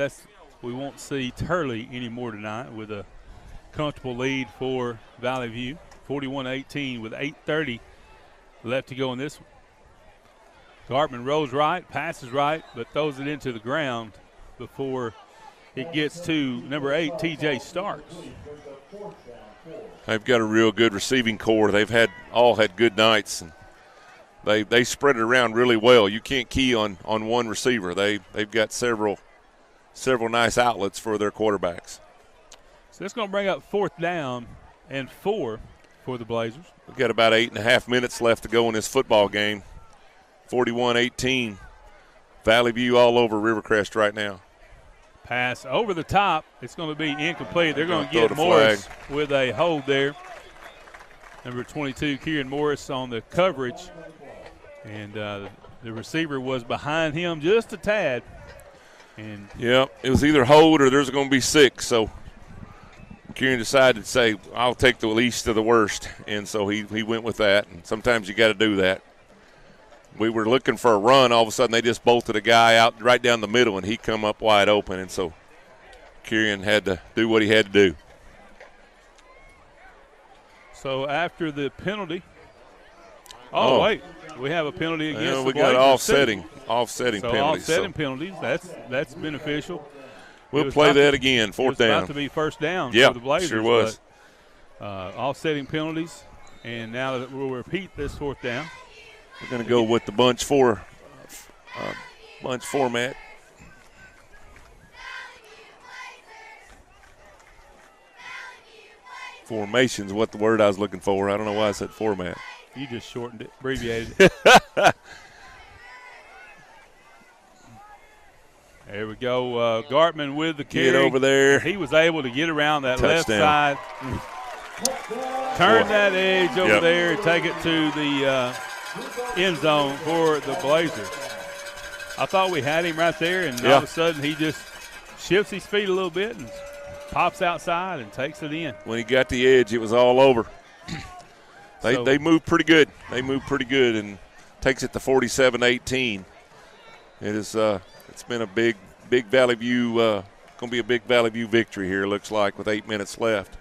we won't see Turley anymore tonight with a comfortable lead for Valley View. 41-18 with 8:30 left to go in this one. Gartman rolls right, passes right, but throws it into the ground before it gets to number 8, T.J. Starks. They've got a real good receiving core. They've all had good nights, and they spread it around really well. You can't key on one receiver. They've got several nice outlets for their quarterbacks. So that's going to bring up 4th down and 4 for the Blazers. We've got about 8.5 minutes left to go in this football game. 41-18. Valley View all over Rivercrest right now. Pass over the top. It's going to be incomplete. They're going to get Morris with a hold there. Number 22, Kieran Morris on the coverage. And the receiver was behind him just a tad. And yeah, it was either hold or there's going to be 6. So Kieran decided to say, I'll take the least of the worst. And so he went with that. And sometimes you got to do that. We were looking for a run. All of a sudden, they just bolted a guy out right down the middle, and he come up wide open. And so Kieran had to do what he had to do. So after the penalty, wait, we have a penalty against the we Blazers. got offsetting so penalties. Offsetting penalties. That's beneficial. We'll play that again. 4th down. It was about to be 1st down for the Blazers. Sure was. But, offsetting penalties, and now that we'll repeat this 4th down. We're going to go with the bunch format. Formation's what the word I was looking for. I don't know why I said format. You just shortened it, abbreviated it. There we go. Gartman with the carry. Get over there. He was able to get around that Touchdown. left side. Turn that edge over there and take it to the end zone for the Blazers. I thought we had him right there, and all of a sudden he just shifts his feet a little bit and pops outside and takes it in. When he got the edge, it was all over. They moved pretty good. They moved pretty good and takes it to 47-18. It is it's been a big Valley View going to be a big Valley View victory here, looks like, with 8 minutes left.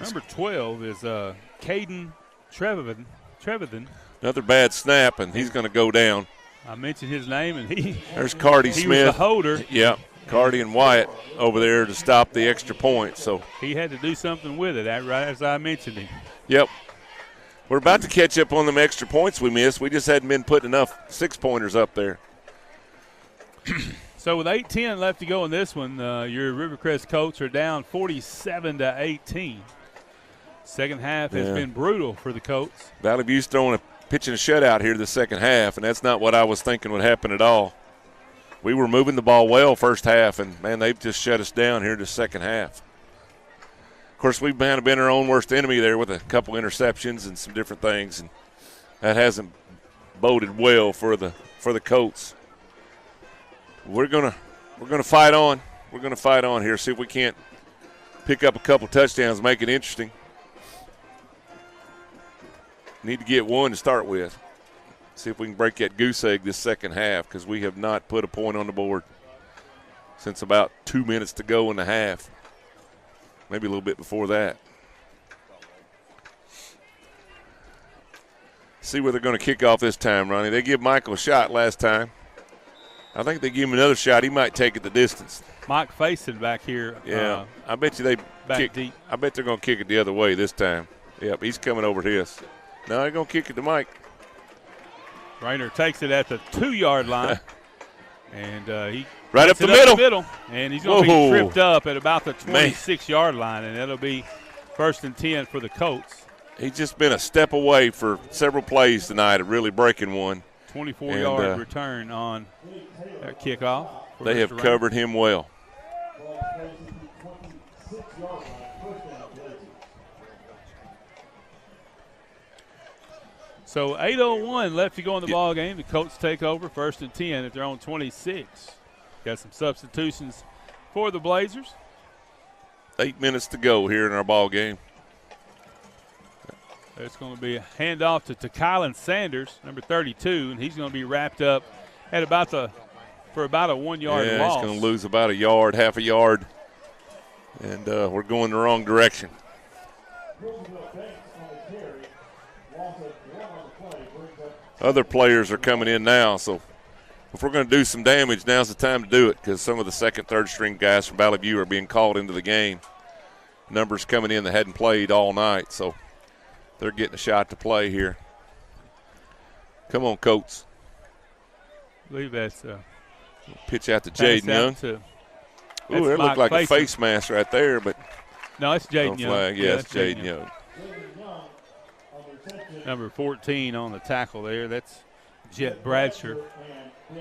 Number 12 is Caden Trevethan. Another bad snap, and he's going to go down. I mentioned his name, and there's Cardi Smith. He was the holder. Yeah, Cardi and Wyatt over there to stop the extra point. So he had to do something with it, right as I mentioned him. Yep. We're about to catch up on them extra points we missed. We just hadn't been putting enough 6-pointers up there. So with 8:10 left to go in this one, your Rivercrest Colts are down 47-18. Second half has been brutal for the Colts. Valley View's pitching a shutout here the second half, and that's not what I was thinking would happen at all. We were moving the ball well first half, and, man, they've just shut us down here the second half. Of course, we've kind of been our own worst enemy there with a couple interceptions and some different things, and that hasn't boded well for the Colts. We're gonna fight on. We're gonna fight on here. See if we can't pick up a couple touchdowns, make it interesting. Need to get one to start with. See if we can break that goose egg this second half, because we have not put a point on the board since about 2 minutes to go in the half. Maybe a little bit before that. See where they're going to kick off this time, Ronnie. They give Michael a shot last time. I think they give him another shot. He might take it the distance. Mike Faison back here. Yeah, I bet you they back deep. I bet they're going to kick it the other way this time. Yep, he's coming over his. No, they're going to kick it to Mike. Rayner takes it at the 2-yard line. And he right up the middle. And he's going to be tripped up at about the 26-yard line, and that'll be 1st and 10 for the Colts. He's just been a step away for several plays tonight of really breaking one. 24-yard return on that kickoff. They have covered him well. So 8:01 left to go in the ball game. The Colts take over 1st and 10 at their own 26. Got some substitutions for the Blazers. 8 minutes to go here in our ball game. There's going to be a handoff to Kylan Sanders, number 32, and he's going to be wrapped up at for about a 1-yard loss. He's going to lose about a yard, half a yard, and we're going the wrong direction. Other players are coming in now, so if we're going to do some damage, now's the time to do it, because some of the second, third string guys from Valley View are being called into the game. Numbers coming in that hadn't played all night, so they're getting a shot to play here. Come on, Colts. I believe that's pitch out to Jaden Young. Ooh, that looked like a face mask right there, but no, it's Jaden Young. Flag. Yeah, it's Jaden Young. Number 14 on the tackle there. That's Jet Bradsher.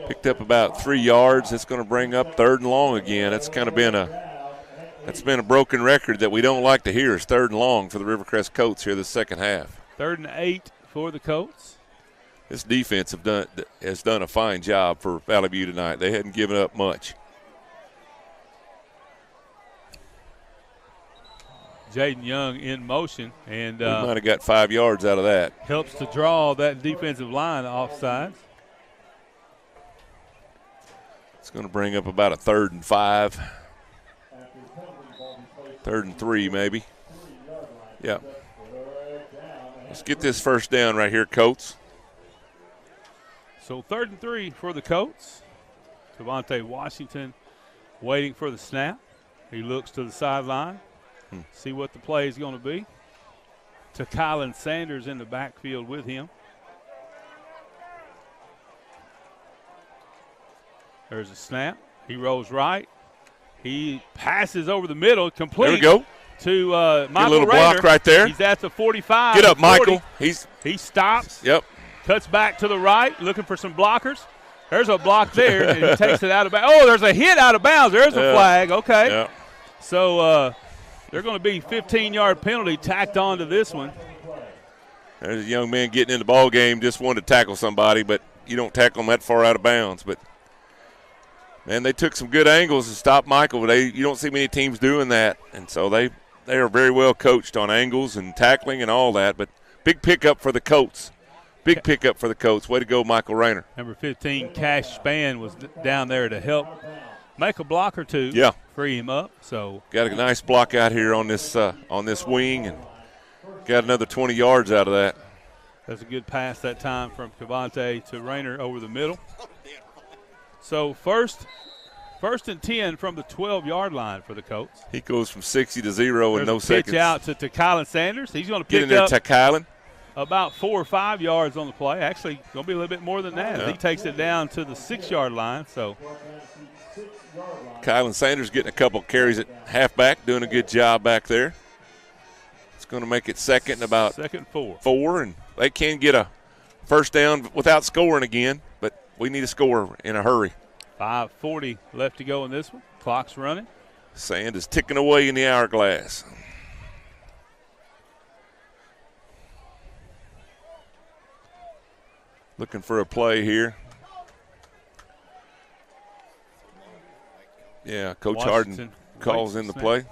Picked up about 3 yards. It's going to bring up 3rd and long again. That's kind of been a broken record that we don't like to hear. It's 3rd and long for the Rivercrest Colts here this second half. 3rd and 8 for the Colts. This defense has done a fine job for Valley View tonight. They hadn't given up much. Jaden Young in motion, and we might have got 5 yards out of that. Helps to draw that defensive line offside. It's going to bring up about a 3rd and 5. 3rd and 3 maybe. Yeah. Let's get this first down right here, Colts. So 3rd and 3 for the Colts. Devontae Washington waiting for the snap. He looks to the sideline. See what the play is going to be. To Kylan Sanders in the backfield with him. There's a snap. He rolls right. He passes over the middle, complete. There we go. To Michael Get a little Rayner. block right there. He's at the 45. Get up, 40. Michael. He stops. Yep. Cuts back to the right, looking for some blockers. There's a block there, and he takes it out of bounds. Oh, there's a hit out of bounds. There's a flag. Okay. Yep. So they're going to be 15-yard penalty tacked on to this one. There's a young man getting in the ball game, just wanted to tackle somebody, but you don't tackle them that far out of bounds. But, man, they took some good angles to stop Michael. You don't see many teams doing that, and so they are very well coached on angles and tackling and all that. But big pickup for the Colts. Big pickup for the Colts. Way to go, Michael Rayner. Number 15, Cash Spann, was down there to help make a block or two. Yeah. Free him up. So got a nice block out here on this wing, and got another 20 yards out of that. That's a good pass that time from Cavante to Rayner over the middle. So first and 10 from the 12-yard line for the Colts. He goes from 60 to 0 in no seconds. Pitch out to Kylan Sanders. He's going to pick Get in there, up Kylan. About 4 or 5 yards on the play. Actually, going to be a little bit more than that. Yeah. He takes it down to the 6-yard line. So Kylan Sanders getting a couple carries at halfback, doing a good job back there. It's going to make it second and about second 4. 4, and they can get a first down without scoring again, but we need a score in a hurry. 5:40 left to go in this one. Clock's running. Sand is ticking away in the hourglass. Looking for a play here. Yeah, Coach Washington Harden calls in the play.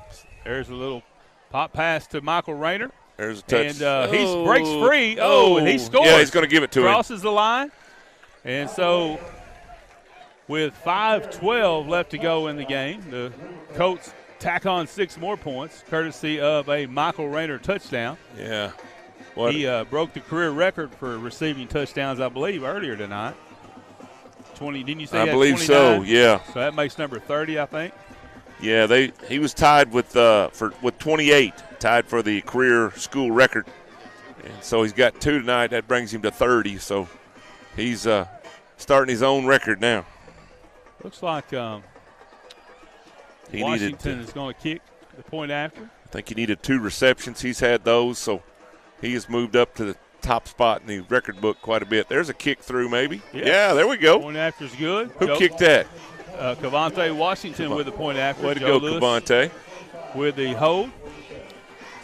There's a little pop pass to Michael Rayner. There's a touch. And he breaks free. And he scores. Yeah, he's going to give it to him. Crosses the line. And so with 5:12 left to go in the game, the Colts tack on 6 more points, courtesy of a Michael Rayner touchdown. Yeah. He broke the career record for receiving touchdowns, I believe, earlier tonight. 20, didn't you say? I believe 29? So. Yeah. So that makes number 30, I think. Yeah, he was tied with 28, tied for the career school record, and so he's got 2 tonight. That brings him to 30. So he's starting his own record now. Looks like Washington is going to kick the point after. I think he needed 2 receptions. He's had those, so he has moved up to the top spot in the record book quite a bit. There's a kick through maybe. Yeah, there we go. Point after's good. Who kicked that? Cavante Washington with the point after. Way to go, Cavante. With the hold.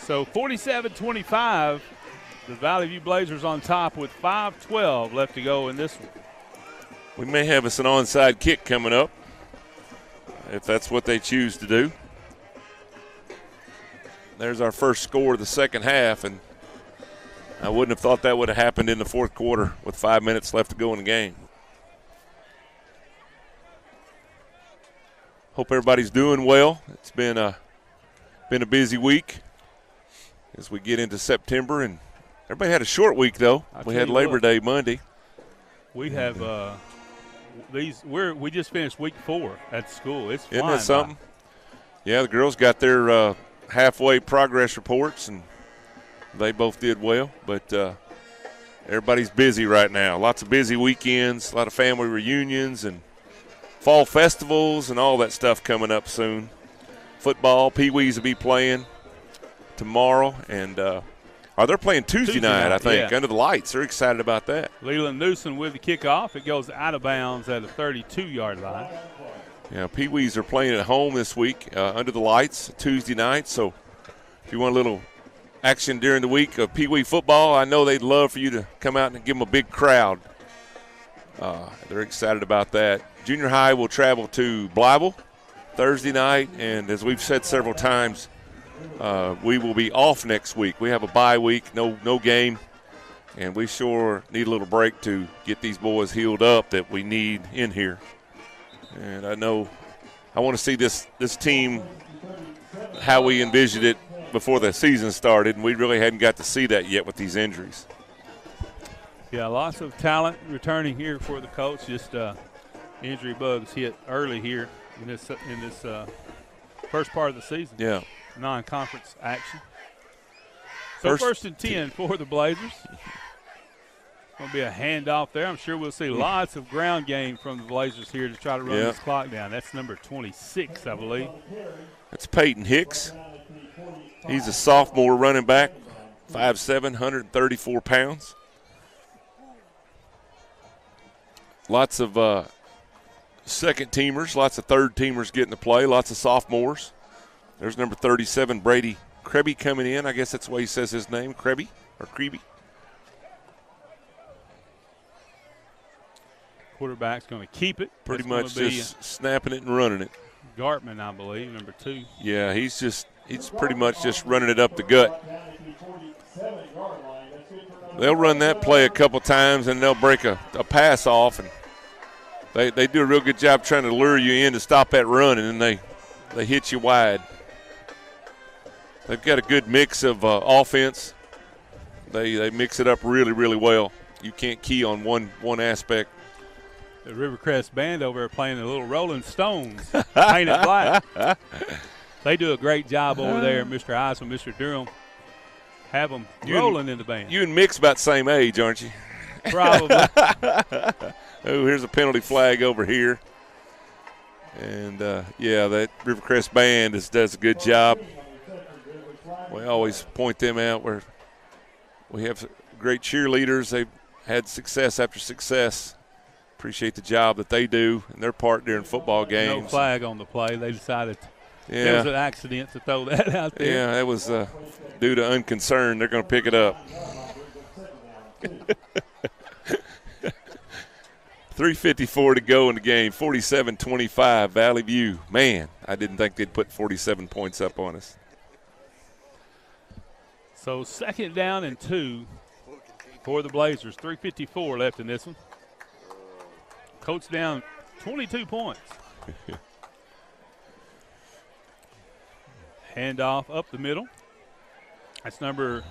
So 47-25, the Valley View Blazers on top with 5:12 left to go in this one. We may have us an onside kick coming up if that's what they choose to do. There's our first score of the second half, and I wouldn't have thought that would have happened in the fourth quarter with 5 minutes left to go in the game. Hope everybody's doing well. It's been a busy week as we get into September, and everybody had a short week though. We had Labor Day Monday. We have we just finished week 4 at school. It's flying. Isn't that something? Yeah, the girls got their halfway progress reports, and they both did well, but everybody's busy right now. Lots of busy weekends, a lot of family reunions and fall festivals and all that stuff coming up soon. Football, Pee Wees will be playing tomorrow, and they're playing Tuesday night, I think, under the lights. They're excited about that. Leland Newsom with the kickoff. It goes out of bounds at a 32-yard line. Yeah, Pee Wees are playing at home this week under the lights Tuesday night, so if you want a little action during the week of Pee Wee football, I know they'd love for you to come out and give them a big crowd. They're excited about that. Junior high will travel to Blyville Thursday night, and as we've said several times, we will be off next week. We have a bye week, no game, and we sure need a little break to get these boys healed up that we need in here. And I know I want to see this team how we envisioned it before the season started, and we really hadn't got to see that yet with these injuries. Yeah, lots of talent returning here for the Colts. Just injury bugs hit early here in this first part of the season. Yeah, non-conference action. So first and 10 for the Blazers. Going to be a handoff there. I'm sure we'll see lots of ground game from the Blazers here to try to run this clock down. That's number 26, I believe. That's Peyton Hicks. He's a sophomore running back, 5'7", 134 pounds. Lots of second-teamers, lots of third-teamers getting to play, lots of sophomores. There's number 37, Brady Krebby, coming in. I guess that's the way he says his name, Krebby or Kreby. Quarterback's going to keep it. Pretty much just snapping it and running it. Gartman, I believe, number 2. Yeah, he's pretty much just running it up the gut. They'll run that play a couple times and they'll break a pass off, and they do a real good job trying to lure you in to stop that run, and then they hit you wide. They've got a good mix of offense. They mix it up really, really well. You can't key on one aspect. The Rivercrest band over there playing the little Rolling Stones, painted black. They do a great job over there, Mr. Eisman, Mr. Durham. Have them rolling in the band. You and Mick's about the same age, aren't you? Probably. Oh, here's a penalty flag over here. And, that Rivercrest band does a good job. We always point them out where we have great cheerleaders. They've had success after success. Appreciate the job that they do and their part during football games. No flag on the play. They decided it was an accident to throw that out there. Yeah, that was due to unconcern. They're going to pick it up. 3:54 to go in the game, 47-25, Valley View. Man, I didn't think they'd put 47 points up on us. So 2nd down and 2 for the Blazers. 3:54 left in this one. Colts down 22 points. Handoff up the middle. That's number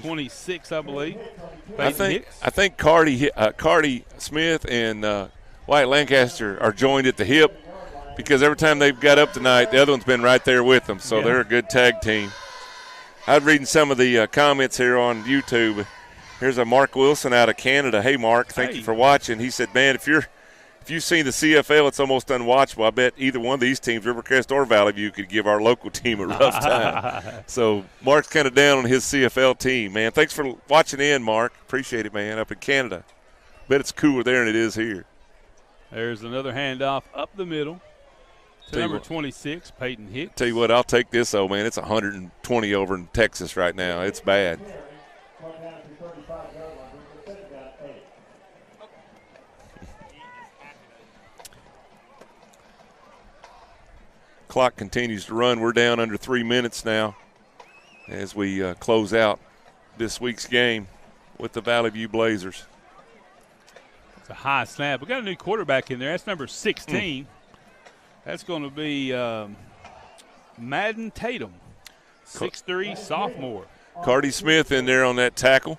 26, I believe. I think Cardi Smith and Wyatt Lancaster are joined at the hip, because every time they've got up tonight, the other one's been right there with them. So they're a good tag team. I was reading some of the comments here on YouTube. Here's a Mark Wilson out of Canada. Hey, Mark, thank you for watching. He said, man, if you've seen the CFL, it's almost unwatchable. I bet either one of these teams, Rivercrest or Valley View, could give our local team a rough time. So Mark's kind of down on his CFL team, man. Thanks for watching in, Mark. Appreciate it, man, up in Canada. Bet it's cooler there than it is here. There's another handoff up the middle to number 26, Peyton Hicks. Tell you what, I'll take this, man. It's 120 over in Texas right now. It's bad. Clock continues to run. We're down under 3 minutes now as we close out this week's game with the Valley View Blazers. It's a high snap. We got a new quarterback in there. That's number 16. That's going to be Madden Tatum, 6'3", sophomore. Cardi Smith in there on that tackle.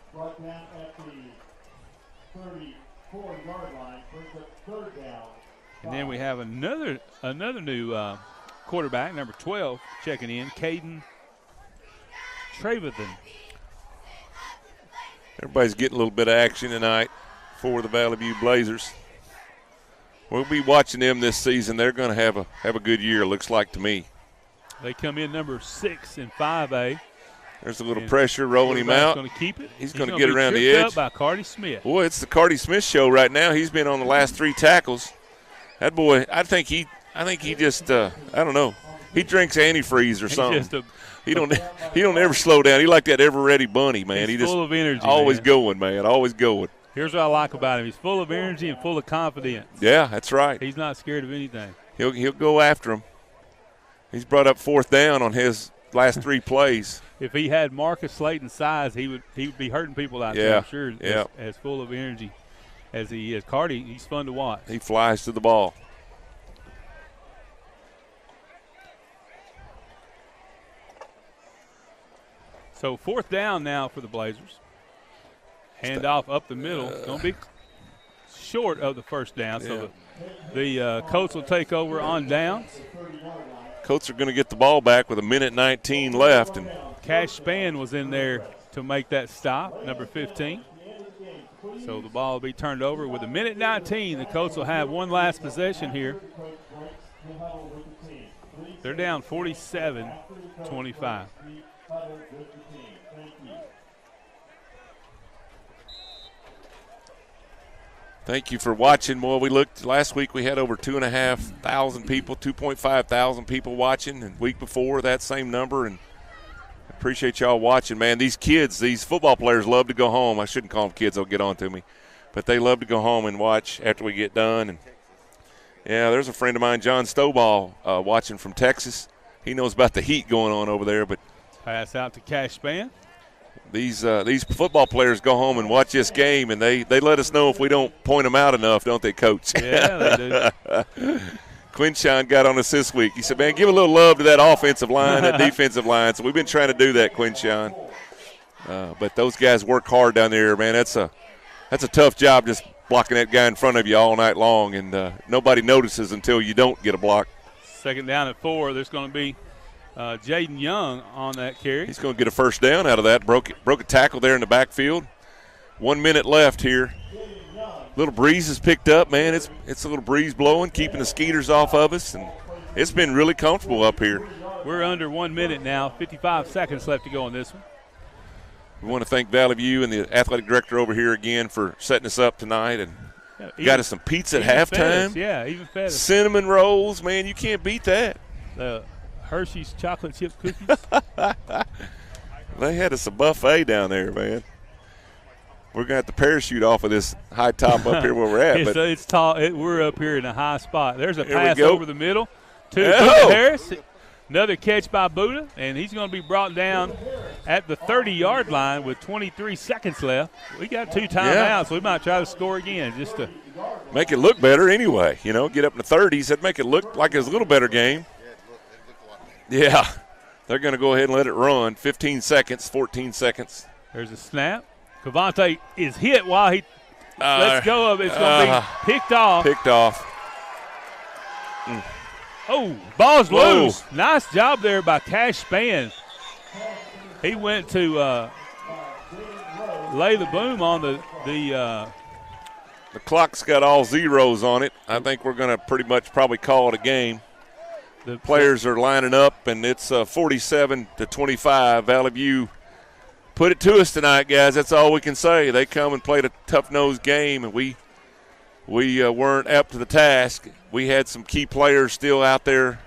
And then we have another new quarterback, number 12, checking in, Caden Trevathan. Everybody's getting a little bit of action tonight for the Valley View Blazers. We'll be watching them this season. They're going to have a good year, looks like to me. They come in number 6 in 5A. There's a little pressure rolling him out. Going to keep it. He's going to get around the edge. Up by Cardi Smith. Boy, it's the Cardi Smith show right now. He's been on the last 3 tackles. That boy, I think he just I don't know. He drinks antifreeze or something. He don't ever slow down. He like that ever ready bunny, man. He's full of energy. Always going, man. Always going. Here's what I like about him. He's full of energy and full of confidence. Yeah, that's right. He's not scared of anything. He'll go after him. He's brought up 4th down on his last 3 plays. If he had Marcus Slayton's size, he would be hurting people out there, I'm sure. As full of energy as he is. Cardi, he's fun to watch. He flies to the ball. So 4th down now for the Blazers. Handoff up the middle. It's going to be short of the first down. So the Colts will take over on downs. Colts are going to get the ball back with 1:19 left. And Cash Spann was in there to make that stop, number 15. So the ball will be turned over with 1:19. The Colts will have one last possession here. They're down 47-25. Thank you for watching. Well, we looked last week. We had over 2,500 people, 2,500 people watching, and week before that same number. And I appreciate y'all watching, man. These kids, these football players, love to go home. I shouldn't call them kids; they'll get on to me, but they love to go home and watch after we get done. And yeah, there's a friend of mine, John Stovall, watching from Texas. He knows about the heat going on over there. But pass out to Cash Span. These football players go home and watch this game, and they let us know if we don't point them out enough, don't they, Coach? Yeah, they do. Quinshawn got on us this week. He said, man, give a little love to that offensive line, that defensive line. So we've been trying to do that, Quinshawn. But those guys work hard down there, man. That's a tough job just blocking that guy in front of you all night long, and nobody notices until you don't get a block. Second down at 4. There's going to be Jaden Young on that carry. He's going to get a first down out of that. Broke a tackle there in the backfield. 1 minute left here. Little breeze has picked up, man. It's a little breeze blowing, keeping the skeeters off of us, and it's been really comfortable up here. We're under 1 minute now. 55 seconds left to go on this one. We want to thank Valley View and the athletic director over here again for setting us up tonight and got us some pizza at halftime. Even fed us. Cinnamon rolls, man. You can't beat that. Hershey's chocolate chip cookies. They had us a buffet down there, man. We're going to have to parachute off of this high top up here where we're at. It's tall. We're up here in a high spot. There's a Here we pass go. over the middle to Buddha Harris. Another catch by Buddha, and he's going to be brought down at the 30-yard line with 23 seconds left. We got 2 timeouts, so we might try to score again just to make it look better anyway. You know, get up in the 30s. That'd make it look like it's a little better game. Yeah, they're going to go ahead and let it run. 15 seconds, 14 seconds. There's a snap. Cavante is hit while he lets go of it. It's going to be picked off. Picked off. Oh, ball's loose. Nice job there by Cash Span. He went to lay the boom on the clock's got all zeros on it. I think we're going to pretty much probably call it a game. The players are lining up, and it's 47-25. Valley View put it to us tonight, guys. That's all we can say. They come and played a tough-nosed game, and we weren't up to the task. We had some key players still out there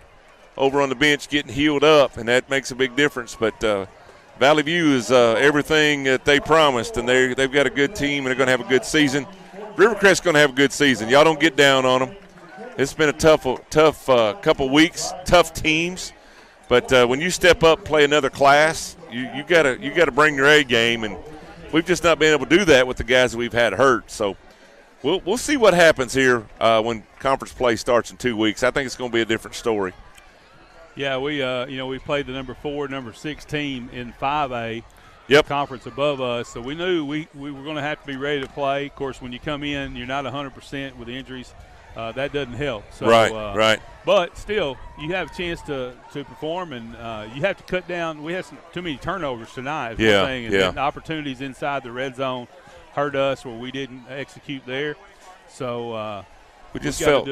over on the bench getting healed up, and that makes a big difference. But Valley View is everything that they promised, and they've got a good team, and they're going to have a good season. Rivercrest's going to have a good season. Y'all don't get down on them. It's been a tough couple weeks, tough teams. But when you step up and play another class, you gotta bring your A game, and we've just not been able to do that with the guys that we've had hurt. So we'll see what happens here when conference play starts in 2 weeks. I think it's going to be a different story. Yeah, we played the number 4, number 6 team in 5A. Yep. Conference above us, so we knew we were going to have to be ready to play. Of course, when you come in, you're not 100% with injuries. That doesn't help. So, right. But still, you have a chance to perform, and you have to cut down. We had too many turnovers tonight, and opportunities inside the red zone hurt us where we didn't execute there. So we just felt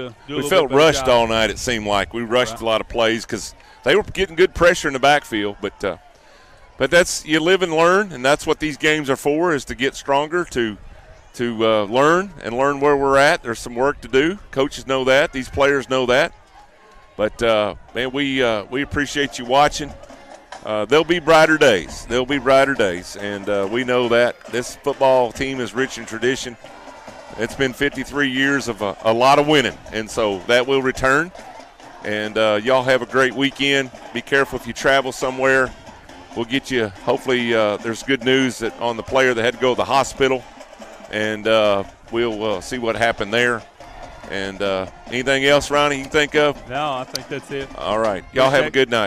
rushed all night, it seemed like. We rushed a lot of plays because they were getting good pressure in the backfield. But that's, you live and learn, and that's what these games are for, is to get stronger, to learn where we're at. There's some work to do. Coaches know that. These players know that. But, man, we appreciate you watching. There'll be brighter days. And we know that this football team is rich in tradition. It's been 53 years of a lot of winning, and so that will return. And y'all have a great weekend. Be careful if you travel somewhere. We'll get you, hopefully there's good news that on the player that had to go to the hospital, and we'll see what happened there. And anything else, Ronnie, you can think of? No, I think that's it. All right. Y'all have a good night.